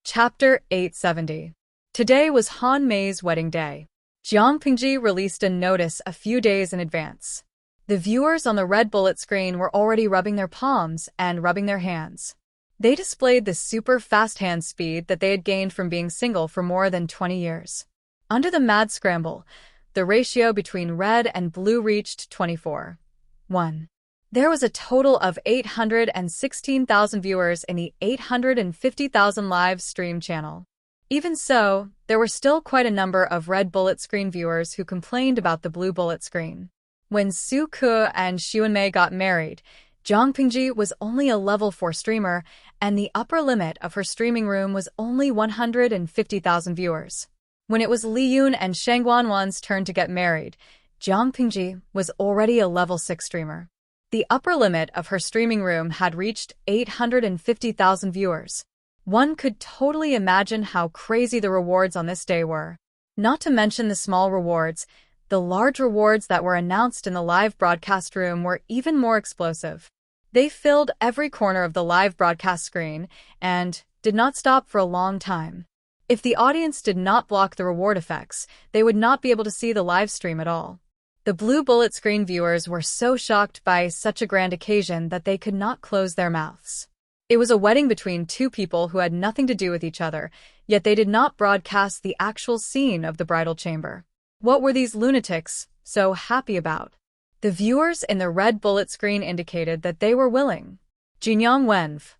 Chapter 870. Today was Han Mei's wedding day. Jiangpingji released a notice a few days in advance. The viewers on the red bullet screen were already rubbing their palms and rubbing their hands. They displayed the super fast hand speed that they had gained from being single for more than 20 years. Under the mad scramble, the ratio between red and blue reached 24:1. There was a total of 816,000 viewers in the 850,000 live stream channel. Even so, there were still quite a number of red bullet screen viewers who complained about the blue bullet screen. When Su Ke and Xuanmei got married, Jiangpingji was only a level 4 streamer, and the upper limit of her streaming room was only 150,000 viewers. When it was Li Yun and Shang Guanwan's turn to get married, Jiangpingji was already a level 6 streamer. The upper limit of her streaming room had reached 850,000 viewers. One could totally imagine how crazy the rewards on this day were. Not to mention the small rewards, the large rewards that were announced in the live broadcast room were even more explosive. They filled every corner of the live broadcast screen and did not stop for a long time. If the audience did not block the reward effects, they would not be able to see the live stream at all. The blue bullet screen viewers were so shocked by such a grand occasion that they could not close their mouths. It was a wedding between two people who had nothing to do with each other, yet they did not broadcast the actual scene of the bridal chamber. What were these lunatics so happy about? The viewers in the red bullet screen indicated that they were willing. Jinyang Wenf.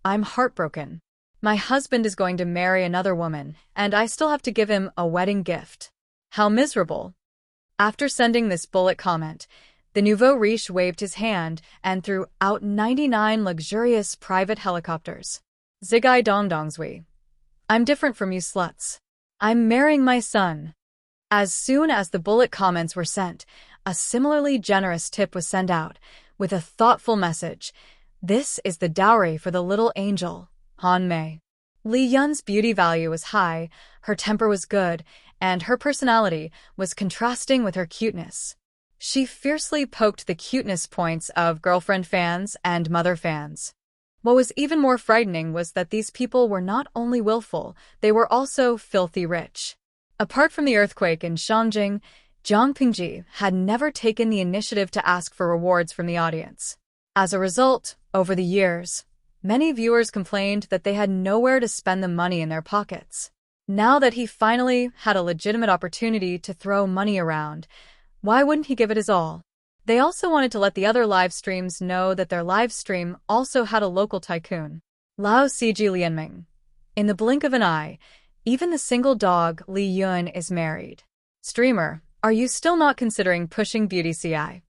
I'm heartbroken. My husband is going to marry another woman, and I still have to give him a wedding gift. How miserable. After sending this bullet comment, the nouveau riche waved his hand and threw out 99 luxurious private helicopters. Zigai Dongdongzui. I'm different from you sluts. I'm marrying my son. As soon as the bullet comments were sent, a similarly generous tip was sent out, with a thoughtful message. This is the dowry for the little angel, Han Mei. Li Yun's beauty value was high, her temper was good, and her personality was contrasting with her cuteness. She fiercely poked the cuteness points of girlfriend fans and mother fans. What was even more frightening was that these people were not only willful, they were also filthy rich. Apart from the earthquake in Shangjing, Jiangpingji had never taken the initiative to ask for rewards from the audience. As a result, over the years, many viewers complained that they had nowhere to spend the money in their pockets. Now that he finally had a legitimate opportunity to throw money around, why wouldn't he give it his all? They also wanted to let the other live streams know that their live stream also had a local tycoon. Lao Ciji Lianming. In the blink of an eye, even the single dog Li Yun is married. Streamer, Are you still not considering pushing beauty CI?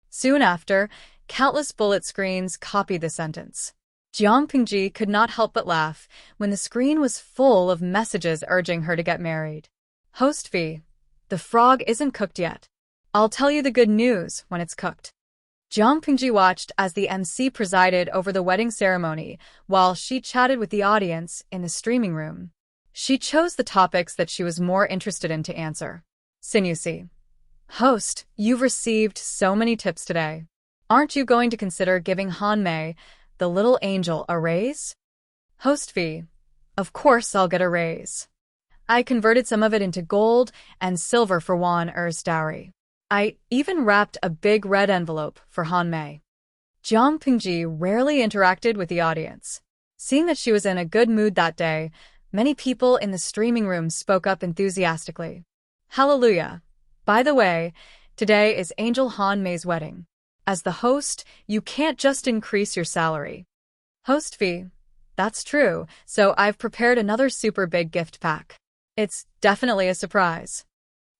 Soon after, countless bullet screens copied the sentence. Jiang Pingji could not help but laugh when the screen was full of messages urging her to get married. Host Fee, the frog isn't cooked yet. I'll tell you the good news when it's cooked. Jiang Pingji watched as the MC presided over the wedding ceremony while she chatted with the audience in the streaming room. She chose the topics that she was more interested in to answer. Sinusi. Host, you've received so many tips today. Aren't you going to consider giving Han Mei, the little angel, a raise? Host Fee. Of course I'll get a raise. I converted some of it into gold and silver for Wan Er's dowry. I even wrapped a big red envelope for Han Mei. Jiang Pingji rarely interacted with the audience. Seeing that she was in a good mood that day, many people in the streaming room spoke up enthusiastically. Hallelujah! By the way, today is Angel Han Mei's wedding. As the host, you can't just increase your salary. Host Fee. That's true, so I've prepared another super big gift pack. It's definitely a surprise.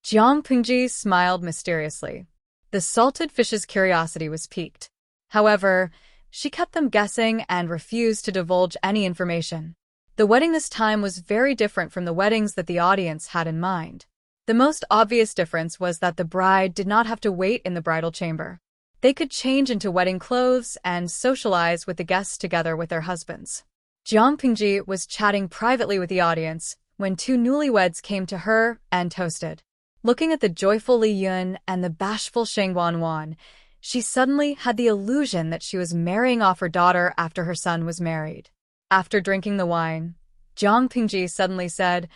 Jiang Pingji smiled mysteriously. The salted fish's curiosity was piqued. However, she kept them guessing and refused to divulge any information. The wedding this time was very different from the weddings that the audience had in mind. The most obvious difference was that the bride did not have to wait in the bridal chamber. They could change into wedding clothes and socialize with the guests together with their husbands. Jiang Pingji was chatting privately with the audience when two newlyweds came to her and toasted. Looking at the joyful Li Yun and the bashful Sheng Wan, she suddenly had the illusion that she was marrying off her daughter after her son was married. After drinking the wine, Jiang Pingji suddenly said,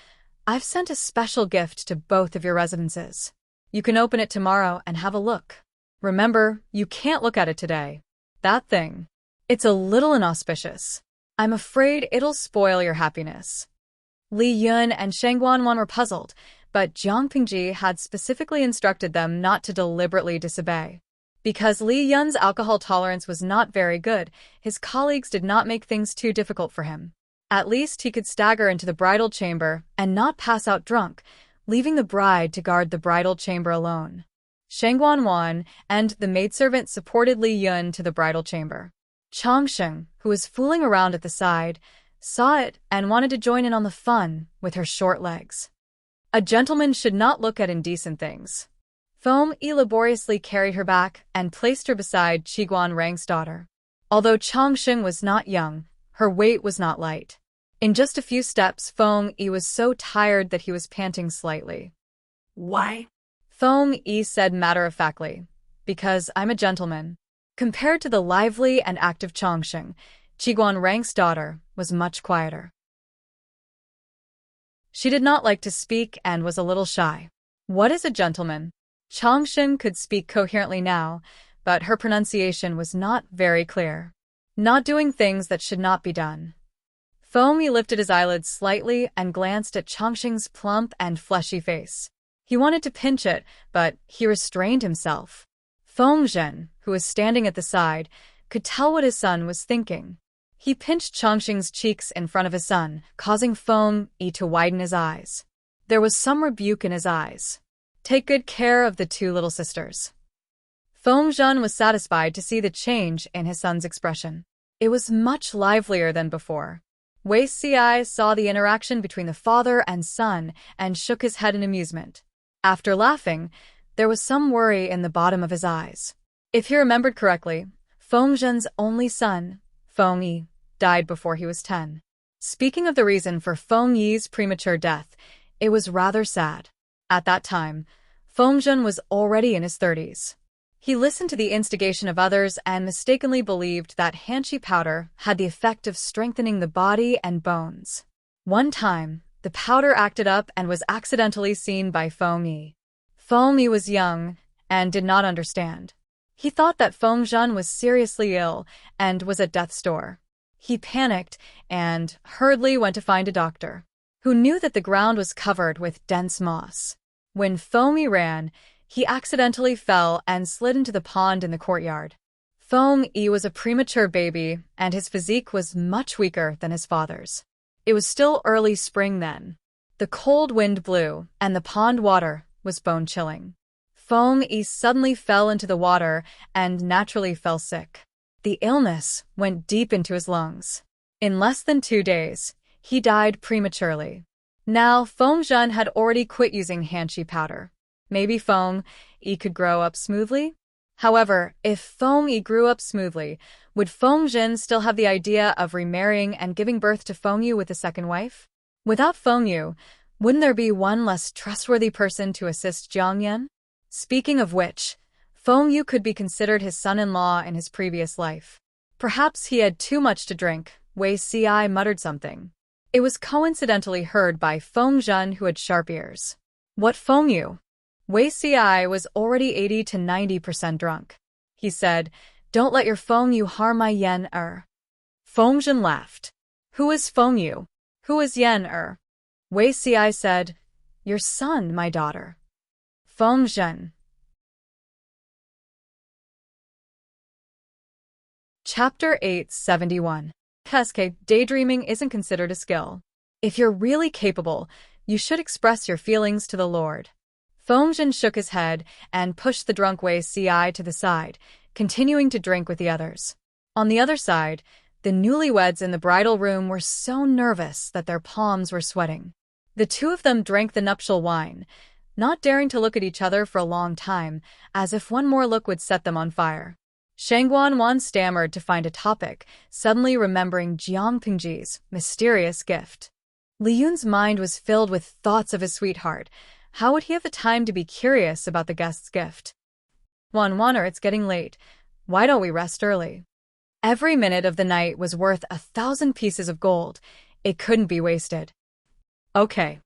I've sent a special gift to both of your residences. You can open it tomorrow and have a look. Remember, you can't look at it today. That thing. It's a little inauspicious. I'm afraid it'll spoil your happiness. Li Yun and Sheng Wan were puzzled, but Jiang Pingji had specifically instructed them not to deliberately disobey. Because Li Yun's alcohol tolerance was not very good, his colleagues did not make things too difficult for him. At least he could stagger into the bridal chamber and not pass out drunk, leaving the bride to guard the bridal chamber alone. Sheng Wan and the maidservant supported Li Yun to the bridal chamber. Changsheng, who was fooling around at the side, saw it and wanted to join in on the fun with her short legs. A gentleman should not look at indecent things. Foam laboriously carried her back and placed her beside Qiguan Rang's daughter. Although Changsheng was not young, her weight was not light. In just a few steps, Foam was so tired that he was panting slightly. Why? Foam said matter-of-factly, because I'm a gentleman. Compared to the lively and active Changsheng, Qiguan Rang's daughter was much quieter. She did not like to speak and was a little shy. What is a gentleman? Changsheng could speak coherently now, but her pronunciation was not very clear. Not doing things that should not be done. Foam lifted his eyelids slightly and glanced at Changsheng's plump and fleshy face. He wanted to pinch it, but he restrained himself. Feng Zhen, who was standing at the side, could tell what his son was thinking. He pinched Changsheng's cheeks in front of his son, causing Feng to widen his eyes. There was some rebuke in his eyes. Take good care of the two little sisters. Feng Zhen was satisfied to see the change in his son's expression. It was much livelier than before. Wei Ci saw the interaction between the father and son and shook his head in amusement. After laughing, there was some worry in the bottom of his eyes. If he remembered correctly, Feng Zhen's only son, Feng Yi, died before he was 10. Speaking of the reason for Feng Yi's premature death, it was rather sad. At that time, Feng Zhen was already in his 30s. He listened to the instigation of others and mistakenly believed that Hanshi powder had the effect of strengthening the body and bones. One time, the powder acted up and was accidentally seen by Feng Yi. Feng Yi was young and did not understand. He thought that Feng Zhen was seriously ill and was at death's door. He panicked and hurriedly went to find a doctor, who knew that the ground was covered with dense moss. When Feng Yi ran, he accidentally fell and slid into the pond in the courtyard. Feng Yi was a premature baby, and his physique was much weaker than his father's. It was still early spring then. The cold wind blew, and the pond water was bone-chilling. Feng Yi suddenly fell into the water and naturally fell sick. The illness went deep into his lungs. In less than 2 days, he died prematurely. Now, Feng Zhen had already quit using Hanqi powder. Maybe Feng Yi could grow up smoothly? However, if Feng Yi grew up smoothly, would Feng Zhen still have the idea of remarrying and giving birth to Feng Yu with a second wife? Without Feng Yu, wouldn't there be one less trustworthy person to assist Jiang Yan? Speaking of which, Feng Yu could be considered his son-in-law in his previous life. Perhaps he had too much to drink. Wei Ci muttered something. It was coincidentally heard by Feng Zhen, who had sharp ears. What Feng Yu? Wei Ci was already 80 to 90% drunk. He said, "Don't let your Feng Yu harm my Yan Er." Feng Zhen laughed. Who is Feng Yu? Who is Yan Er? Wei Ci said, "Your son, my daughter." Feng Zhen. Chapter 871. Keske, daydreaming isn't considered a skill. If you're really capable, you should express your feelings to the Lord. Feng Zhen shook his head and pushed the drunk Wei Ci to the side, continuing to drink with the others. On the other side, the newlyweds in the bridal room were so nervous that their palms were sweating. The two of them drank the nuptial wine, not daring to look at each other for a long time, as if one more look would set them on fire. Shangguan Wan stammered to find a topic, suddenly remembering Jiang Pingji's mysterious gift. Li Yun's mind was filled with thoughts of his sweetheart. How would he have the time to be curious about the guest's gift? Wanwaner, it's getting late. Why don't we rest early? Every minute of the night was worth 1,000 pieces of gold. It couldn't be wasted. Okay.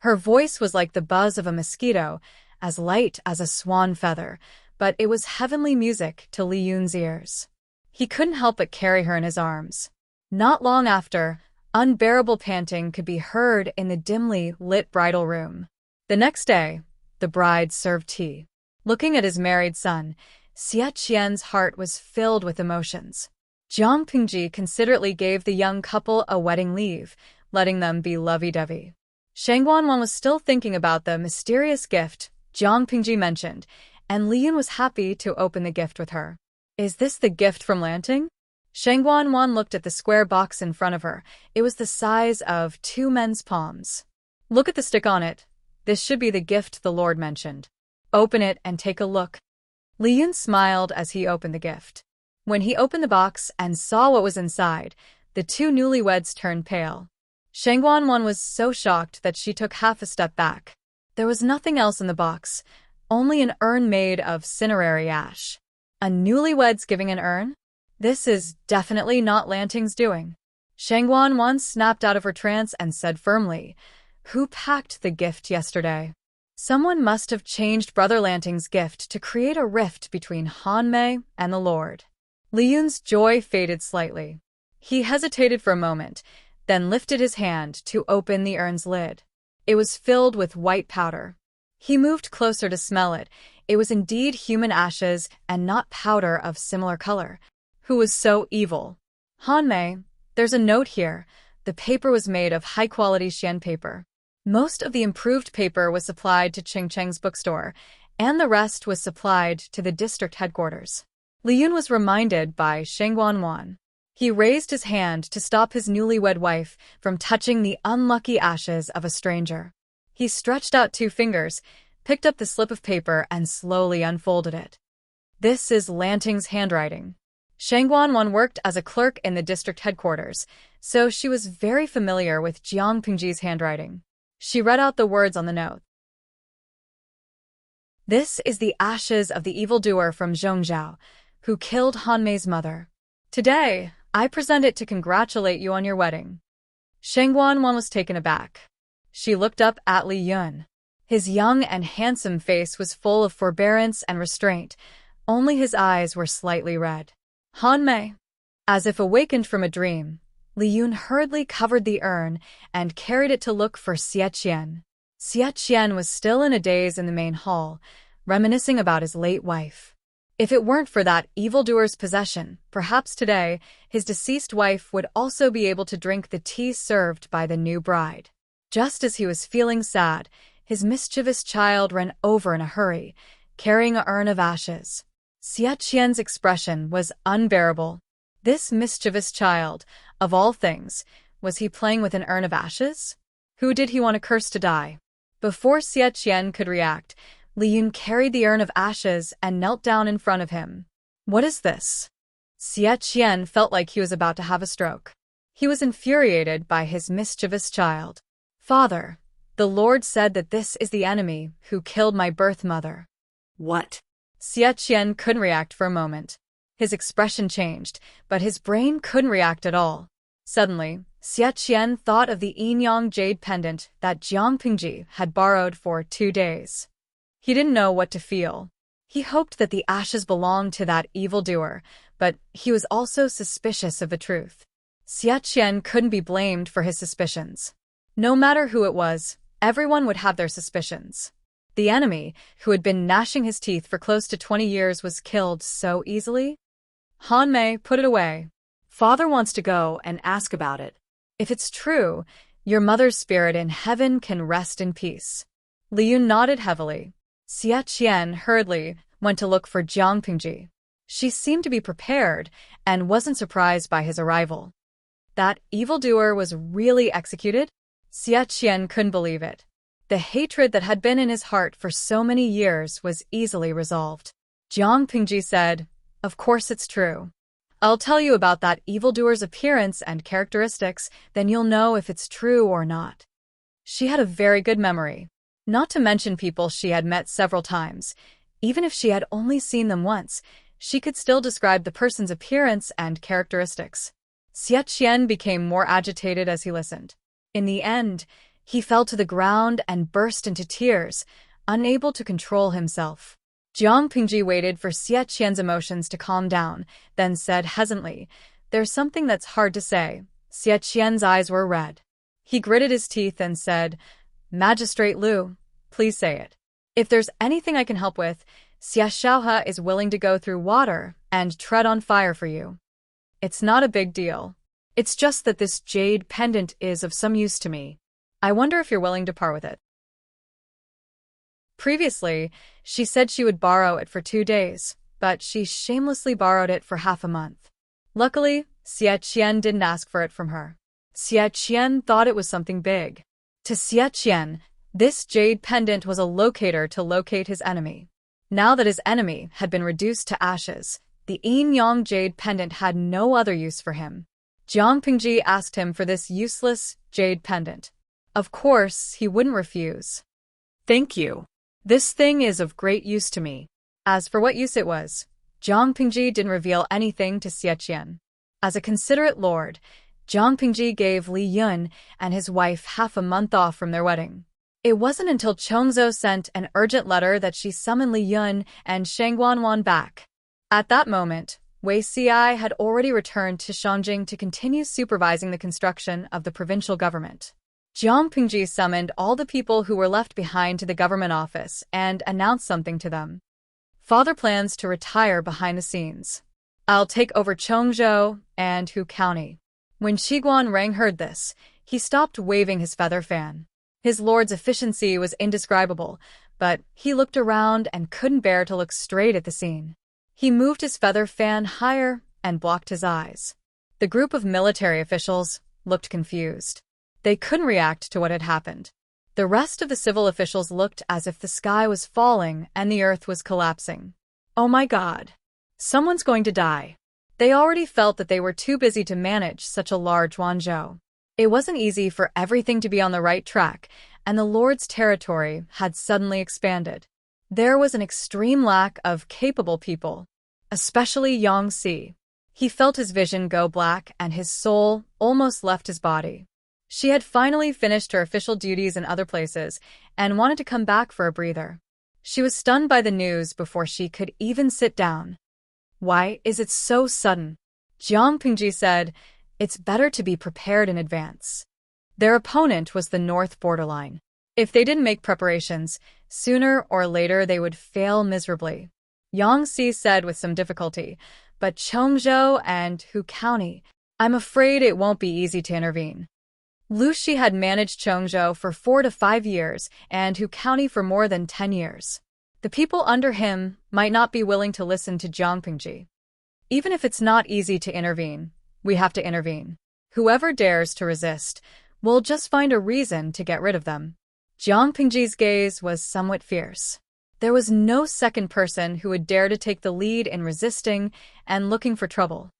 Her voice was like the buzz of a mosquito, as light as a swan feather, but it was heavenly music to Li Yun's ears. He couldn't help but carry her in his arms. Not long after, unbearable panting could be heard in the dimly lit bridal room. The next day, the bride served tea. Looking at his married son, Xie Qian's heart was filled with emotions. Jiang Pingji considerately gave the young couple a wedding leave, letting them be lovey-dovey. Shangguan Wan was still thinking about the mysterious gift Jiang Pingji mentioned, and Li Yun was happy to open the gift with her. Is this the gift from Lanting? Shangguan Wan looked at the square box in front of her. It was the size of 2 men's palms. Look at the stick on it. This should be the gift the Lord mentioned. Open it and take a look. Li Yun smiled as he opened the gift. When he opened the box and saw what was inside, the two newlyweds turned pale. Shangguan Wan was so shocked that she took half a step back. There was nothing else in the box, only an urn made of cinerary ash. A newlywed's giving an urn? This is definitely not Lanting's doing. Shangguan Wan snapped out of her trance and said firmly, "Who packed the gift yesterday?" Someone must have changed Brother Lanting's gift to create a rift between Han Mei and the Lord. Li Yun's joy faded slightly. He hesitated for a moment, then lifted his hand to open the urn's lid. It was filled with white powder. He moved closer to smell it. It was indeed human ashes and not powder of similar color. Who was so evil? Han Mei, there's a note here. The paper was made of high-quality Xian paper. Most of the improved paper was supplied to Ching Cheng's bookstore, and the rest was supplied to the district headquarters. Li Yun was reminded by Shangguan Wan. He raised his hand to stop his newlywed wife from touching the unlucky ashes of a stranger. He stretched out 2 fingers, picked up the slip of paper, and slowly unfolded it. This is Lanting's handwriting. Shangguan Wan worked as a clerk in the district headquarters, so she was very familiar with Jiang Pingji's handwriting. She read out the words on the note. This is the ashes of the evildoer from Zhongzhou, who killed Han Mei's mother. Today, I present it to congratulate you on your wedding. Shangguan Wan was taken aback. She looked up at Li Yun. His young and handsome face was full of forbearance and restraint. Only his eyes were slightly red. Han Mei. As if awakened from a dream, Li Yun hurriedly covered the urn and carried it to look for Xie Qian. Xie Qian was still in a daze in the main hall, reminiscing about his late wife. If it weren't for that evildoer's possession, perhaps today, his deceased wife would also be able to drink the tea served by the new bride. Just as he was feeling sad, his mischievous child ran over in a hurry, carrying an urn of ashes. Xie Qian's expression was unbearable. This mischievous child, of all things, was he playing with an urn of ashes? Who did he want to curse to die? Before Xie Qian could react, Li Yun carried the urn of ashes and knelt down in front of him. What is this? Xie Qian felt like he was about to have a stroke. He was infuriated by his mischievous child. Father, the Lord said that this is the enemy who killed my birth mother. What? Xie Qian couldn't react for a moment. His expression changed, but his brain couldn't react at all. Suddenly, Xie Qian thought of the yin-yang jade pendant that Jiang Pingji had borrowed for 2 days. He didn't know what to feel. He hoped that the ashes belonged to that evildoer, but he was also suspicious of the truth. Xie Qian couldn't be blamed for his suspicions. No matter who it was, everyone would have their suspicions. The enemy, who had been gnashing his teeth for close to 20 years, was killed so easily? Han Mei, put it away. Father wants to go and ask about it. If it's true, your mother's spirit in heaven can rest in peace. Li Yun nodded heavily. Xie Qian hurriedly went to look for Jiang Pingji. She seemed to be prepared and wasn't surprised by his arrival. That evildoer was really executed? Xie Qian couldn't believe it. The hatred that had been in his heart for so many years was easily resolved. Jiang Pingji said, "Of course it's true. I'll tell you about that evildoer's appearance and characteristics, then you'll know if it's true or not." She had a very good memory. Not to mention people she had met several times. Even if she had only seen them once, she could still describe the person's appearance and characteristics. Xie Qian became more agitated as he listened. In the end, he fell to the ground and burst into tears, unable to control himself. Jiang Pingji waited for Xie Qian's emotions to calm down, then said hesitantly, "There's something that's hard to say." Xie Qian's eyes were red. He gritted his teeth and said, "Magistrate Liu, please say it. If there's anything I can help with, Xie Xiaohe is willing to go through water and tread on fire for you. It's not a big deal. It's just that this jade pendant is of some use to me. I wonder if you're willing to part with it." Previously, she said she would borrow it for 2 days, but she shamelessly borrowed it for half a month. Luckily, Xie Qian didn't ask for it from her. Xie Qian thought it was something big. To Xie Qian, this jade pendant was a locator to locate his enemy. Now that his enemy had been reduced to ashes, the yin-yang jade pendant had no other use for him. Jiang Pingji asked him for this useless jade pendant. Of course, he wouldn't refuse. Thank you. This thing is of great use to me. As for what use it was, Jiang Pingji didn't reveal anything to Xie Qian. As a considerate lord, Jiang Pingji gave Li Yun and his wife half a month off from their wedding. It wasn't until Chongzhou sent an urgent letter that she summoned Li Yun and Shang Guanwan back. At that moment, Wei Xi had already returned to Shangjing to continue supervising the construction of the provincial government. Jiang Pingji summoned all the people who were left behind to the government office and announced something to them. Father plans to retire behind the scenes. I'll take over Chongzhou and Hu County. When Shiguan Rang heard this, he stopped waving his feather fan. His lord's efficiency was indescribable, but he looked around and couldn't bear to look straight at the scene. He moved his feather fan higher and blocked his eyes. The group of military officials looked confused. They couldn't react to what had happened. The rest of the civil officials looked as if the sky was falling and the earth was collapsing. Oh my God! Someone's going to die. They already felt that they were too busy to manage such a large Wanzhou. It wasn't easy for everything to be on the right track, and the Lord's territory had suddenly expanded. There was an extreme lack of capable people, especially Yang Si. He felt his vision go black and his soul almost left his body. She had finally finished her official duties in other places and wanted to come back for a breather. She was stunned by the news before she could even sit down. Why is it so sudden? Jiang Pingji said, "It's better to be prepared in advance." Their opponent was the north borderline. If they didn't make preparations, sooner or later they would fail miserably. Yang Si said with some difficulty, "But Chongzhou and Hu County, I'm afraid it won't be easy to intervene." Lu Shi had managed Chongzhou for 4 to 5 years and Hu County for more than 10 years. The people under him might not be willing to listen to Jiang Pingji. Even if it's not easy to intervene, we have to intervene. Whoever dares to resist will just find a reason to get rid of them. Jiang Pingji's gaze was somewhat fierce. There was no second person who would dare to take the lead in resisting and looking for trouble.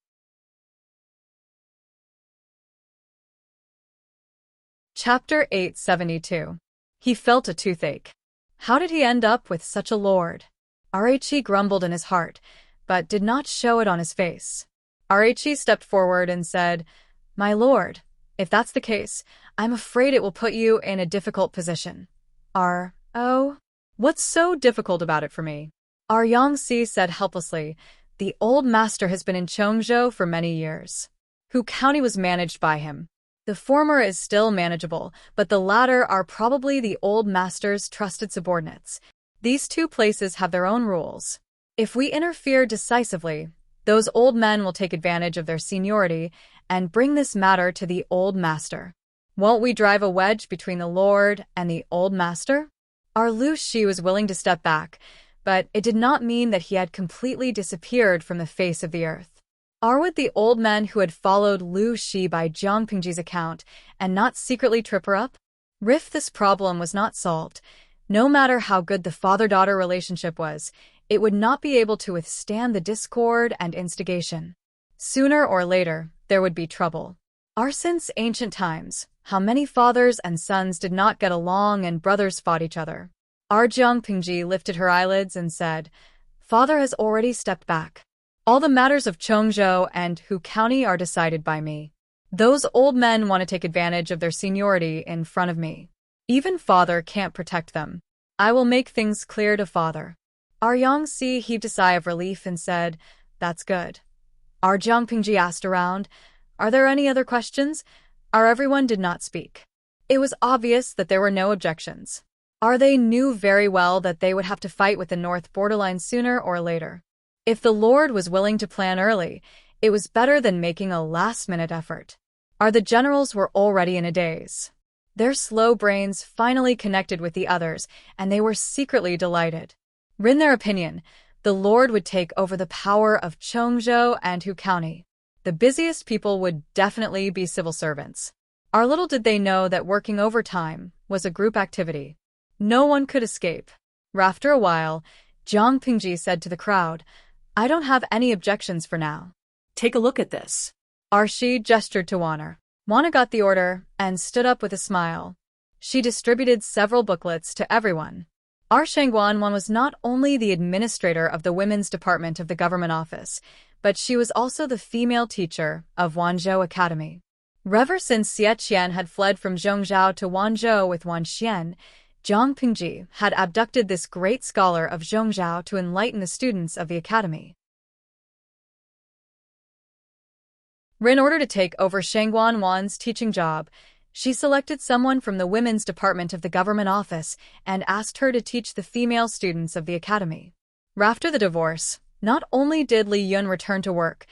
Chapter 872. He felt a toothache. How did he end up with such a lord? Rhe grumbled in his heart, but did not show it on his face. Rhe stepped forward and said, "My lord, if that's the case, I'm afraid it will put you in a difficult position." "Oh? What's so difficult about it for me?" Yangxi said helplessly. "The old master has been in Chongzhou for many years. Hu County was managed by him. The former is still manageable, but the latter are probably the old master's trusted subordinates. These two places have their own rules. If we interfere decisively, those old men will take advantage of their seniority and bring this matter to the old master. Won't we drive a wedge between the lord and the old master?" Lu Shi was willing to step back, but it did not mean that he had completely disappeared from the face of the earth. Would the old men who had followed Lu Shi by Jiang Pingji's account and not secretly trip her up? If this problem was not solved, no matter how good the father-daughter relationship was, it would not be able to withstand the discord and instigation. Sooner or later, there would be trouble. Since ancient times, how many fathers and sons did not get along and brothers fought each other? Jiang Pingji lifted her eyelids and said, "Father has already stepped back. All the matters of Chongzhou and Hu County are decided by me. Those old men want to take advantage of their seniority in front of me. Even father can't protect them. I will make things clear to father." Yangxi heaved a sigh of relief and said, "That's good." Jiang Pingji asked around, "Are there any other questions?" Everyone did not speak. It was obvious that there were no objections. They knew very well that they would have to fight with the north borderline sooner or later. If the lord was willing to plan early, it was better than making a last-minute effort. The generals were already in a daze. Their slow brains finally connected with the others, and they were secretly delighted. In their opinion, the lord would take over the power of Chongzhou and Hu County. The busiest people would definitely be civil servants. Little did they know that working overtime was a group activity. No one could escape. After a while, Jiang Pingji said to the crowd, "I don't have any objections for now." Take a look at this. Shi gestured to Wana. Wana got the order and stood up with a smile. She distributed several booklets to everyone. Shangguan was not only the administrator of the women's department of the government office, but she was also the female teacher of Wanzhou Academy. Ever since Xie Qian had fled from Zhongzhou to Wanzhou with Wan Xian, Jiang Pingji had abducted this great scholar of Zhongzhou to enlighten the students of the academy. In order to take over Shangguan Wan's teaching job, she selected someone from the women's department of the government office and asked her to teach the female students of the academy. After the divorce, not only did Li Yun return to work,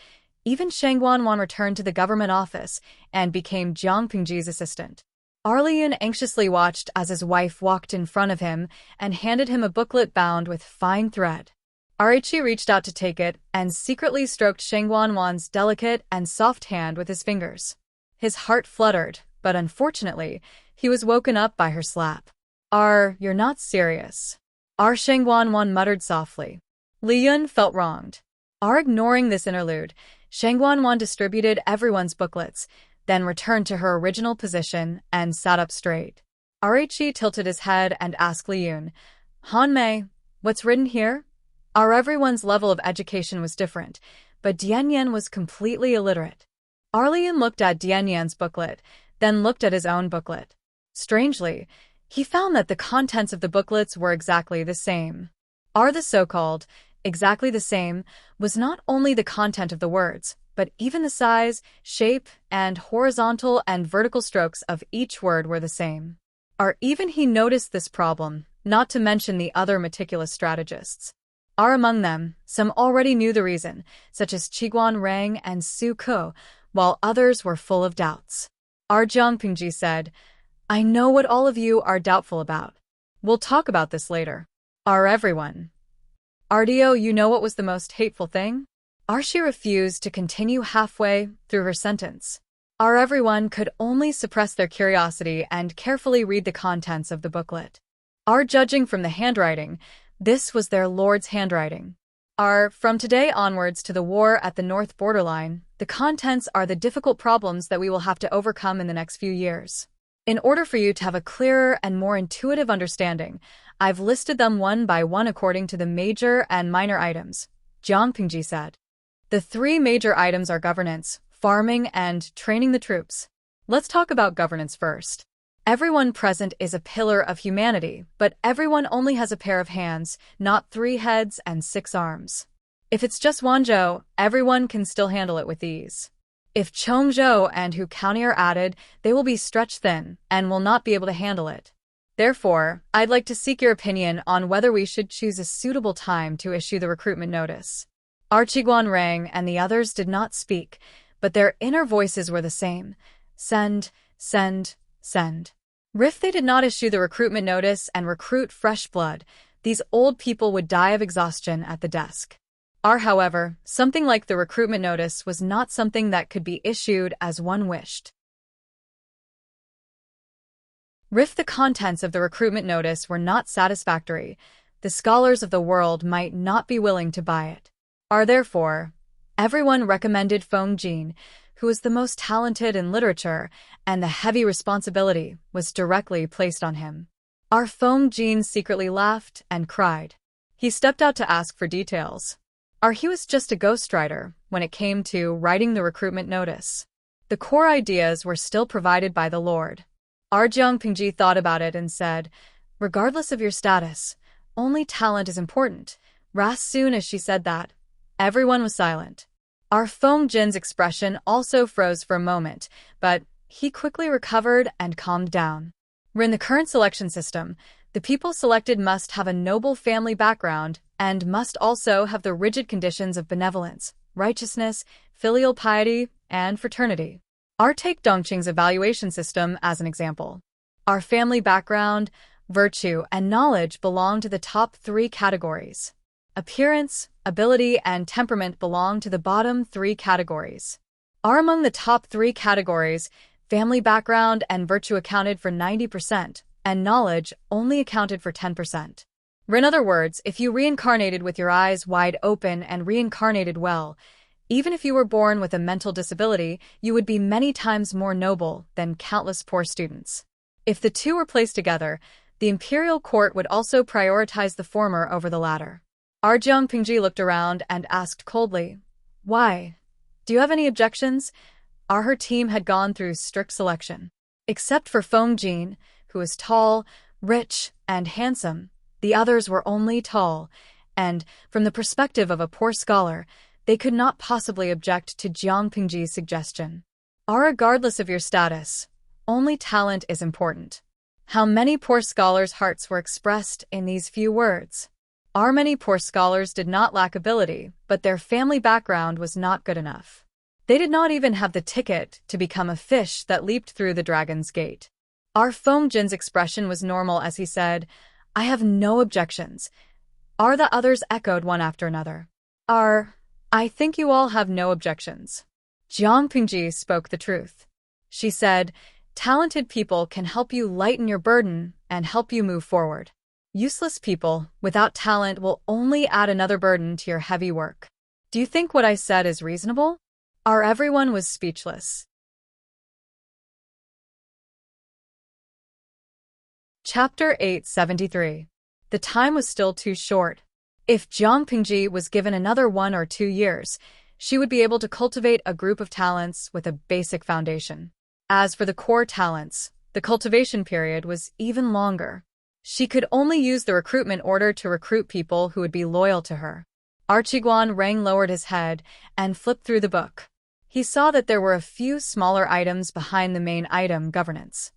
even Shangguan Wan returned to the government office and became Jiang Pingji's assistant. Li Yun anxiously watched as his wife walked in front of him and handed him a booklet bound with fine thread. Rhe reached out to take it and secretly stroked Shangguan Wan's delicate and soft hand with his fingers. His heart fluttered, but unfortunately, he was woken up by her slap. You're not serious." Shangguan Wan muttered softly. Li Yun felt wronged. Ignoring this interlude, Shangguan Wan distributed everyone's booklets, then returned to her original position and sat up straight. Rhe tilted his head and asked Li Yun, "Han Mei, what's written here?" Everyone's level of education was different, but Dian Yan was completely illiterate. Li Yun looked at Dian Yan's booklet, then looked at his own booklet. Strangely, he found that the contents of the booklets were exactly the same. The so-called exactly the same was not only the content of the words, but even the size, shape, and horizontal and vertical strokes of each word were the same. Even he noticed this problem, not to mention the other meticulous strategists. Among them, some already knew the reason, such as Qiguan Rang and Su Ke, while others were full of doubts. Pingji said, I know what all of you are doubtful about. We'll talk about this later. Everyone. Ardio, you know what was the most hateful thing? She refused to continue halfway through her sentence. Everyone could only suppress their curiosity and carefully read the contents of the booklet. Judging from the handwriting, this was their lord's handwriting. From today onwards to the war at the north borderline, the contents are the difficult problems that we will have to overcome in the next few years. In order for you to have a clearer and more intuitive understanding, I've listed them one by one according to the major and minor items, Jiang Pingji said. The three major items are governance, farming, and training the troops. Let's talk about governance first. Everyone present is a pillar of humanity, but everyone only has a pair of hands, not 3 heads and 6 arms. If it's just Wanzhou, everyone can still handle it with ease. If Chongzhou and Hu County are added, they will be stretched thin and will not be able to handle it. Therefore, I'd like to seek your opinion on whether we should choose a suitable time to issue the recruitment notice. Qiguan rang and the others did not speak, but their inner voices were the same. Send, send, send. If they did not issue the recruitment notice and recruit fresh blood, these old people would die of exhaustion at the desk. However, something like the recruitment notice was not something that could be issued as one wished. If the contents of the recruitment notice were not satisfactory, the scholars of the world might not be willing to buy it. Therefore, everyone recommended Feng Jin, who was the most talented in literature, and the heavy responsibility was directly placed on him. Feng Jin secretly laughed and cried. He stepped out to ask for details. He was just a ghostwriter when it came to writing the recruitment notice. The core ideas were still provided by the Lord. Jiang Pingji thought about it and said, regardless of your status, only talent is important. As soon as she said that, everyone was silent. Feng Jin's expression also froze for a moment, but he quickly recovered and calmed down. In the current selection system, the people selected must have a noble family background and must also have the rigid conditions of benevolence, righteousness, filial piety, and fraternity. Take Dongqing's evaluation system as an example. Family background, virtue, and knowledge belong to the top 3 categories. Appearance, ability, and temperament belong to the bottom 3 categories. Among the top 3 categories, family background and virtue accounted for 90%, and knowledge only accounted for 10%. In other words, if you reincarnated with your eyes wide open and reincarnated well, even if you were born with a mental disability, you would be many times more noble than countless poor students. If the two were placed together, the imperial court would also prioritize the former over the latter. Jiang Pingji looked around and asked coldly, why? Do you have any objections? Her team had gone through strict selection. Except for Feng Jin, who was tall, rich, and handsome, the others were only tall, and, from the perspective of a poor scholar, they could not possibly object to Jiang Pingji's suggestion. Regardless of your status, only talent is important. How many poor scholars' hearts were expressed in these few words? Many poor scholars did not lack ability, but their family background was not good enough. They did not even have the ticket to become a fish that leaped through the dragon's gate. Feng Jin's expression was normal as he said, I have no objections. The others echoed one after another. I think you all have no objections. Jiang Pingji spoke the truth. She said, talented people can help you lighten your burden and help you move forward. Useless people without talent will only add another burden to your heavy work. Do you think what I said is reasonable? Everyone was speechless. Chapter 873. The time was still too short. If Jiang Pingji was given another 1 or 2 years, she would be able to cultivate a group of talents with a basic foundation. As for the core talents, the cultivation period was even longer. She could only use the recruitment order to recruit people who would be loyal to her. Qiguan Rang lowered his head and flipped through the book. He saw that there were a few smaller items behind the main item, governance.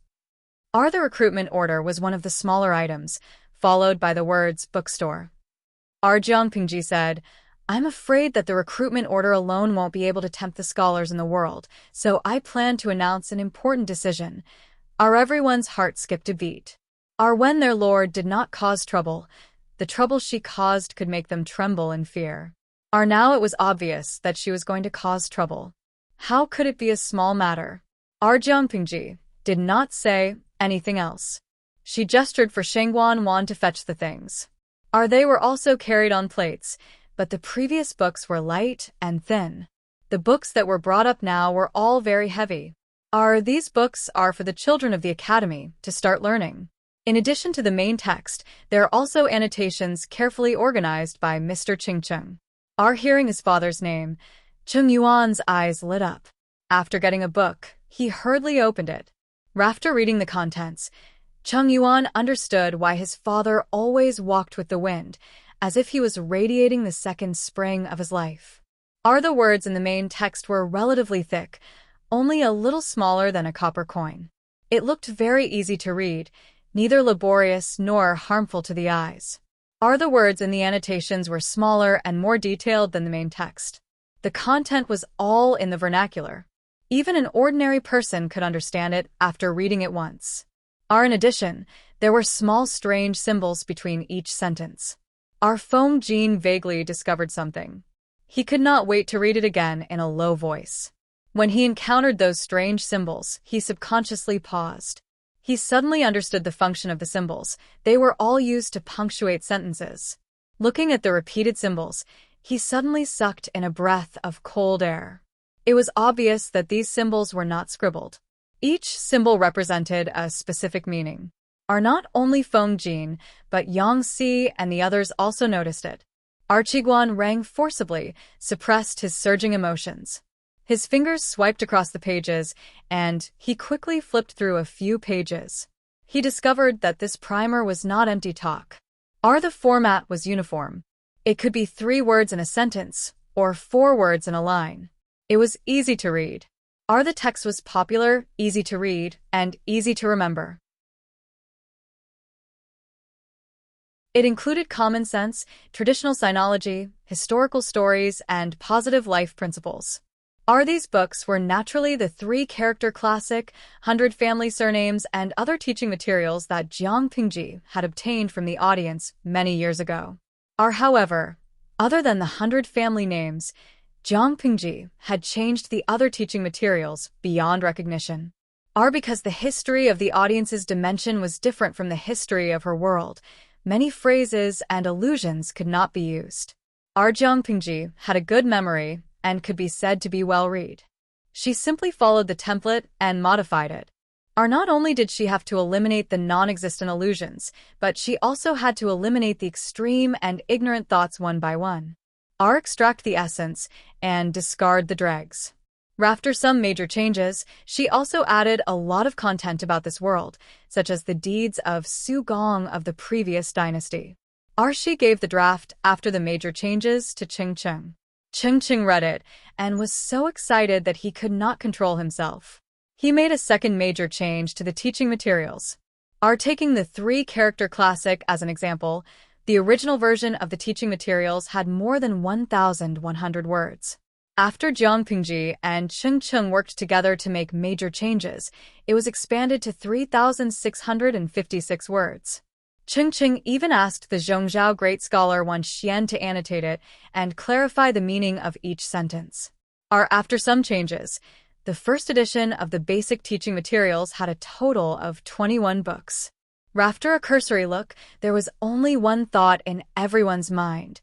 The recruitment order was one of the smaller items, followed by the words bookstore. Jiang Pingji said, I'm afraid that the recruitment order alone won't be able to tempt the scholars in the world, so I plan to announce an important decision. Our everyone's heart skipped a beat. Our when their lord did not cause trouble, the trouble she caused could make them tremble in fear. Our now it was obvious that she was going to cause trouble. How could it be a small matter? Our Jiangpingji did not say anything else. She gestured for Shengguan Wan to fetch the things. They were also carried on plates, but the previous books were light and thin. The books that were brought up now were all very heavy. These books are for the children of the academy to start learning. In addition to the main text, there are also annotations carefully organized by Mr. Cheng. Hearing his father's name, Cheng Yuan's eyes lit up. After getting a book, he hurriedly opened it. After reading the contents, Cheng Yuan understood why his father always walked with the wind, as if he was radiating the second spring of his life. The words in the main text were relatively thick, only a little smaller than a copper coin. It looked very easy to read, neither laborious nor harmful to the eyes. The words in the annotations were smaller and more detailed than the main text. The content was all in the vernacular. Even an ordinary person could understand it after reading it once. In addition, there were small strange symbols between each sentence. Feng Jin vaguely discovered something. He could not wait to read it again in a low voice. When he encountered those strange symbols, he subconsciously paused. He suddenly understood the function of the symbols. They were all used to punctuate sentences. Looking at the repeated symbols, he suddenly sucked in a breath of cold air. It was obvious that these symbols were not scribbled. Each symbol represented a specific meaning. Not only Feng Jin, but Yang Si and the others also noticed it. Qiguan rang forcibly, suppressed his surging emotions. His fingers swiped across the pages, and he quickly flipped through a few pages. He discovered that this primer was not empty talk. The format was uniform. It could be 3 words in a sentence, or 4 words in a line. It was easy to read. The text was popular, easy to read, and easy to remember. It included common sense, traditional sinology, historical stories, and positive life principles. These books were naturally the 3-character classic, 100 family surnames, and other teaching materials that Jiang Pingji had obtained from the audience many years ago. However, other than the 100 family names, Jiang Pingji had changed the other teaching materials beyond recognition. Because the history of the audience's dimension was different from the history of her world, many phrases and allusions could not be used. Jiang Pingji had a good memory and could be said to be well-read. She simply followed the template and modified it. Not only did she have to eliminate the non-existent allusions, but she also had to eliminate the extreme and ignorant thoughts one by one. Extract the essence and discard the dregs. After some major changes, she also added a lot of content about this world, such as the deeds of Su Gong of the previous dynasty. She gave the draft after the major changes to Cheng. Cheng read it and was so excited that he could not control himself. He made a second major change to the teaching materials. Taking the 3-character classic as an example, the original version of the teaching materials had more than 1,100 words. After Jiang Pingji and Cheng worked together to make major changes, it was expanded to 3,656 words. Cheng even asked the Zhongzhou great scholar Wan Xian to annotate it and clarify the meaning of each sentence. After some changes, the first edition of the basic teaching materials had a total of 21 books. After a cursory look, there was only one thought in everyone's mind.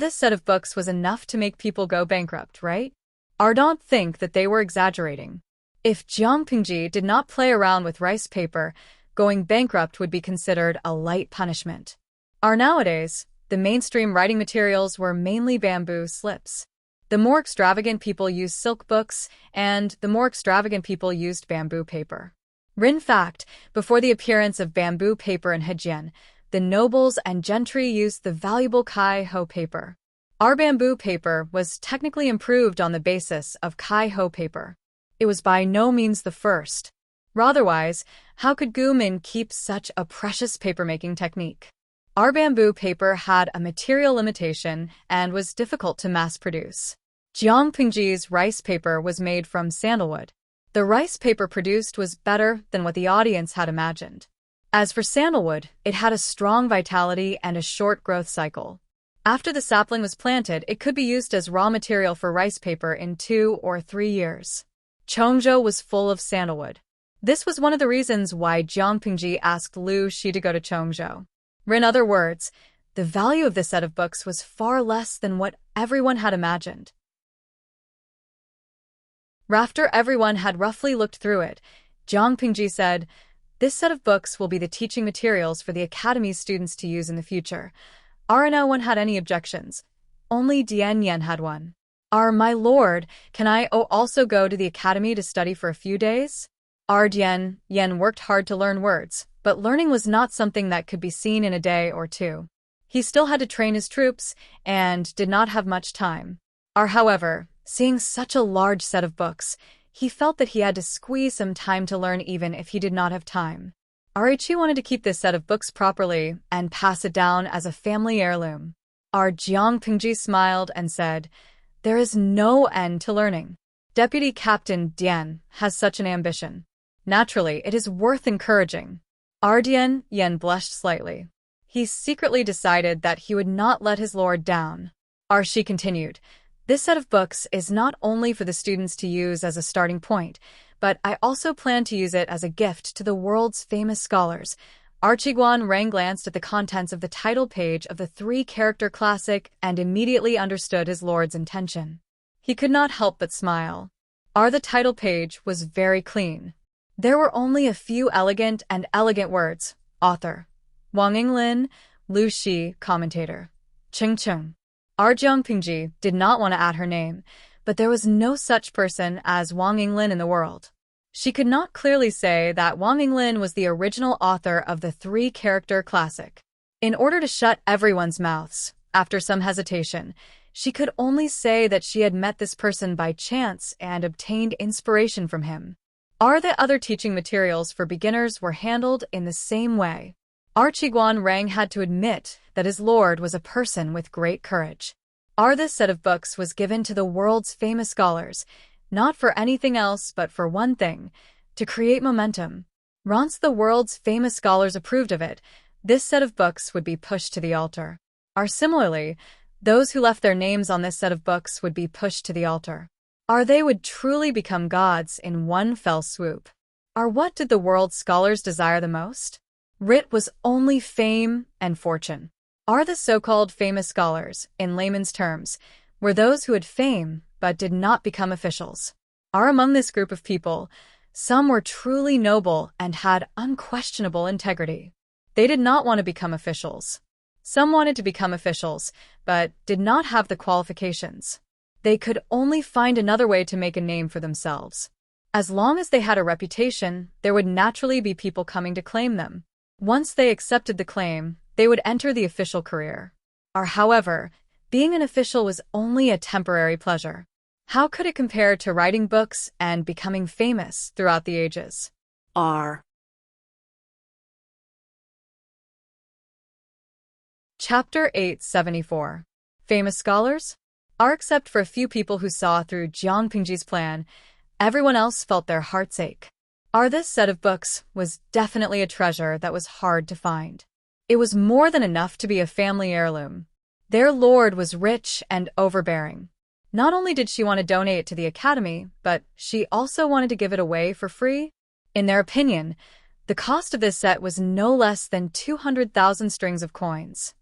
This set of books was enough to make people go bankrupt, right? Don't think that they were exaggerating. If Jiang Pingji did not play around with rice paper, going bankrupt would be considered a light punishment. Nowadays, the mainstream writing materials were mainly bamboo slips. The more extravagant people used silk books, and the more extravagant people used bamboo paper. In fact, before the appearance of bamboo paper in Hejian, the nobles and gentry used the valuable Kai-Ho paper. Bamboo paper was technically improved on the basis of Kai-Ho paper. It was by no means the first. Otherwise, how could Gu Min keep such a precious paper-making technique? Our bamboo paper had a material limitation and was difficult to mass-produce. Jiang Pingji's rice paper was made from sandalwood. The rice paper produced was better than what the audience had imagined. As for sandalwood, it had a strong vitality and a short growth cycle. After the sapling was planted, it could be used as raw material for rice paper in 2 or 3 years. Chongzhou was full of sandalwood. This was one of the reasons why Jiang Pingji asked Lu Shi to go to Chongzhou. In other words, the value of this set of books was far less than what everyone had imagined. After everyone had roughly looked through it, Jiang Pingji said, "This set of books will be the teaching materials for the Academy's students to use in the future." No one had any objections. Only Dian Yan had one. My lord, can I also go to the Academy to study for a few days? Dian Yan worked hard to learn words, but learning was not something that could be seen in a day or two. He still had to train his troops and did not have much time. However, seeing such a large set of books, he felt that he had to squeeze some time to learn even if he did not have time. He wanted to keep this set of books properly and pass it down as a family heirloom. Jiang Pingji smiled and said, "There is no end to learning. Deputy Captain Dian has such an ambition. Naturally, it is worth encouraging." Dian Yan blushed slightly. He secretly decided that he would not let his lord down. She continued, "This set of books is not only for the students to use as a starting point, but I also plan to use it as a gift to the world's famous scholars." Archiguan Rang glanced at the contents of the title page of the 3-character classic and immediately understood his lord's intention. He could not help but smile. The title page was very clean. There were only a few elegant words. Author: Wang Yinglin, Lu Shi, commentator: Ching Cheng. Jiang Pingji did not want to add her name, but there was no such person as Wang Yinglin in the world. She could not clearly say that Wang Yinglin was the original author of the 3-character classic. In order to shut everyone's mouths, after some hesitation, she could only say that she had met this person by chance and obtained inspiration from him. The other teaching materials for beginners were handled in the same way. Archiguan Rang had to admit that his lord was a person with great courage. This set of books was given to the world's famous scholars, not for anything else but for one thing: to create momentum. Once the world's famous scholars approved of it, this set of books would be pushed to the altar. Similarly, those who left their names on this set of books would be pushed to the altar. They would truly become gods in one fell swoop. What did the world's scholars desire the most? It was only fame and fortune. The so-called famous scholars, in layman's terms, were those who had fame but did not become officials. Among this group of people, some were truly noble and had unquestionable integrity. They did not want to become officials. Some wanted to become officials, but did not have the qualifications. They could only find another way to make a name for themselves. As long as they had a reputation, there would naturally be people coming to claim them. Once they accepted the claim, they would enter the official career. However, being an official was only a temporary pleasure. How could it compare to writing books and becoming famous throughout the ages? Chapter 874. Famous Scholars? Except for a few people who saw through Jiang Pingji's plan, everyone else felt their hearts ache. This set of books was definitely a treasure that was hard to find. It was more than enough to be a family heirloom. Their lord was rich and overbearing. Not only did she want to donate it to the Academy, but she also wanted to give it away for free. In their opinion, the cost of this set was no less than 200,000 strings of coins.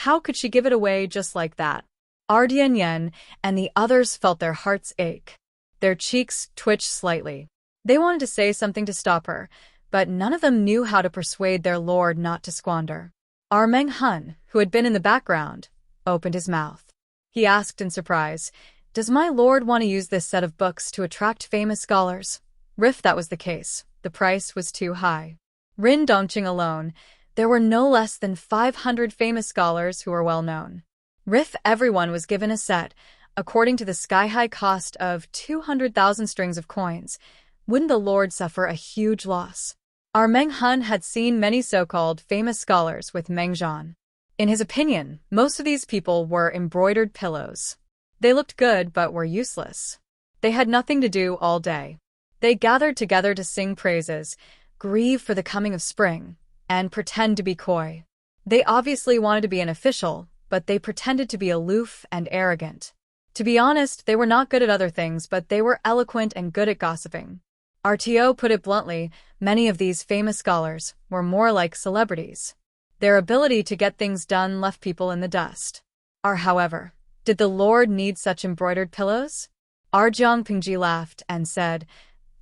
How could she give it away just like that? Dian Yan and the others felt their hearts ache. Their cheeks twitched slightly. They wanted to say something to stop her, but none of them knew how to persuade their lord not to squander. Meng Hun, who had been in the background, opened his mouth. He asked in surprise, "Does my lord want to use this set of books to attract famous scholars?" If that was the case, the price was too high. Rin Dongqing alone, there were no less than 500 famous scholars who were well known. If everyone was given a set, according to the sky-high cost of 200,000 strings of coins, wouldn't the lord suffer a huge loss? Meng Hun had seen many so-called famous scholars with Meng Zhan. In his opinion, most of these people were embroidered pillows. They looked good but were useless. They had nothing to do all day. They gathered together to sing praises, grieve for the coming of spring, and pretend to be coy. They obviously wanted to be an official, but they pretended to be aloof and arrogant. To be honest, they were not good at other things, but they were eloquent and good at gossiping. RTO put it bluntly, many of these famous scholars were more like celebrities. Their ability to get things done left people in the dust. However, did the Lord need such embroidered pillows? Jiangpingji laughed and said,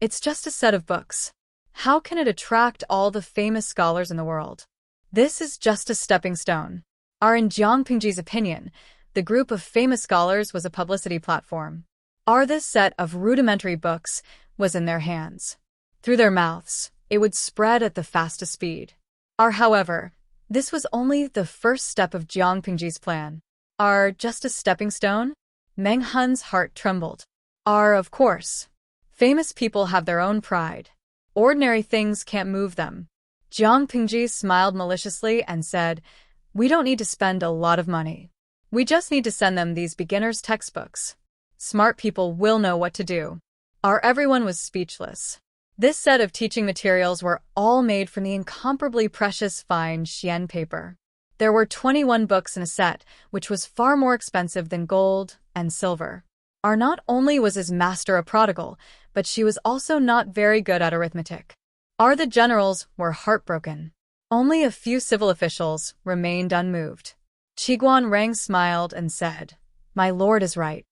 "It's just a set of books. How can it attract all the famous scholars in the world? This is just a stepping stone." In Jiangpingji's opinion, the group of famous scholars was a publicity platform. This set of rudimentary books was in their hands. Through their mouths, it would spread at the fastest speed. However, this was only the first step of Jiangpingji's plan. Just a stepping stone? Meng Hun's heart trembled. Of course. Famous people have their own pride. Ordinary things can't move them. Jiangpingji smiled maliciously and said, "We don't need to spend a lot of money. We just need to send them these beginner's textbooks. Smart people will know what to do." Everyone was speechless. This set of teaching materials were all made from the incomparably precious fine Xian paper. There were 21 books in a set, which was far more expensive than gold and silver. Not only was his master a prodigal, but she was also not very good at arithmetic. The generals were heartbroken. Only a few civil officials remained unmoved. Qiguan Rang smiled and said, "My lord is right.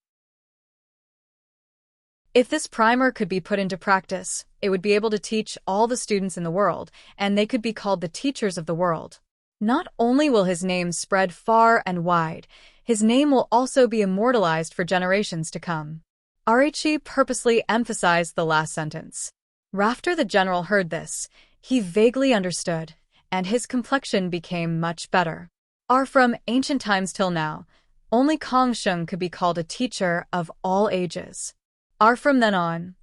If this primer could be put into practice, it would be able to teach all the students in the world, and they could be called the teachers of the world. Not only will his name spread far and wide, his name will also be immortalized for generations to come." Arichi purposely emphasized the last sentence. After the general heard this, he vaguely understood, and his complexion became much better. From ancient times till now, only Kong Sheng could be called a teacher of all ages. From then on,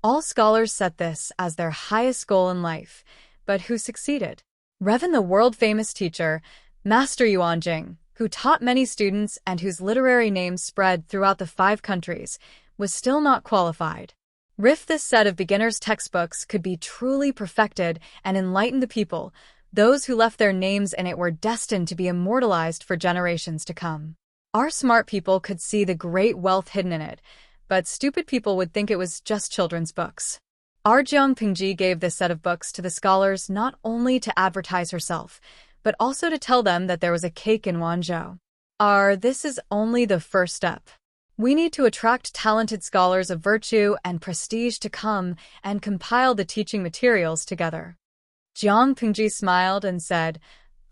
all scholars set this as their highest goal in life, but who succeeded? Revan, the world-famous teacher, Master Yuanjing, who taught many students and whose literary name spread throughout the 5 countries, was still not qualified. If this set of beginner's textbooks could be truly perfected and enlighten the people, those who left their names in it were destined to be immortalized for generations to come. Smart people could see the great wealth hidden in it, but stupid people would think it was just children's books. Jiangpingji gave this set of books to the scholars not only to advertise herself, but also to tell them that there was a cake in Wanzhou. This is only the first step. We need to attract talented scholars of virtue and prestige to come and compile the teaching materials together. Jiangpingji smiled and said,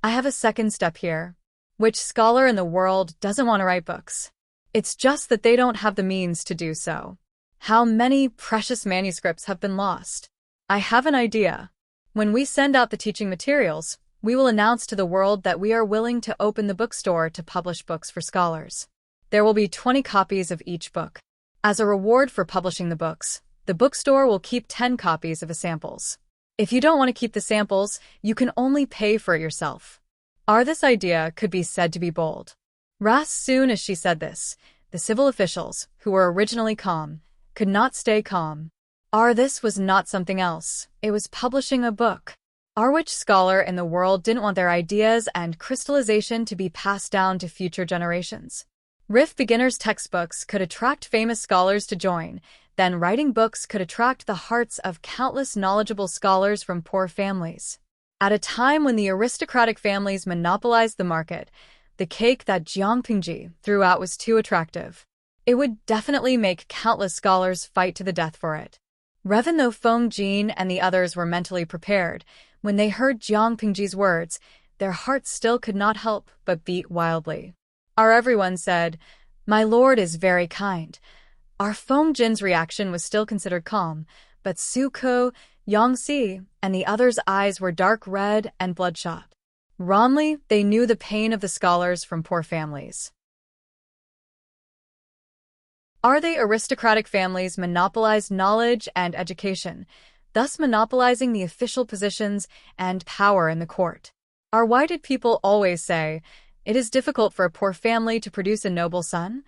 "I have a second step here. Which scholar in the world doesn't want to write books? It's just that they don't have the means to do so. How many precious manuscripts have been lost? I have an idea. When we send out the teaching materials, we will announce to the world that we are willing to open the bookstore to publish books for scholars. There will be 20 copies of each book. As a reward for publishing the books, the bookstore will keep 10 copies of the samples. If you don't want to keep the samples, you can only pay for it yourself." This idea could be said to be bold. As soon as she said this, the civil officials, who were originally calm, could not stay calm. This was not something else. It was publishing a book. Which scholar in the world didn't want their ideas and crystallization to be passed down to future generations? If beginners' textbooks could attract famous scholars to join, then writing books could attract the hearts of countless knowledgeable scholars from poor families. At a time when the aristocratic families monopolized the market, the cake that Jiangpingji threw out was too attractive. It would definitely make countless scholars fight to the death for it. Revan, though Feng Jin and the others were mentally prepared, when they heard Jiangpingji's words, their hearts still could not help but beat wildly. Everyone said, "My lord is very kind." Feng Jin's reaction was still considered calm, but Suko, Yangxi, and the others' eyes were dark red and bloodshot. Wrongly, they knew the pain of the scholars from poor families. The aristocratic families monopolized knowledge and education, thus monopolizing the official positions and power in the court. Why did people always say, It is difficult for a poor family to produce a noble son?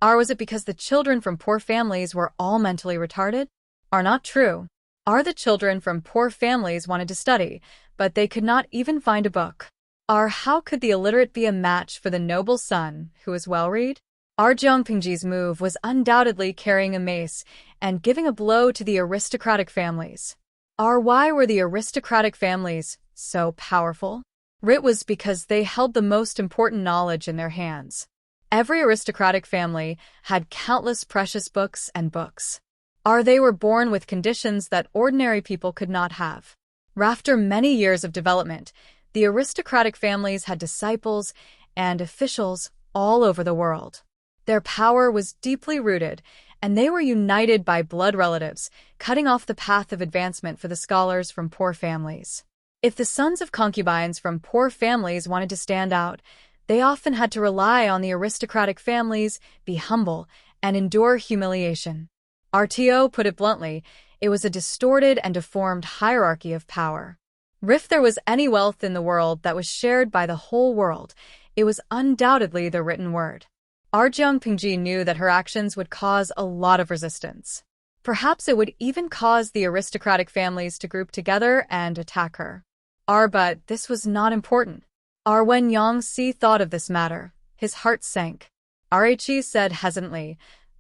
Or was it because the children from poor families were all mentally retarded? Are not true. Are the children from poor families wanted to study, but they could not even find a book? Or how could the illiterate be a match for the noble son who is well-read? Our Jeongpingji's move was undoubtedly carrying a mace and giving a blow to the aristocratic families. Or why were the aristocratic families so powerful? It was because they held the most important knowledge in their hands. Every aristocratic family had countless precious books and books. Or they were born with conditions that ordinary people could not have. After many years of development, the aristocratic families had disciples and officials all over the world. Their power was deeply rooted, and they were united by blood relatives, cutting off the path of advancement for the scholars from poor families. If the sons of concubines from poor families wanted to stand out, they often had to rely on the aristocratic families, be humble, and endure humiliation. RTO put it bluntly, it was a distorted and deformed hierarchy of power. If there was any wealth in the world that was shared by the whole world, it was undoubtedly the written word. Our Jeongpingji knew that her actions would cause a lot of resistance. Perhaps it would even cause the aristocratic families to group together and attack her. But this was not important. When Yang Si thought of this matter, his heart sank. Rhe said hesitantly,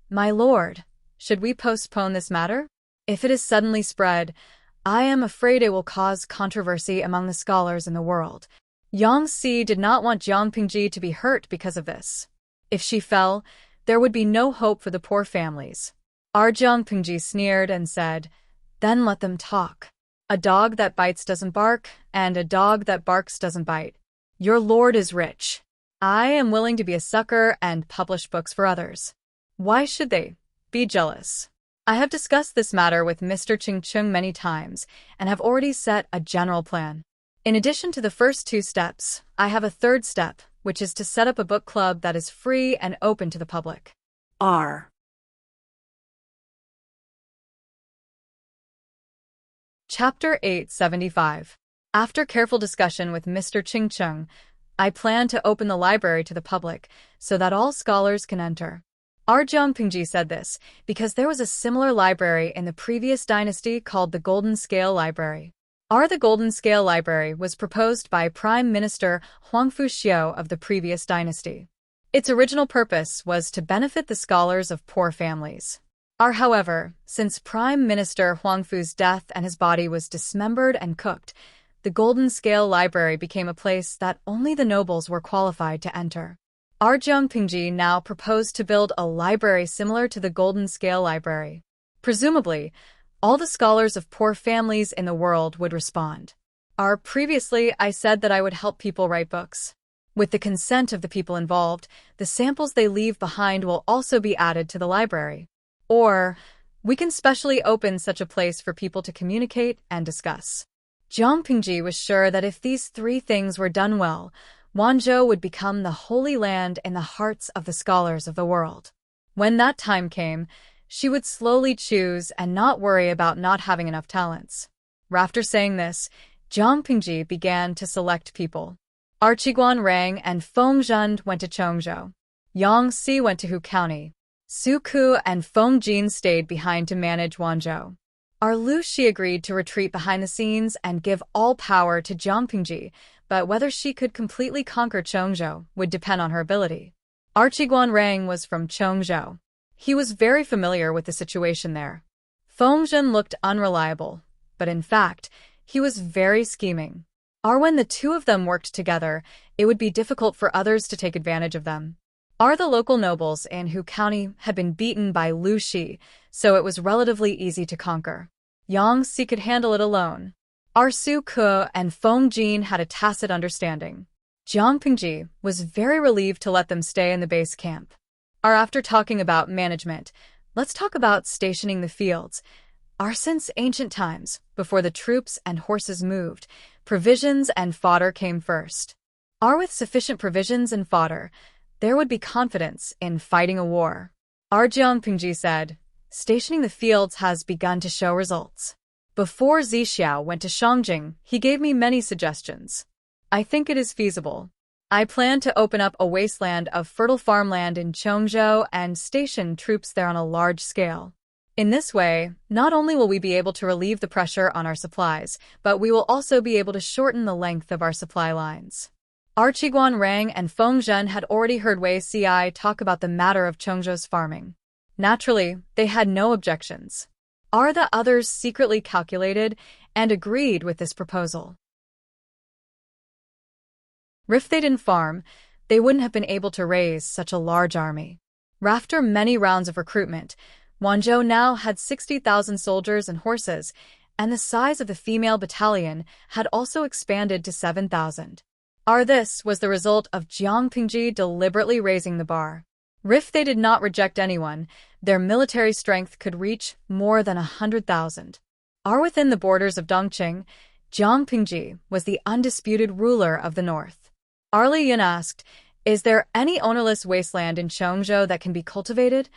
"My lord, should we postpone this matter? If it is suddenly spread, I am afraid it will cause controversy among the scholars in the world." Yang Si did not want Jeongpingji to be hurt because of this. If she fell, there would be no hope for the poor families. Jeongpingji sneered and said, "Then let them talk. A dog that bites doesn't bark, and a dog that barks doesn't bite. Your lord is rich. I am willing to be a sucker and publish books for others. Why should they be jealous? I have discussed this matter with Mr. Ching Chung many times and have already set a general plan. In addition to the first two steps, I have a third step, which is to set up a book club that is free and open to the public." Chapter 875. After careful discussion with Mr. Ching Chung, I plan to open the library to the public so that all scholars can enter. Jeongpingji said this because there was a similar library in the previous dynasty called the Golden Scale Library. The Golden Scale Library was proposed by Prime Minister Huangfu Xiao of the previous dynasty. Its original purpose was to benefit the scholars of poor families. However, since Prime Minister Huangfu's death and his body was dismembered and cooked, the Golden Scale Library became a place that only the nobles were qualified to enter. Jeongpingji now proposed to build a library similar to the Golden Scale Library. Presumably, all the scholars of poor families in the world would respond. Previously, I said that I would help people write books. With the consent of the people involved, the samples they leave behind will also be added to the library. Or, we can specially open such a place for people to communicate and discuss. Jeongpingji was sure that if these three things were done well, Wanzhou would become the holy land in the hearts of the scholars of the world. When that time came, she would slowly choose and not worry about not having enough talents. After saying this, Jeongpingji began to select people. Archiguan Rang and Feng went to Chongzhou. Yang Si went to Hu County. Su Ku and Feng Jin stayed behind to manage Wanzhou. Lu Shi agreed to retreat behind the scenes and give all power to Jeongpingji, but whether she could completely conquer Chongzhou would depend on her ability. Archiguan Rang was from Chongzhou. He was very familiar with the situation there. Feng Jin looked unreliable, but in fact, he was very scheming. When the two of them worked together, it would be difficult for others to take advantage of them. The local nobles in Hu County had been beaten by Lu Shi, so it was relatively easy to conquer. Yang Si could handle it alone. Su Ku and Feng Jin had a tacit understanding. Jeongpingji was very relieved to let them stay in the base camp. After talking about management, let's talk about stationing the fields. Since ancient times, before the troops and horses moved, provisions and fodder came first. With sufficient provisions and fodder, there would be confidence in fighting a war. Jeongpingji said, "Stationing the fields has begun to show results. Before Zixiao went to Shangjing, he gave me many suggestions. I think it is feasible. I plan to open up a wasteland of fertile farmland in Cheongjo and station troops there on a large scale. In this way, not only will we be able to relieve the pressure on our supplies, but we will also be able to shorten the length of our supply lines. Archiguan Rang and Feng Zhen had already heard Wei Ci talk about the matter of Cheongzhou's farming. Naturally, they had no objections. Are the others secretly calculated and agreed with this proposal? If they didn't farm, they wouldn't have been able to raise such a large army. After many rounds of recruitment, Wanzhou now had 60,000 soldiers and horses, and the size of the female battalion had also expanded to 7,000. This was the result of Jiang Pingji deliberately raising the bar. If they did not reject anyone, their military strength could reach more than 100,000. Within the borders of Dongqing, Jiang Pingji was the undisputed ruler of the north. Li Yun asked, "Is there any ownerless wasteland in Cheongzhou that can be cultivated?"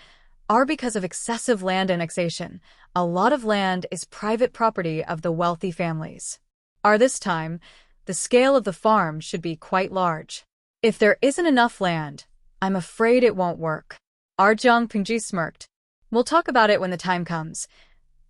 Because of excessive land annexation, a lot of land is private property of the wealthy families. This time, the scale of the farm should be quite large. If there isn't enough land, I'm afraid it won't work. Jiang Pingji smirked. We'll talk about it when the time comes.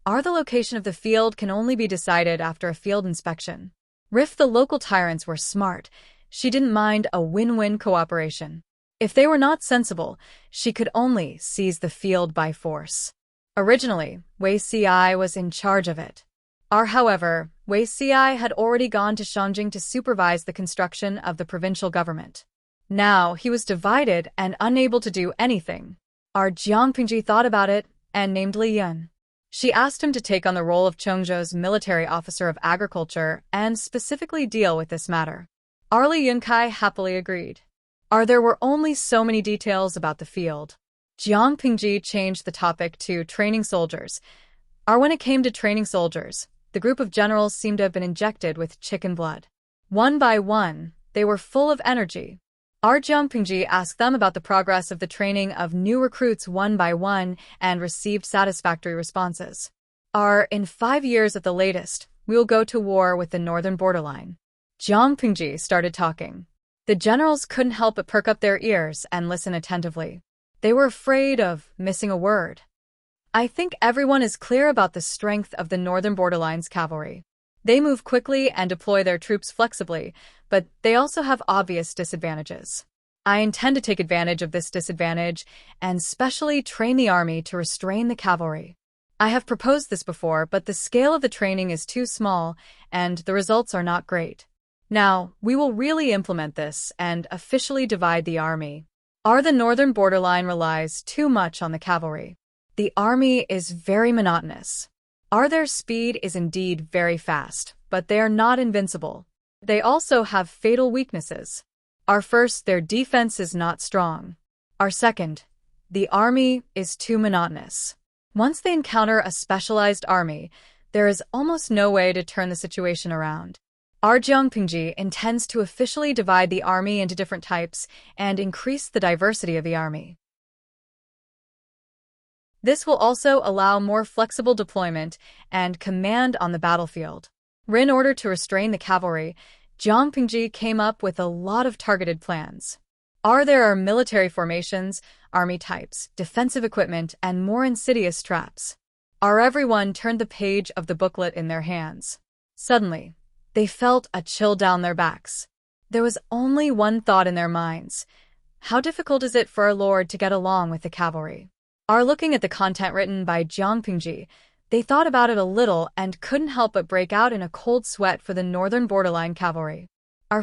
The location of the field can only be decided after a field inspection. If the local tyrants were smart, she didn't mind a win-win cooperation. If they were not sensible, she could only seize the field by force. Originally, Wei Ci was in charge of it. However, Wei Ci had already gone to Shangjing to supervise the construction of the provincial government. Now he was divided and unable to do anything. Jiang Pingji thought about it and named Li Yun. She asked him to take on the role of Cheongzhou's military officer of agriculture and specifically deal with this matter. Li Yunkai happily agreed. There were only so many details about the field. Jiang Pingji changed the topic to training soldiers. When it came to training soldiers, the group of generals seemed to have been injected with chicken blood. One by one, they were full of energy. Jiang Pingji asked them about the progress of the training of new recruits one by one and received satisfactory responses. In 5 years at the latest, we will go to war with the northern borderline. Jiang Pingji started talking. The generals couldn't help but perk up their ears and listen attentively. They were afraid of missing a word. I think everyone is clear about the strength of the northern borderline's cavalry. They move quickly and deploy their troops flexibly, but they also have obvious disadvantages. I intend to take advantage of this disadvantage and specially train the army to restrain the cavalry. I have proposed this before, but the scale of the training is too small and the results are not great. Now, we will really implement this and officially divide the army. The northern borderline relies too much on the cavalry. The army is very monotonous. Their speed is indeed very fast, but they are not invincible. They also have fatal weaknesses. First, their defense is not strong. Second, the army is too monotonous. Once they encounter a specialized army, there is almost no way to turn the situation around. Jiang Pingji intends to officially divide the army into different types and increase the diversity of the army. This will also allow more flexible deployment and command on the battlefield. In order to restrain the cavalry, Jiang Pingji came up with a lot of targeted plans. There are military formations, army types, defensive equipment, and more insidious traps. Everyone turned the page of the booklet in their hands. Suddenly, they felt a chill down their backs. There was only one thought in their minds. How difficult is it for our lord to get along with the cavalry? Looking at the content written by Jiang Pingji, they thought about it a little and couldn't help but break out in a cold sweat for the northern borderline cavalry.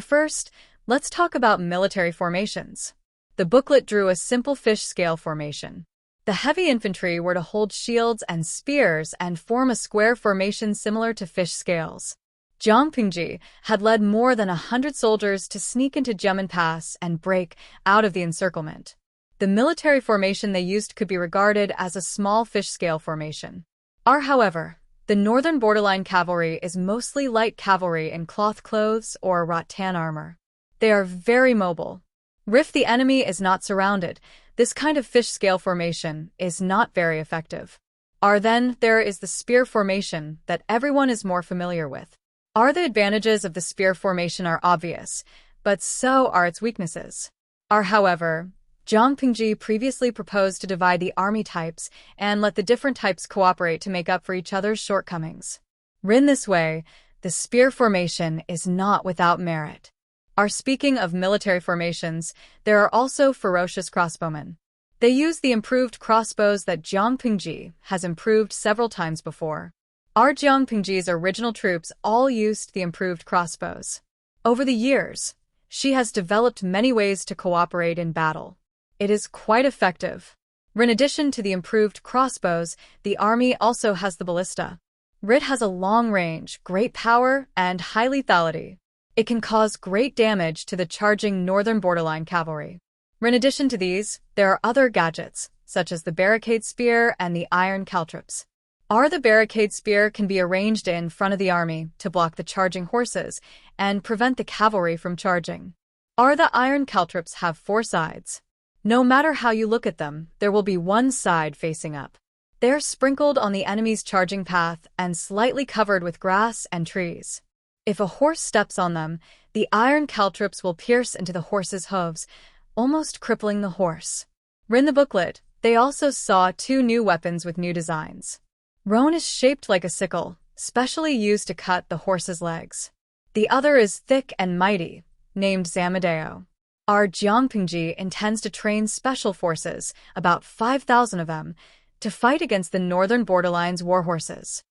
First, let's talk about military formations. The booklet drew a simple fish scale formation. The heavy infantry were to hold shields and spears and form a square formation similar to fish scales. Jiang Pingji had led more than 100 soldiers to sneak into Gemin Pass and break out of the encirclement. The military formation they used could be regarded as a small fish-scale formation. However, the northern borderline cavalry is mostly light cavalry in cloth clothes or rattan armor. They are very mobile. If the enemy is not surrounded, this kind of fish-scale formation is not very effective. Then there is the spear formation that everyone is more familiar with. The advantages of the spear formation are obvious. but so are its weaknesses. However, Jiang Pingji previously proposed to divide the army types and let the different types cooperate to make up for each other's shortcomings. In this way, the spear formation is not without merit. Speaking of military formations, there are also ferocious crossbowmen. They use the improved crossbows that Jiang Pingji has improved several times before. Jiang Pingji's original troops all used the improved crossbows. Over the years, she has developed many ways to cooperate in battle. It is quite effective. In addition to the improved crossbows, the army also has the ballista. It has a long range, great power, and high lethality. It can cause great damage to the charging northern borderline cavalry. In addition to these, there are other gadgets, such as the barricade spear and the iron caltrops. The barricade spear can be arranged in front of the army to block the charging horses and prevent the cavalry from charging. The iron caltrops have 4 sides. No matter how you look at them, there will be one side facing up. They're sprinkled on the enemy's charging path and slightly covered with grass and trees. If a horse steps on them, the iron caltrops will pierce into the horse's hooves, almost crippling the horse. In the booklet, they also saw 2 new weapons with new designs. One is shaped like a sickle, specially used to cut the horse's legs. The other is thick and mighty, named Zamadeo. Jiang Pingji intends to train special forces, about 5,000 of them, to fight against the northern borderline's warhorses.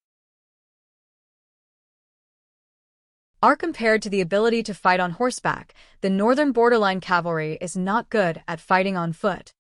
Compared to the ability to fight on horseback, the northern borderline cavalry is not good at fighting on foot.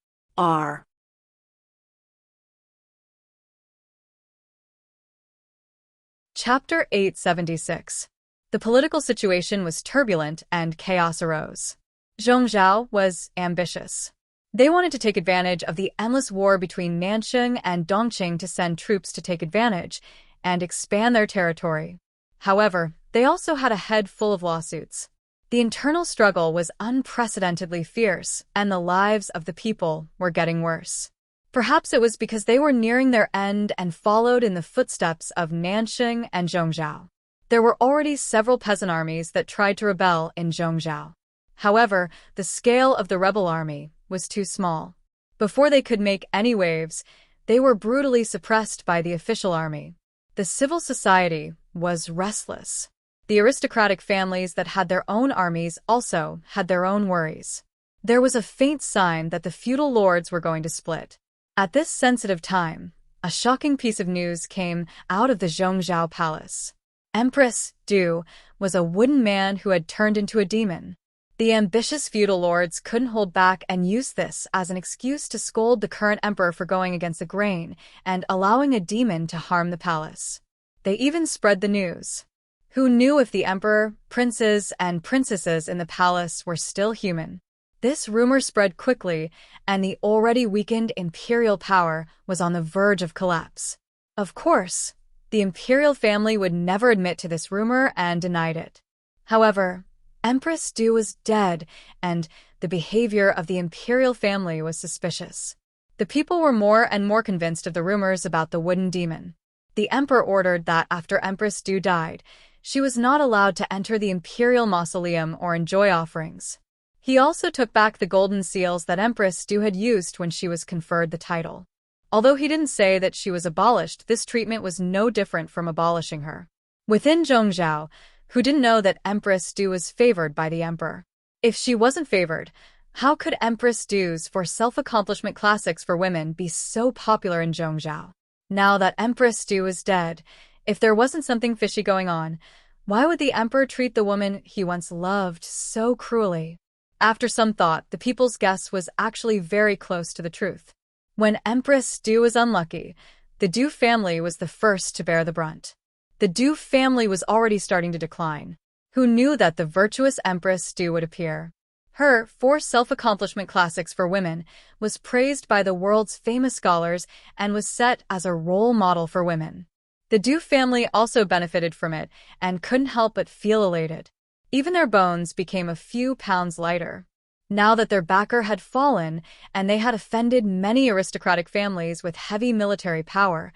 Chapter 876. The political situation was turbulent and chaos arose. Zhongzhou was ambitious. They wanted to take advantage of the endless war between Nanxing and Dongqing to send troops to take advantage and expand their territory. However, they also had a head full of lawsuits. The internal struggle was unprecedentedly fierce, and the lives of the people were getting worse. Perhaps it was because they were nearing their end and followed in the footsteps of Nanxing and Zhongzhou. There were already several peasant armies that tried to rebel in Zhongzhou. However, the scale of the rebel army was too small. Before they could make any waves, they were brutally suppressed by the official army. The civil society was restless. The aristocratic families that had their own armies also had their own worries. There was a faint sign that the feudal lords were going to split. At this sensitive time, a shocking piece of news came out of the Zhongzhou palace. Empress Du was a wooden man who had turned into a demon. The ambitious feudal lords couldn't hold back and used this as an excuse to scold the current emperor for going against the grain and allowing a demon to harm the palace. They even spread the news. Who knew if the emperor, princes, and princesses in the palace were still human? This rumor spread quickly, and the already weakened imperial power was on the verge of collapse. Of course, the imperial family would never admit to this rumor and denied it. However, Empress Du was dead, and the behavior of the imperial family was suspicious. The people were more and more convinced of the rumors about the wooden demon. The emperor ordered that after Empress Du died, she was not allowed to enter the imperial mausoleum or enjoy offerings. He also took back the golden seals that Empress Du had used when she was conferred the title. Although he didn't say that she was abolished, this treatment was no different from abolishing her. Within Zhongzhou, who didn't know that Empress Du was favored by the emperor? If she wasn't favored, how could Empress Du's for self-accomplishment classics for women be so popular in Zhongzhou? Now that Empress Du is dead, if there wasn't something fishy going on, why would the emperor treat the woman he once loved so cruelly? After some thought, the people's guess was actually very close to the truth. When Empress Du was unlucky, the Du family was the first to bear the brunt. The Du family was already starting to decline. Who knew that the virtuous Empress Du would appear? Her 4 self-accomplishment classics for women was praised by the world's famous scholars and was set as a role model for women. The Du family also benefited from it and couldn't help but feel elated. Even their bones became a few pounds lighter. Now that their backer had fallen and they had offended many aristocratic families with heavy military power,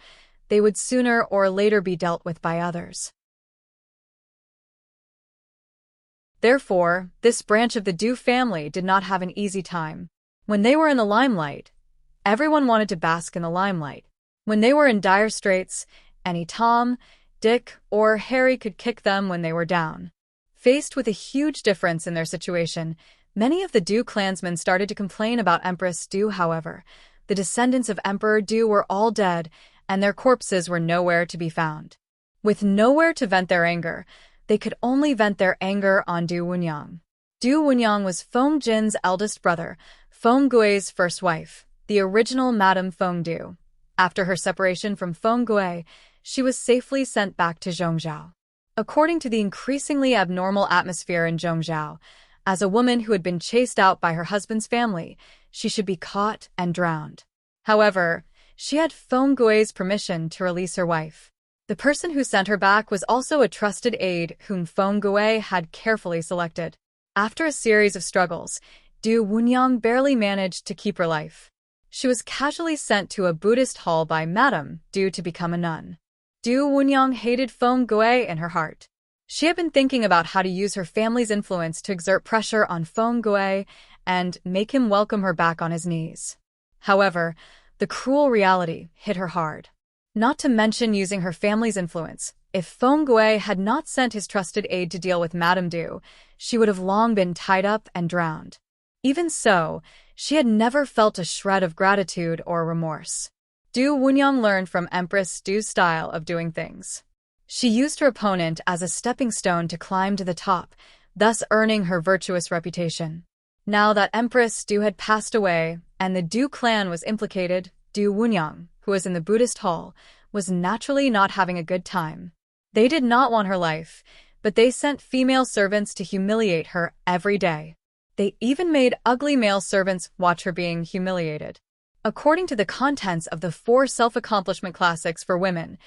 they would sooner or later be dealt with by others. Therefore, this branch of the Du family did not have an easy time. When they were in the limelight, everyone wanted to bask in the limelight. When they were in dire straits, any Tom, Dick, or Harry could kick them when they were down. Faced with a huge difference in their situation, many of the Du clansmen started to complain about Empress Du. However, the descendants of Emperor Du were all dead, and their corpses were nowhere to be found. With nowhere to vent their anger, they could only vent their anger on Du Wunyang. Du Wunyang was Feng Jin's eldest brother, Feng Gui's first wife, the original Madame Feng Du. After her separation from Feng Gui, she was safely sent back to Zhongzhou. According to the increasingly abnormal atmosphere in Zhongzhou, as a woman who had been chased out by her husband's family, she should be caught and drowned. However, she had Feng Gui's permission to release her wife. The person who sent her back was also a trusted aide whom Feng Gui had carefully selected. After a series of struggles, Du Wunyang barely managed to keep her life. She was casually sent to a Buddhist hall by Madame Du to become a nun. Du Wunyang hated Feng Gui in her heart. She had been thinking about how to use her family's influence to exert pressure on Feng Gui and make him welcome her back on his knees. However, the cruel reality hit her hard. Not to mention using her family's influence, if Feng Gui had not sent his trusted aide to deal with Madame Du, she would have long been tied up and drowned. Even so, she had never felt a shred of gratitude or remorse. Du Wunyang learned from Empress Du's style of doing things. She used her opponent as a stepping stone to climb to the top, thus earning her virtuous reputation. Now that Empress Du had passed away and the Du clan was implicated, Du Wunyang, who was in the Buddhist hall, was naturally not having a good time. They did not want her life, but they sent female servants to humiliate her every day. They even made ugly male servants watch her being humiliated. According to the contents of the 4 self-accomplishment classics for women,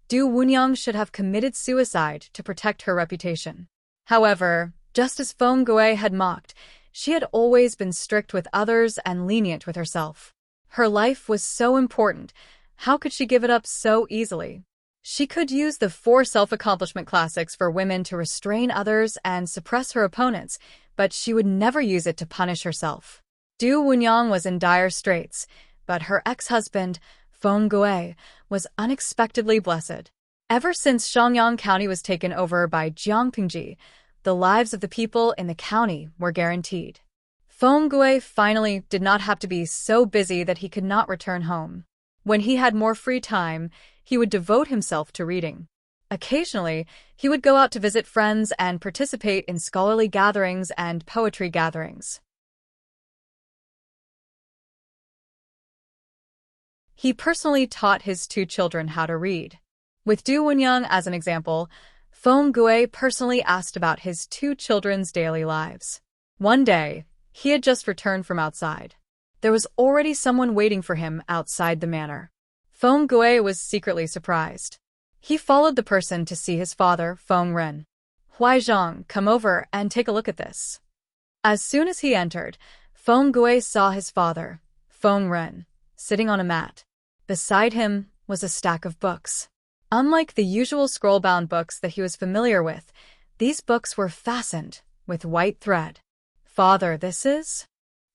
Du Wunyang should have committed suicide to protect her reputation. However, just as Feng Gui had mocked, she had always been strict with others and lenient with herself. Her life was so important, how could she give it up so easily? She could use the 4 self-accomplishment classics for women to restrain others and suppress her opponents, but she would never use it to punish herself. Du Wunyang was in dire straits, but her ex-husband, Feng Gui, was unexpectedly blessed. Ever since Shangyang County was taken over by Jiangpingji, the lives of the people in the county were guaranteed. Feng Gui finally did not have to be so busy that he could not return home. When he had more free time, he would devote himself to reading. Occasionally, he would go out to visit friends and participate in scholarly gatherings and poetry gatherings. He personally taught his 2 children how to read. With Du Wunyang as an example, Feng Gui personally asked about his 2 children's daily lives. One day, he had just returned from outside. There was already someone waiting for him outside the manor. Feng Gui was secretly surprised. He followed the person to see his father, Feng Ren. Huaizhang, come over and take a look at this. As soon as he entered, Feng Gui saw his father, Feng Ren, sitting on a mat. Beside him was a stack of books. Unlike the usual scroll-bound books that he was familiar with, these books were fastened with white thread. Father, this is?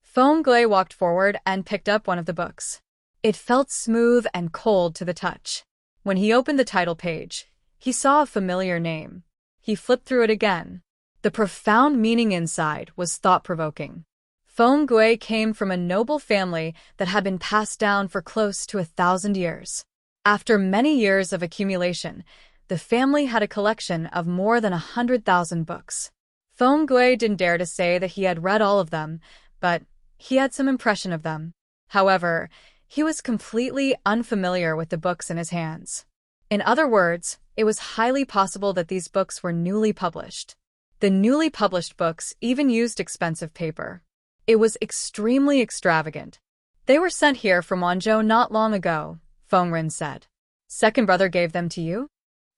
Feng Gui walked forward and picked up one of the books. It felt smooth and cold to the touch. When he opened the title page, he saw a familiar name. He flipped through it again. The profound meaning inside was thought-provoking. Feng Gui came from a noble family that had been passed down for close to 1,000 years. After many years of accumulation, the family had a collection of more than 100,000 books. Feng Gui didn't dare to say that he had read all of them, but he had some impression of them. However, he was completely unfamiliar with the books in his hands. In other words, it was highly possible that these books were newly published. The newly published books even used expensive paper. It was extremely extravagant. They were sent here from Wanzhou not long ago, Feng Ren said. Second brother gave them to you?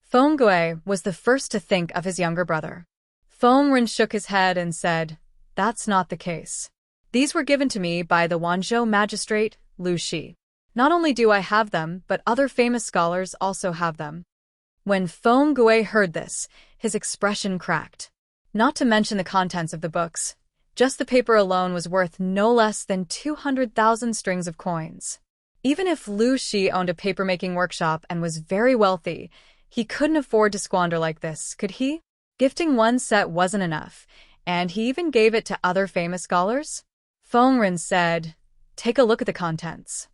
Feng Gui was the first to think of his younger brother. Feng Ren shook his head and said, That's not the case. These were given to me by the Wanzhou magistrate, Lu Shi. Not only do I have them, but other famous scholars also have them. When Feng Gui heard this, his expression cracked. Not to mention the contents of the books. Just the paper alone was worth no less than 200,000 strings of coins. Even if Lu Shi owned a paper-making workshop and was very wealthy, he couldn't afford to squander like this, could he? Gifting one set wasn't enough, and he even gave it to other famous scholars. Feng Ren said, "Take a look at the contents."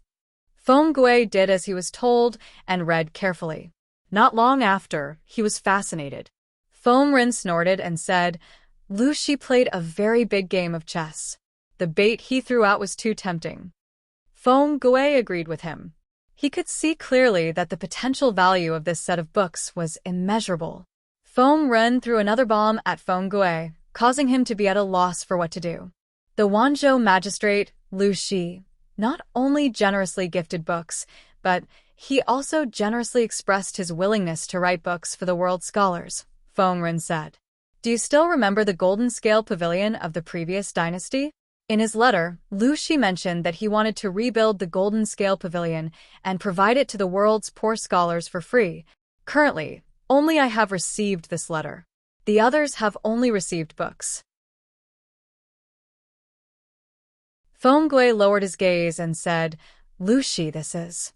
Feng Gui did as he was told and read carefully. Not long after, he was fascinated. Feng Ren snorted and said, "Lu Shi played a very big game of chess. The bait he threw out was too tempting." Feng Gui agreed with him. He could see clearly that the potential value of this set of books was immeasurable. Feng Ren threw another bomb at Feng Gui, causing him to be at a loss for what to do. The Wanzhou magistrate, Lu Shi, not only generously gifted books, but he also generously expressed his willingness to write books for the world's scholars, Feng Ren said. "Do you still remember the Golden Scale Pavilion of the previous dynasty?" In his letter, Lu Shi mentioned that he wanted to rebuild the Golden Scale Pavilion and provide it to the world's poor scholars for free. "Currently, only I have received this letter. The others have only received books." Feng Gui lowered his gaze and said, "Lu Shi, this is."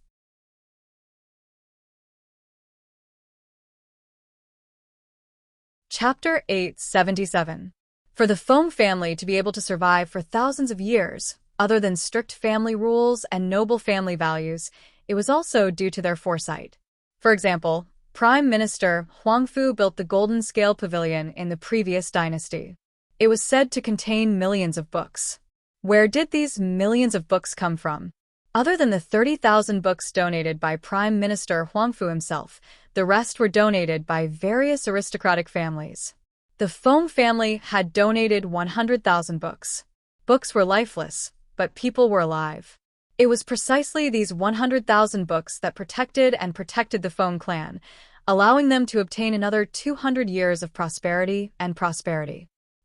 Chapter 877. For the Feng family to be able to survive for thousands of years, other than strict family rules and noble family values, it was also due to their foresight. For example, Prime Minister Huangfu built the Golden Scale Pavilion in the previous dynasty. It was said to contain millions of books. Where did these millions of books come from? Other than the 30,000 books donated by Prime Minister Huangfu himself, the rest were donated by various aristocratic families. The Feng family had donated 100,000 books. Books were lifeless, but people were alive. It was precisely these 100,000 books that protected the Feng clan, allowing them to obtain another 200 years of prosperity.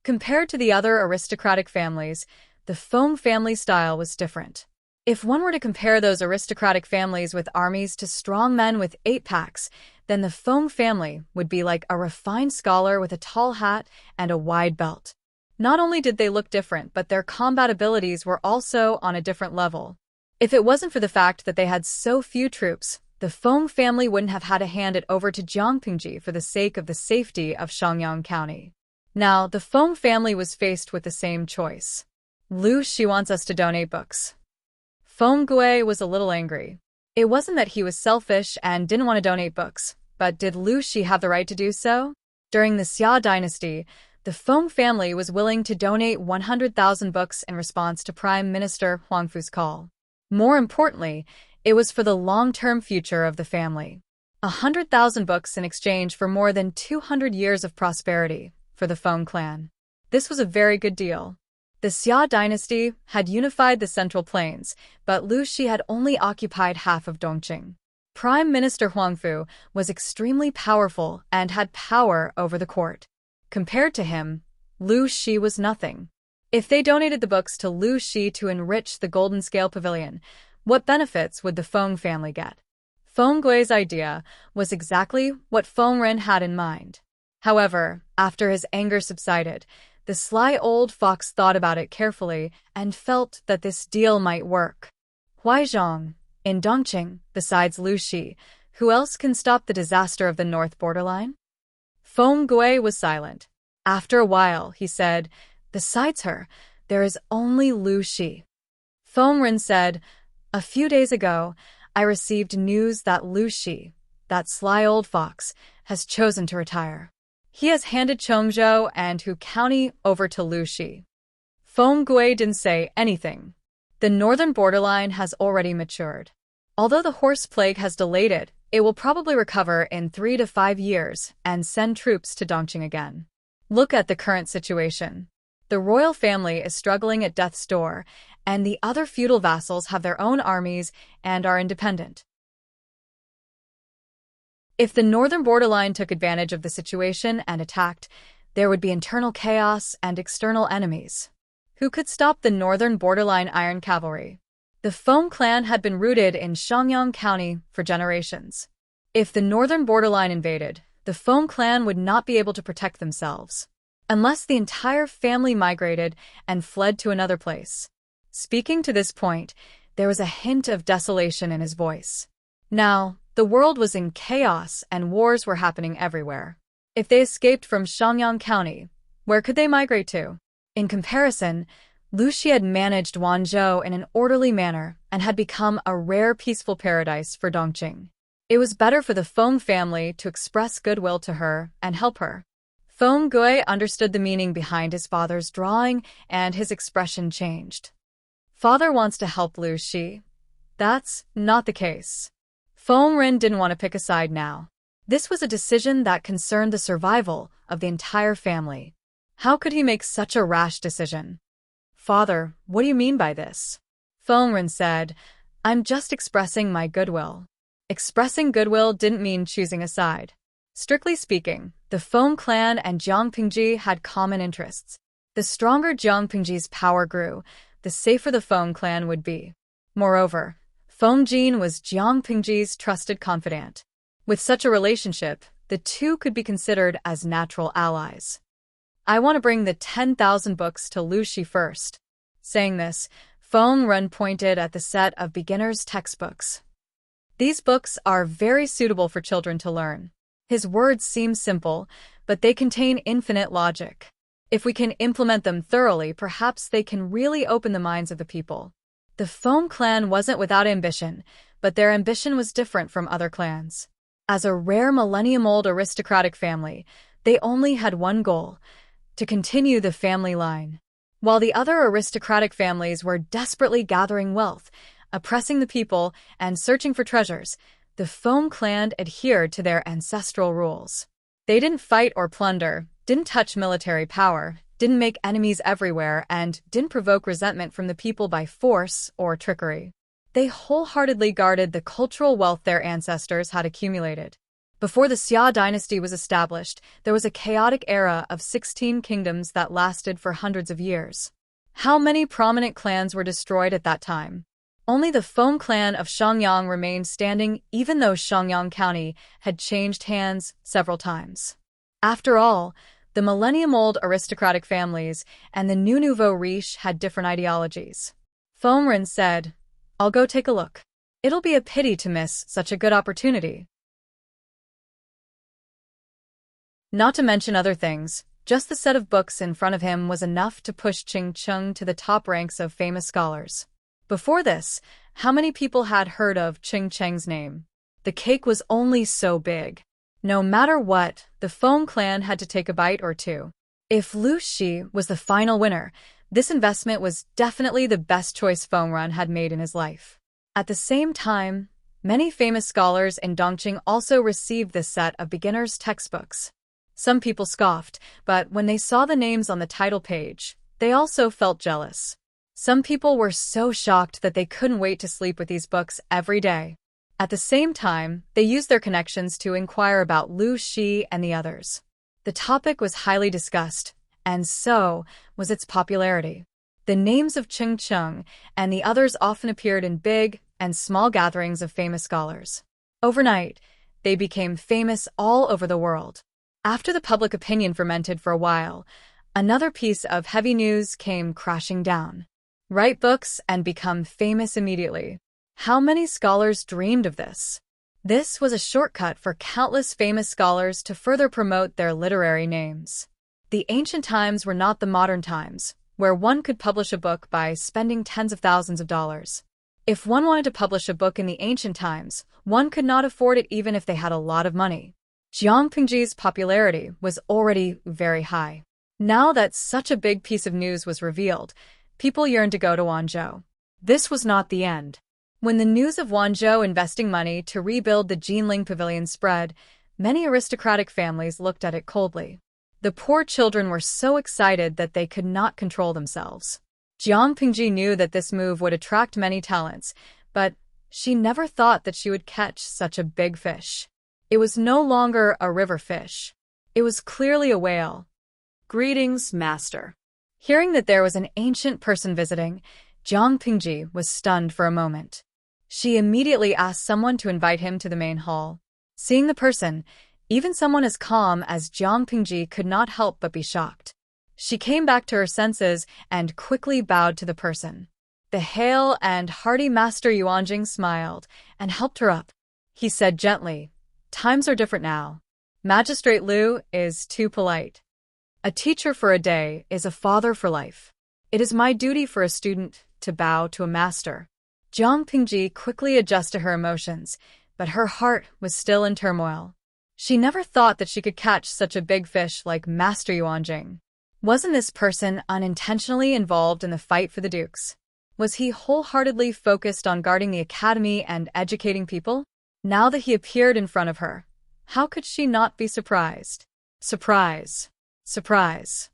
Compared to the other aristocratic families, the Feng family style was different. If one were to compare those aristocratic families with armies to strong men with 8-packs, then the Feng family would be like a refined scholar with a tall hat and a wide belt. Not only did they look different, but their combat abilities were also on a different level. If it wasn't for the fact that they had so few troops, the Feng family wouldn't have had to hand it over to Jiangpingji for the sake of the safety of Shangyang County. Now, the Feng family was faced with the same choice. Lu Shi wants us to donate books. Feng Gui was a little angry. It wasn't that he was selfish and didn't want to donate books, but did Lu Shi have the right to do so? During the Xia dynasty, the Feng family was willing to donate 100,000 books in response to Prime Minister Huangfu's call. More importantly, it was for the long-term future of the family. 100,000 books in exchange for more than 200 years of prosperity for the Feng clan. This was a very good deal. The Xia dynasty had unified the Central Plains, but Lu Shi had only occupied half of Dongqing. Prime Minister Huangfu was extremely powerful and had power over the court. Compared to him, Lu Shi was nothing. If they donated the books to Lu Shi to enrich the Golden Scale Pavilion, what benefits would the Feng family get? Feng Gui's idea was exactly what Feng Ren had in mind. However, after his anger subsided, the sly old fox thought about it carefully and felt that this deal might work. Huaizhong, in Dongqing, besides Lu Shi, who else can stop the disaster of the north borderline? Feng Gui was silent. After a while, he said, "Besides her, there is only Lu Shi." Feng Ren said, "A few days ago, I received news that Lu Shi, that sly old fox, has chosen to retire. He has handed Chongzhou and Hu County over to Lu Shi." Feng Gui didn't say anything. The northern borderline has already matured. Although the horse plague has delayed it, it will probably recover in 3 to 5 years and send troops to Dongqing again. Look at the current situation. The royal family is struggling at death's door, and the other feudal vassals have their own armies and are independent. If the northern borderline took advantage of the situation and attacked, there would be internal chaos and external enemies. Who could stop the northern borderline iron cavalry? The Feng clan had been rooted in Shangyang County for generations. If the northern borderline invaded, the Feng clan would not be able to protect themselves. unless the entire family migrated and fled to another place. Speaking to this point, there was a hint of desolation in his voice. Now, the world was in chaos and wars were happening everywhere. If they escaped from Shangyang County, where could they migrate to? In comparison, Luxi had managed Wanzhou in an orderly manner and had become a rare peaceful paradise for Dongqing. It was better for the Feng family to express goodwill to her and help her. Feng Gui understood the meaning behind his father's drawing, and his expression changed. Father wants to help Luxi. That's not the case. Feng Rin didn't want to pick a side now. This was a decision that concerned the survival of the entire family. How could he make such a rash decision? Father, what do you mean by this? Feng Rin said, I'm just expressing my goodwill. Expressing goodwill didn't mean choosing a side. Strictly speaking, the Feng clan and Jiang Pingji had common interests. The stronger Jiang Pingji's power grew, the safer the Feng clan would be. Moreover, Feng Jin was Jiang Pingji's trusted confidant. With such a relationship, the two could be considered as natural allies. I want to bring the 10,000 books to Luxi first. Saying this, Feng Ren pointed at the set of beginner's textbooks. These books are very suitable for children to learn. His words seem simple, but they contain infinite logic. If we can implement them thoroughly, perhaps they can really open the minds of the people. The Feng clan wasn't without ambition, but their ambition was different from other clans. As a rare millennium-old aristocratic family, they only had one goal: to continue the family line. While the other aristocratic families were desperately gathering wealth, oppressing the people, and searching for treasures, the Feng clan adhered to their ancestral rules. They didn't fight or plunder, didn't touch military power, didn't make enemies everywhere, and didn't provoke resentment from the people by force or trickery. They wholeheartedly guarded the cultural wealth their ancestors had accumulated. Before the Xia dynasty was established, there was a chaotic era of 16 kingdoms that lasted for hundreds of years. How many prominent clans were destroyed at that time? Only the Feng clan of Shangyang remained standing, even though Shangyang County had changed hands several times. After all, the millennium-old aristocratic families and the new nouveau riche had different ideologies. Feng Ren said, I'll go take a look. It'll be a pity to miss such a good opportunity. Not to mention other things, just the set of books in front of him was enough to push Qing Cheng to the top ranks of famous scholars. Before this, how many people had heard of Qing Cheng's name? The cake was only so big. No matter what, the Feng clan had to take a bite or two. If Luxi was the final winner, this investment was definitely the best choice Feng Ren had made in his life. At the same time, many famous scholars in Dongqing also received this set of beginner's textbooks. Some people scoffed, but when they saw the names on the title page, they also felt jealous. Some people were so shocked that they couldn't wait to sleep with these books every day. At the same time, they used their connections to inquire about Luxi and the others. The topic was highly discussed, and so was its popularity. The names of Qing Cheng and the others often appeared in big and small gatherings of famous scholars. Overnight, they became famous all over the world. After the public opinion fermented for a while, another piece of heavy news came crashing down. Write books and become famous immediately. How many scholars dreamed of this? This was a shortcut for countless famous scholars to further promote their literary names. The ancient times were not the modern times, where one could publish a book by spending tens of thousands of dollars. If one wanted to publish a book in the ancient times, one could not afford it even if they had a lot of money. Jiang Pingji's popularity was already very high. Now that such a big piece of news was revealed, people yearned to go to Wanzhou. This was not the end. When the news of Wanzhou investing money to rebuild the Jinling Pavilion spread, many aristocratic families looked at it coldly. The poor children were so excited that they could not control themselves. Jiang Pingji knew that this move would attract many talents, but she never thought that she would catch such a big fish. It was no longer a river fish. It was clearly a whale. Greetings, Master. Hearing that there was an ancient person visiting, Jiang Pingji was stunned for a moment. She immediately asked someone to invite him to the main hall. Seeing the person, Even someone as calm as Jiang Pingji could not help but be shocked. She came back to her senses and quickly bowed to the person. The hale and hearty Master Yuanjing smiled and helped her up. He said gently, "Times are different now. Magistrate Liu is too polite. A teacher for a day is a father for life. It is my duty for a student to bow to a master." Jiang Pingji quickly adjusted her emotions, but her heart was still in turmoil. She never thought that she could catch such a big fish like Master Yuanjing. Wasn't this person unintentionally involved in the fight for the dukes? Was he wholeheartedly focused on guarding the academy and educating people? Now that he appeared in front of her, how could she not be surprised? Surprise. Surprise.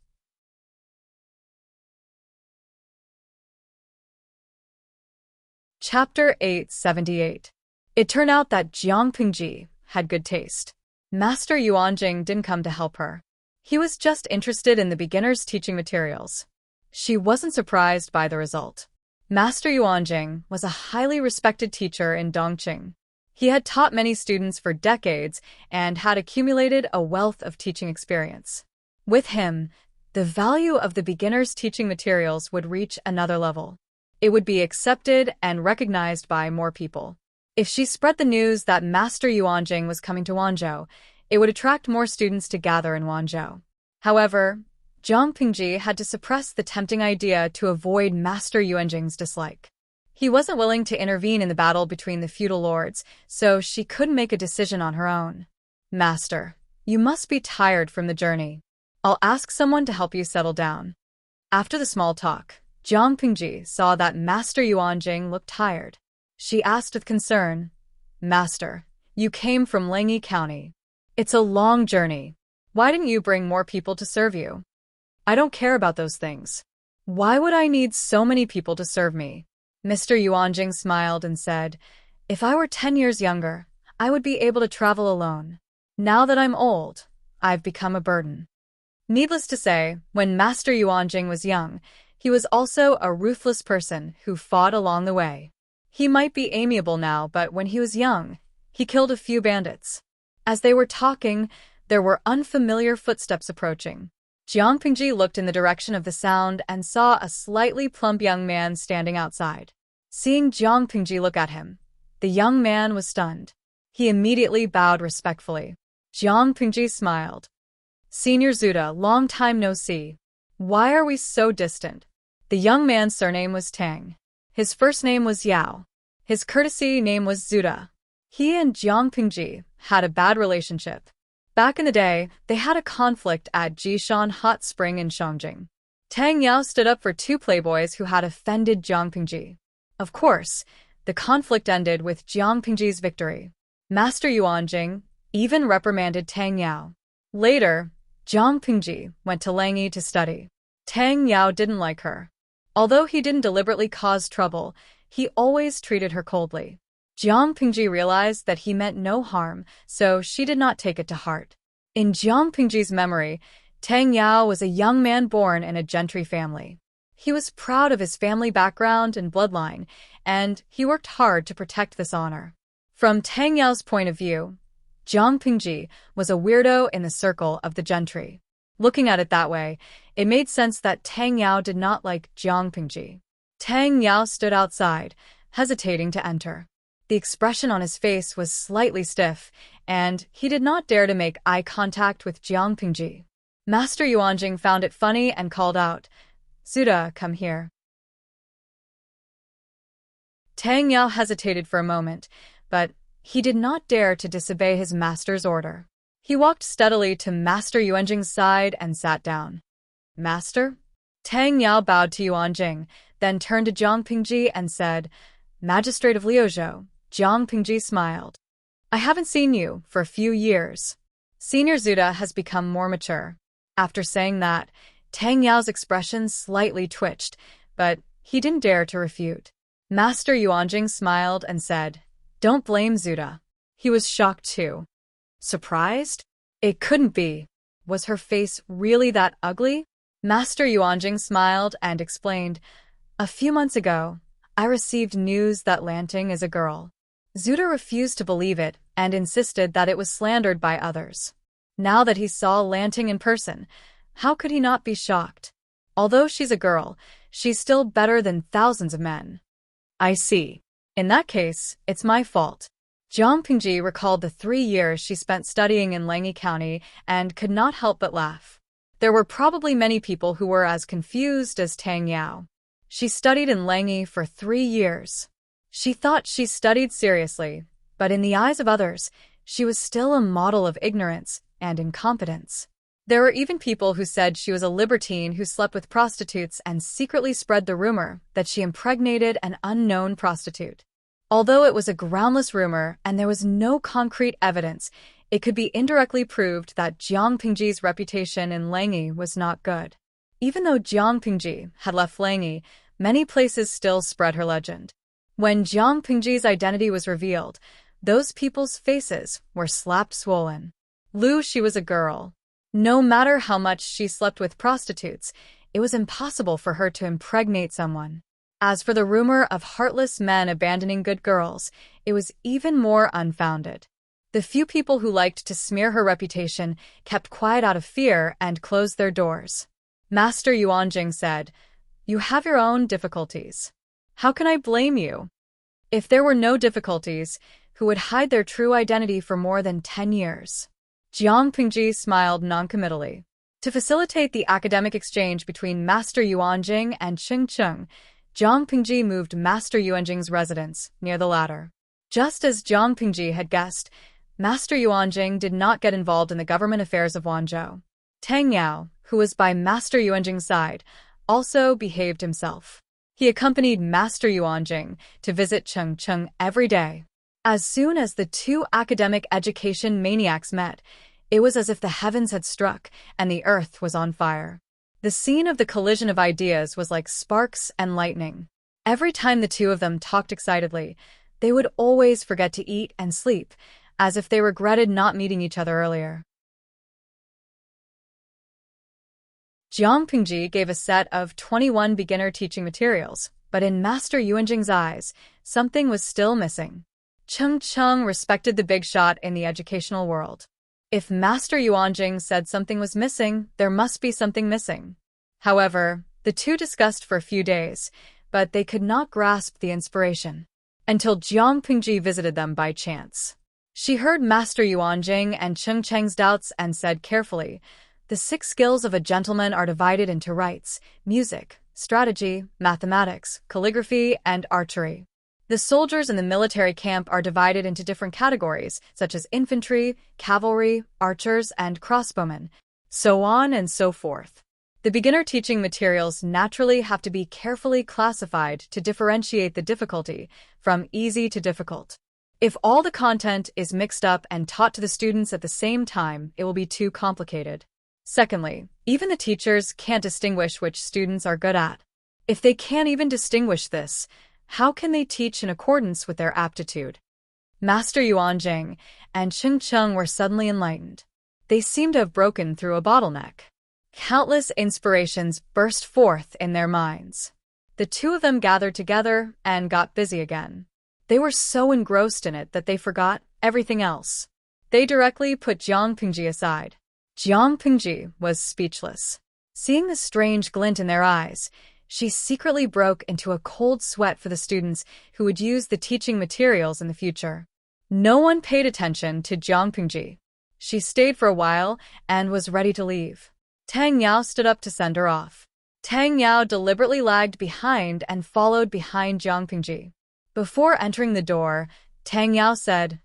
Chapter 878. It turned out that Jiang Pingji had good taste. Master Yuanjing didn't come to help her. He was just interested in the beginner's teaching materials. She wasn't surprised by the result. Master Yuanjing was a highly respected teacher in Dongqing. He had taught many students for decades and had accumulated a wealth of teaching experience. With him, the value of the beginner's teaching materials would reach another level. It would be accepted and recognized by more people. If she spread the news that Master Yuanjing was coming to Wanzhou, it would attract more students to gather in Wanzhou. However, Jiang Pingji had to suppress the tempting idea to avoid Master Yuanjing's dislike. He wasn't willing to intervene in the battle between the feudal lords, so she couldn't make a decision on her own. "Master, you must be tired from the journey. I'll ask someone to help you settle down." After the small talk, Jiang Pingji saw that Master Yuanjing looked tired. She asked with concern, "Master, you came from Langyi County. It's a long journey. Why didn't you bring more people to serve you?" "I don't care about those things. Why would I need so many people to serve me?" Mr. Yuanjing smiled and said, "If I were 10 years younger, I would be able to travel alone. Now that I'm old, I've become a burden." Needless to say, when Master Yuanjing was young, he was also a ruthless person who fought along the way. He might be amiable now, but when he was young, he killed a few bandits. As they were talking, there were unfamiliar footsteps approaching. Jiang Pingji looked in the direction of the sound and saw a slightly plump young man standing outside. Seeing Jiang Pingji look at him, the young man was stunned. He immediately bowed respectfully. Jiang Pingji smiled. "Senior Zuda, long time no see. Why are we so distant?" The young man's surname was Tang. His first name was Yao. His courtesy name was Zuda. He and Jiang Pingji had a bad relationship. Back in the day, they had a conflict at Jishan Hot Spring in Shangjing. Tang Yao stood up for two playboys who had offended Jiang Pingji. Of course, the conflict ended with Jiang Pingji's victory. Master Yuanjing even reprimanded Tang Yao. Later, Jiang Pingji went to Langyi to study. Tang Yao didn't like her. Although he didn't deliberately cause trouble, he always treated her coldly. Jiang Pingji realized that he meant no harm, so she did not take it to heart. In Jiang Pingji's memory, Tang Yao was a young man born in a gentry family. He was proud of his family background and bloodline, and he worked hard to protect this honor. From Tang Yao's point of view, Jiang Pingji was a weirdo in the circle of the gentry. Looking at it that way, it made sense that Tang Yao did not like Jiang Pingji. Tang Yao stood outside, hesitating to enter. The expression on his face was slightly stiff, and he did not dare to make eye contact with Jiang Pingji. Master Yuanjing found it funny and called out, "Zuda, come here." Tang Yao hesitated for a moment, but he did not dare to disobey his master's order. He walked steadily to Master Yuanjing's side and sat down. "Master?" Tang Yao bowed to Yuanjing, then turned to Jiang Pingji and said, "Magistrate of Liuzhou." Jiang Pingji smiled. "I haven't seen you for a few years." Senior Zuda has become more mature. After saying that, Tang Yao's expression slightly twitched, but he didn't dare to refute. Master Yuanjing smiled and said, "Don't blame Zuda." He was shocked too. Surprised? It couldn't be. Was her face really that ugly? Master Yuanjing smiled and explained, "A few months ago, I received news that Lanting is a girl." Zuda refused to believe it, and insisted that it was slandered by others. Now that he saw Lanting in person, how could he not be shocked? Although she's a girl, she's still better than thousands of men. I see. In that case, it's my fault. Jiang Pingji recalled the 3 years she spent studying in Langyi County and could not help but laugh. There were probably many people who were as confused as Tang Yao. She studied in Langyi for 3 years. She thought she studied seriously, but in the eyes of others, she was still a model of ignorance and incompetence. There were even people who said she was a libertine who slept with prostitutes and secretly spread the rumor that she impregnated an unknown prostitute. Although it was a groundless rumor and there was no concrete evidence, it could be indirectly proved that Jiang Pingji's reputation in Langyi was not good. Even though Jiang Pingji had left Langyi, many places still spread her legend. When Jiang Pingji's identity was revealed, those people's faces were slapped swollen. She was a girl. No matter how much she slept with prostitutes, it was impossible for her to impregnate someone. As for the rumor of heartless men abandoning good girls, it was even more unfounded. The few people who liked to smear her reputation kept quiet out of fear and closed their doors. Master Yuanjing said, "You have your own difficulties. How can I blame you? If there were no difficulties, who would hide their true identity for more than 10 years? Jiang Pingji smiled noncommittally. To facilitate the academic exchange between Master Yuanjing and Cheng Cheng, Jiang Pingji moved Master Yuanjing's residence near the latter. Just as Jiang Pingji had guessed, Master Yuanjing did not get involved in the government affairs of Wanzhou. Tang Yao, who was by Master Yuanjing's side, also behaved himself. He accompanied Master Yuanjing to visit Cheng Cheng every day. As soon as the two academic education maniacs met, it was as if the heavens had struck and the earth was on fire. The scene of the collision of ideas was like sparks and lightning. Every time the two of them talked excitedly, they would always forget to eat and sleep, as if they regretted not meeting each other earlier. Jiang Pingji gave a set of 21 beginner teaching materials, but in Master Yuanjing's eyes, something was still missing. Cheng Cheng respected the big shot in the educational world. If Master Yuanjing said something was missing, there must be something missing. However, the two discussed for a few days, but they could not grasp the inspiration. Until Jiang Pingji visited them by chance. She heard Master Yuanjing and Cheng Cheng's doubts and said carefully, "The 6 skills of a gentleman are divided into rites, music, strategy, mathematics, calligraphy, and archery. The soldiers in the military camp are divided into different categories, such as infantry, cavalry, archers, and crossbowmen, so on and so forth. The beginner teaching materials naturally have to be carefully classified to differentiate the difficulty from easy to difficult. If all the content is mixed up and taught to the students at the same time, it will be too complicated. Secondly, even the teachers can't distinguish which students are good at. If they can't even distinguish this, how can they teach in accordance with their aptitude?" Master Yuanjing and Cheng Cheng were suddenly enlightened. They seemed to have broken through a bottleneck. Countless inspirations burst forth in their minds. The two of them gathered together and got busy again. They were so engrossed in it that they forgot everything else. They directly put Jiang Pingji aside. Jiang Pingji was speechless. Seeing the strange glint in their eyes, she secretly broke into a cold sweat for the students who would use the teaching materials in the future. No one paid attention to Jiang Pingji. She stayed for a while and was ready to leave. Tang Yao stood up to send her off. Tang Yao deliberately lagged behind and followed behind Jiang Pingji. Before entering the door, Tang Yao said,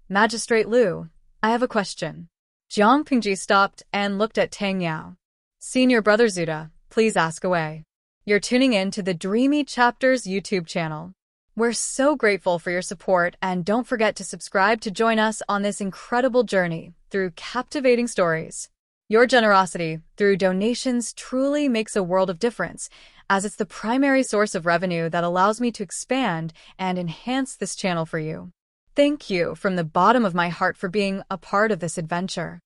"Magistrate Liu, I have a question." Jiang Pingji stopped and looked at Tang Yao. "Senior Brother Zuda, please ask away. You're tuning in to the Dreamy Chapters YouTube channel. We're so grateful for your support, and don't forget to subscribe to join us on this incredible journey through captivating stories. Your generosity through donations truly makes a world of difference, as it's the primary source of revenue that allows me to expand and enhance this channel for you. Thank you from the bottom of my heart for being a part of this adventure.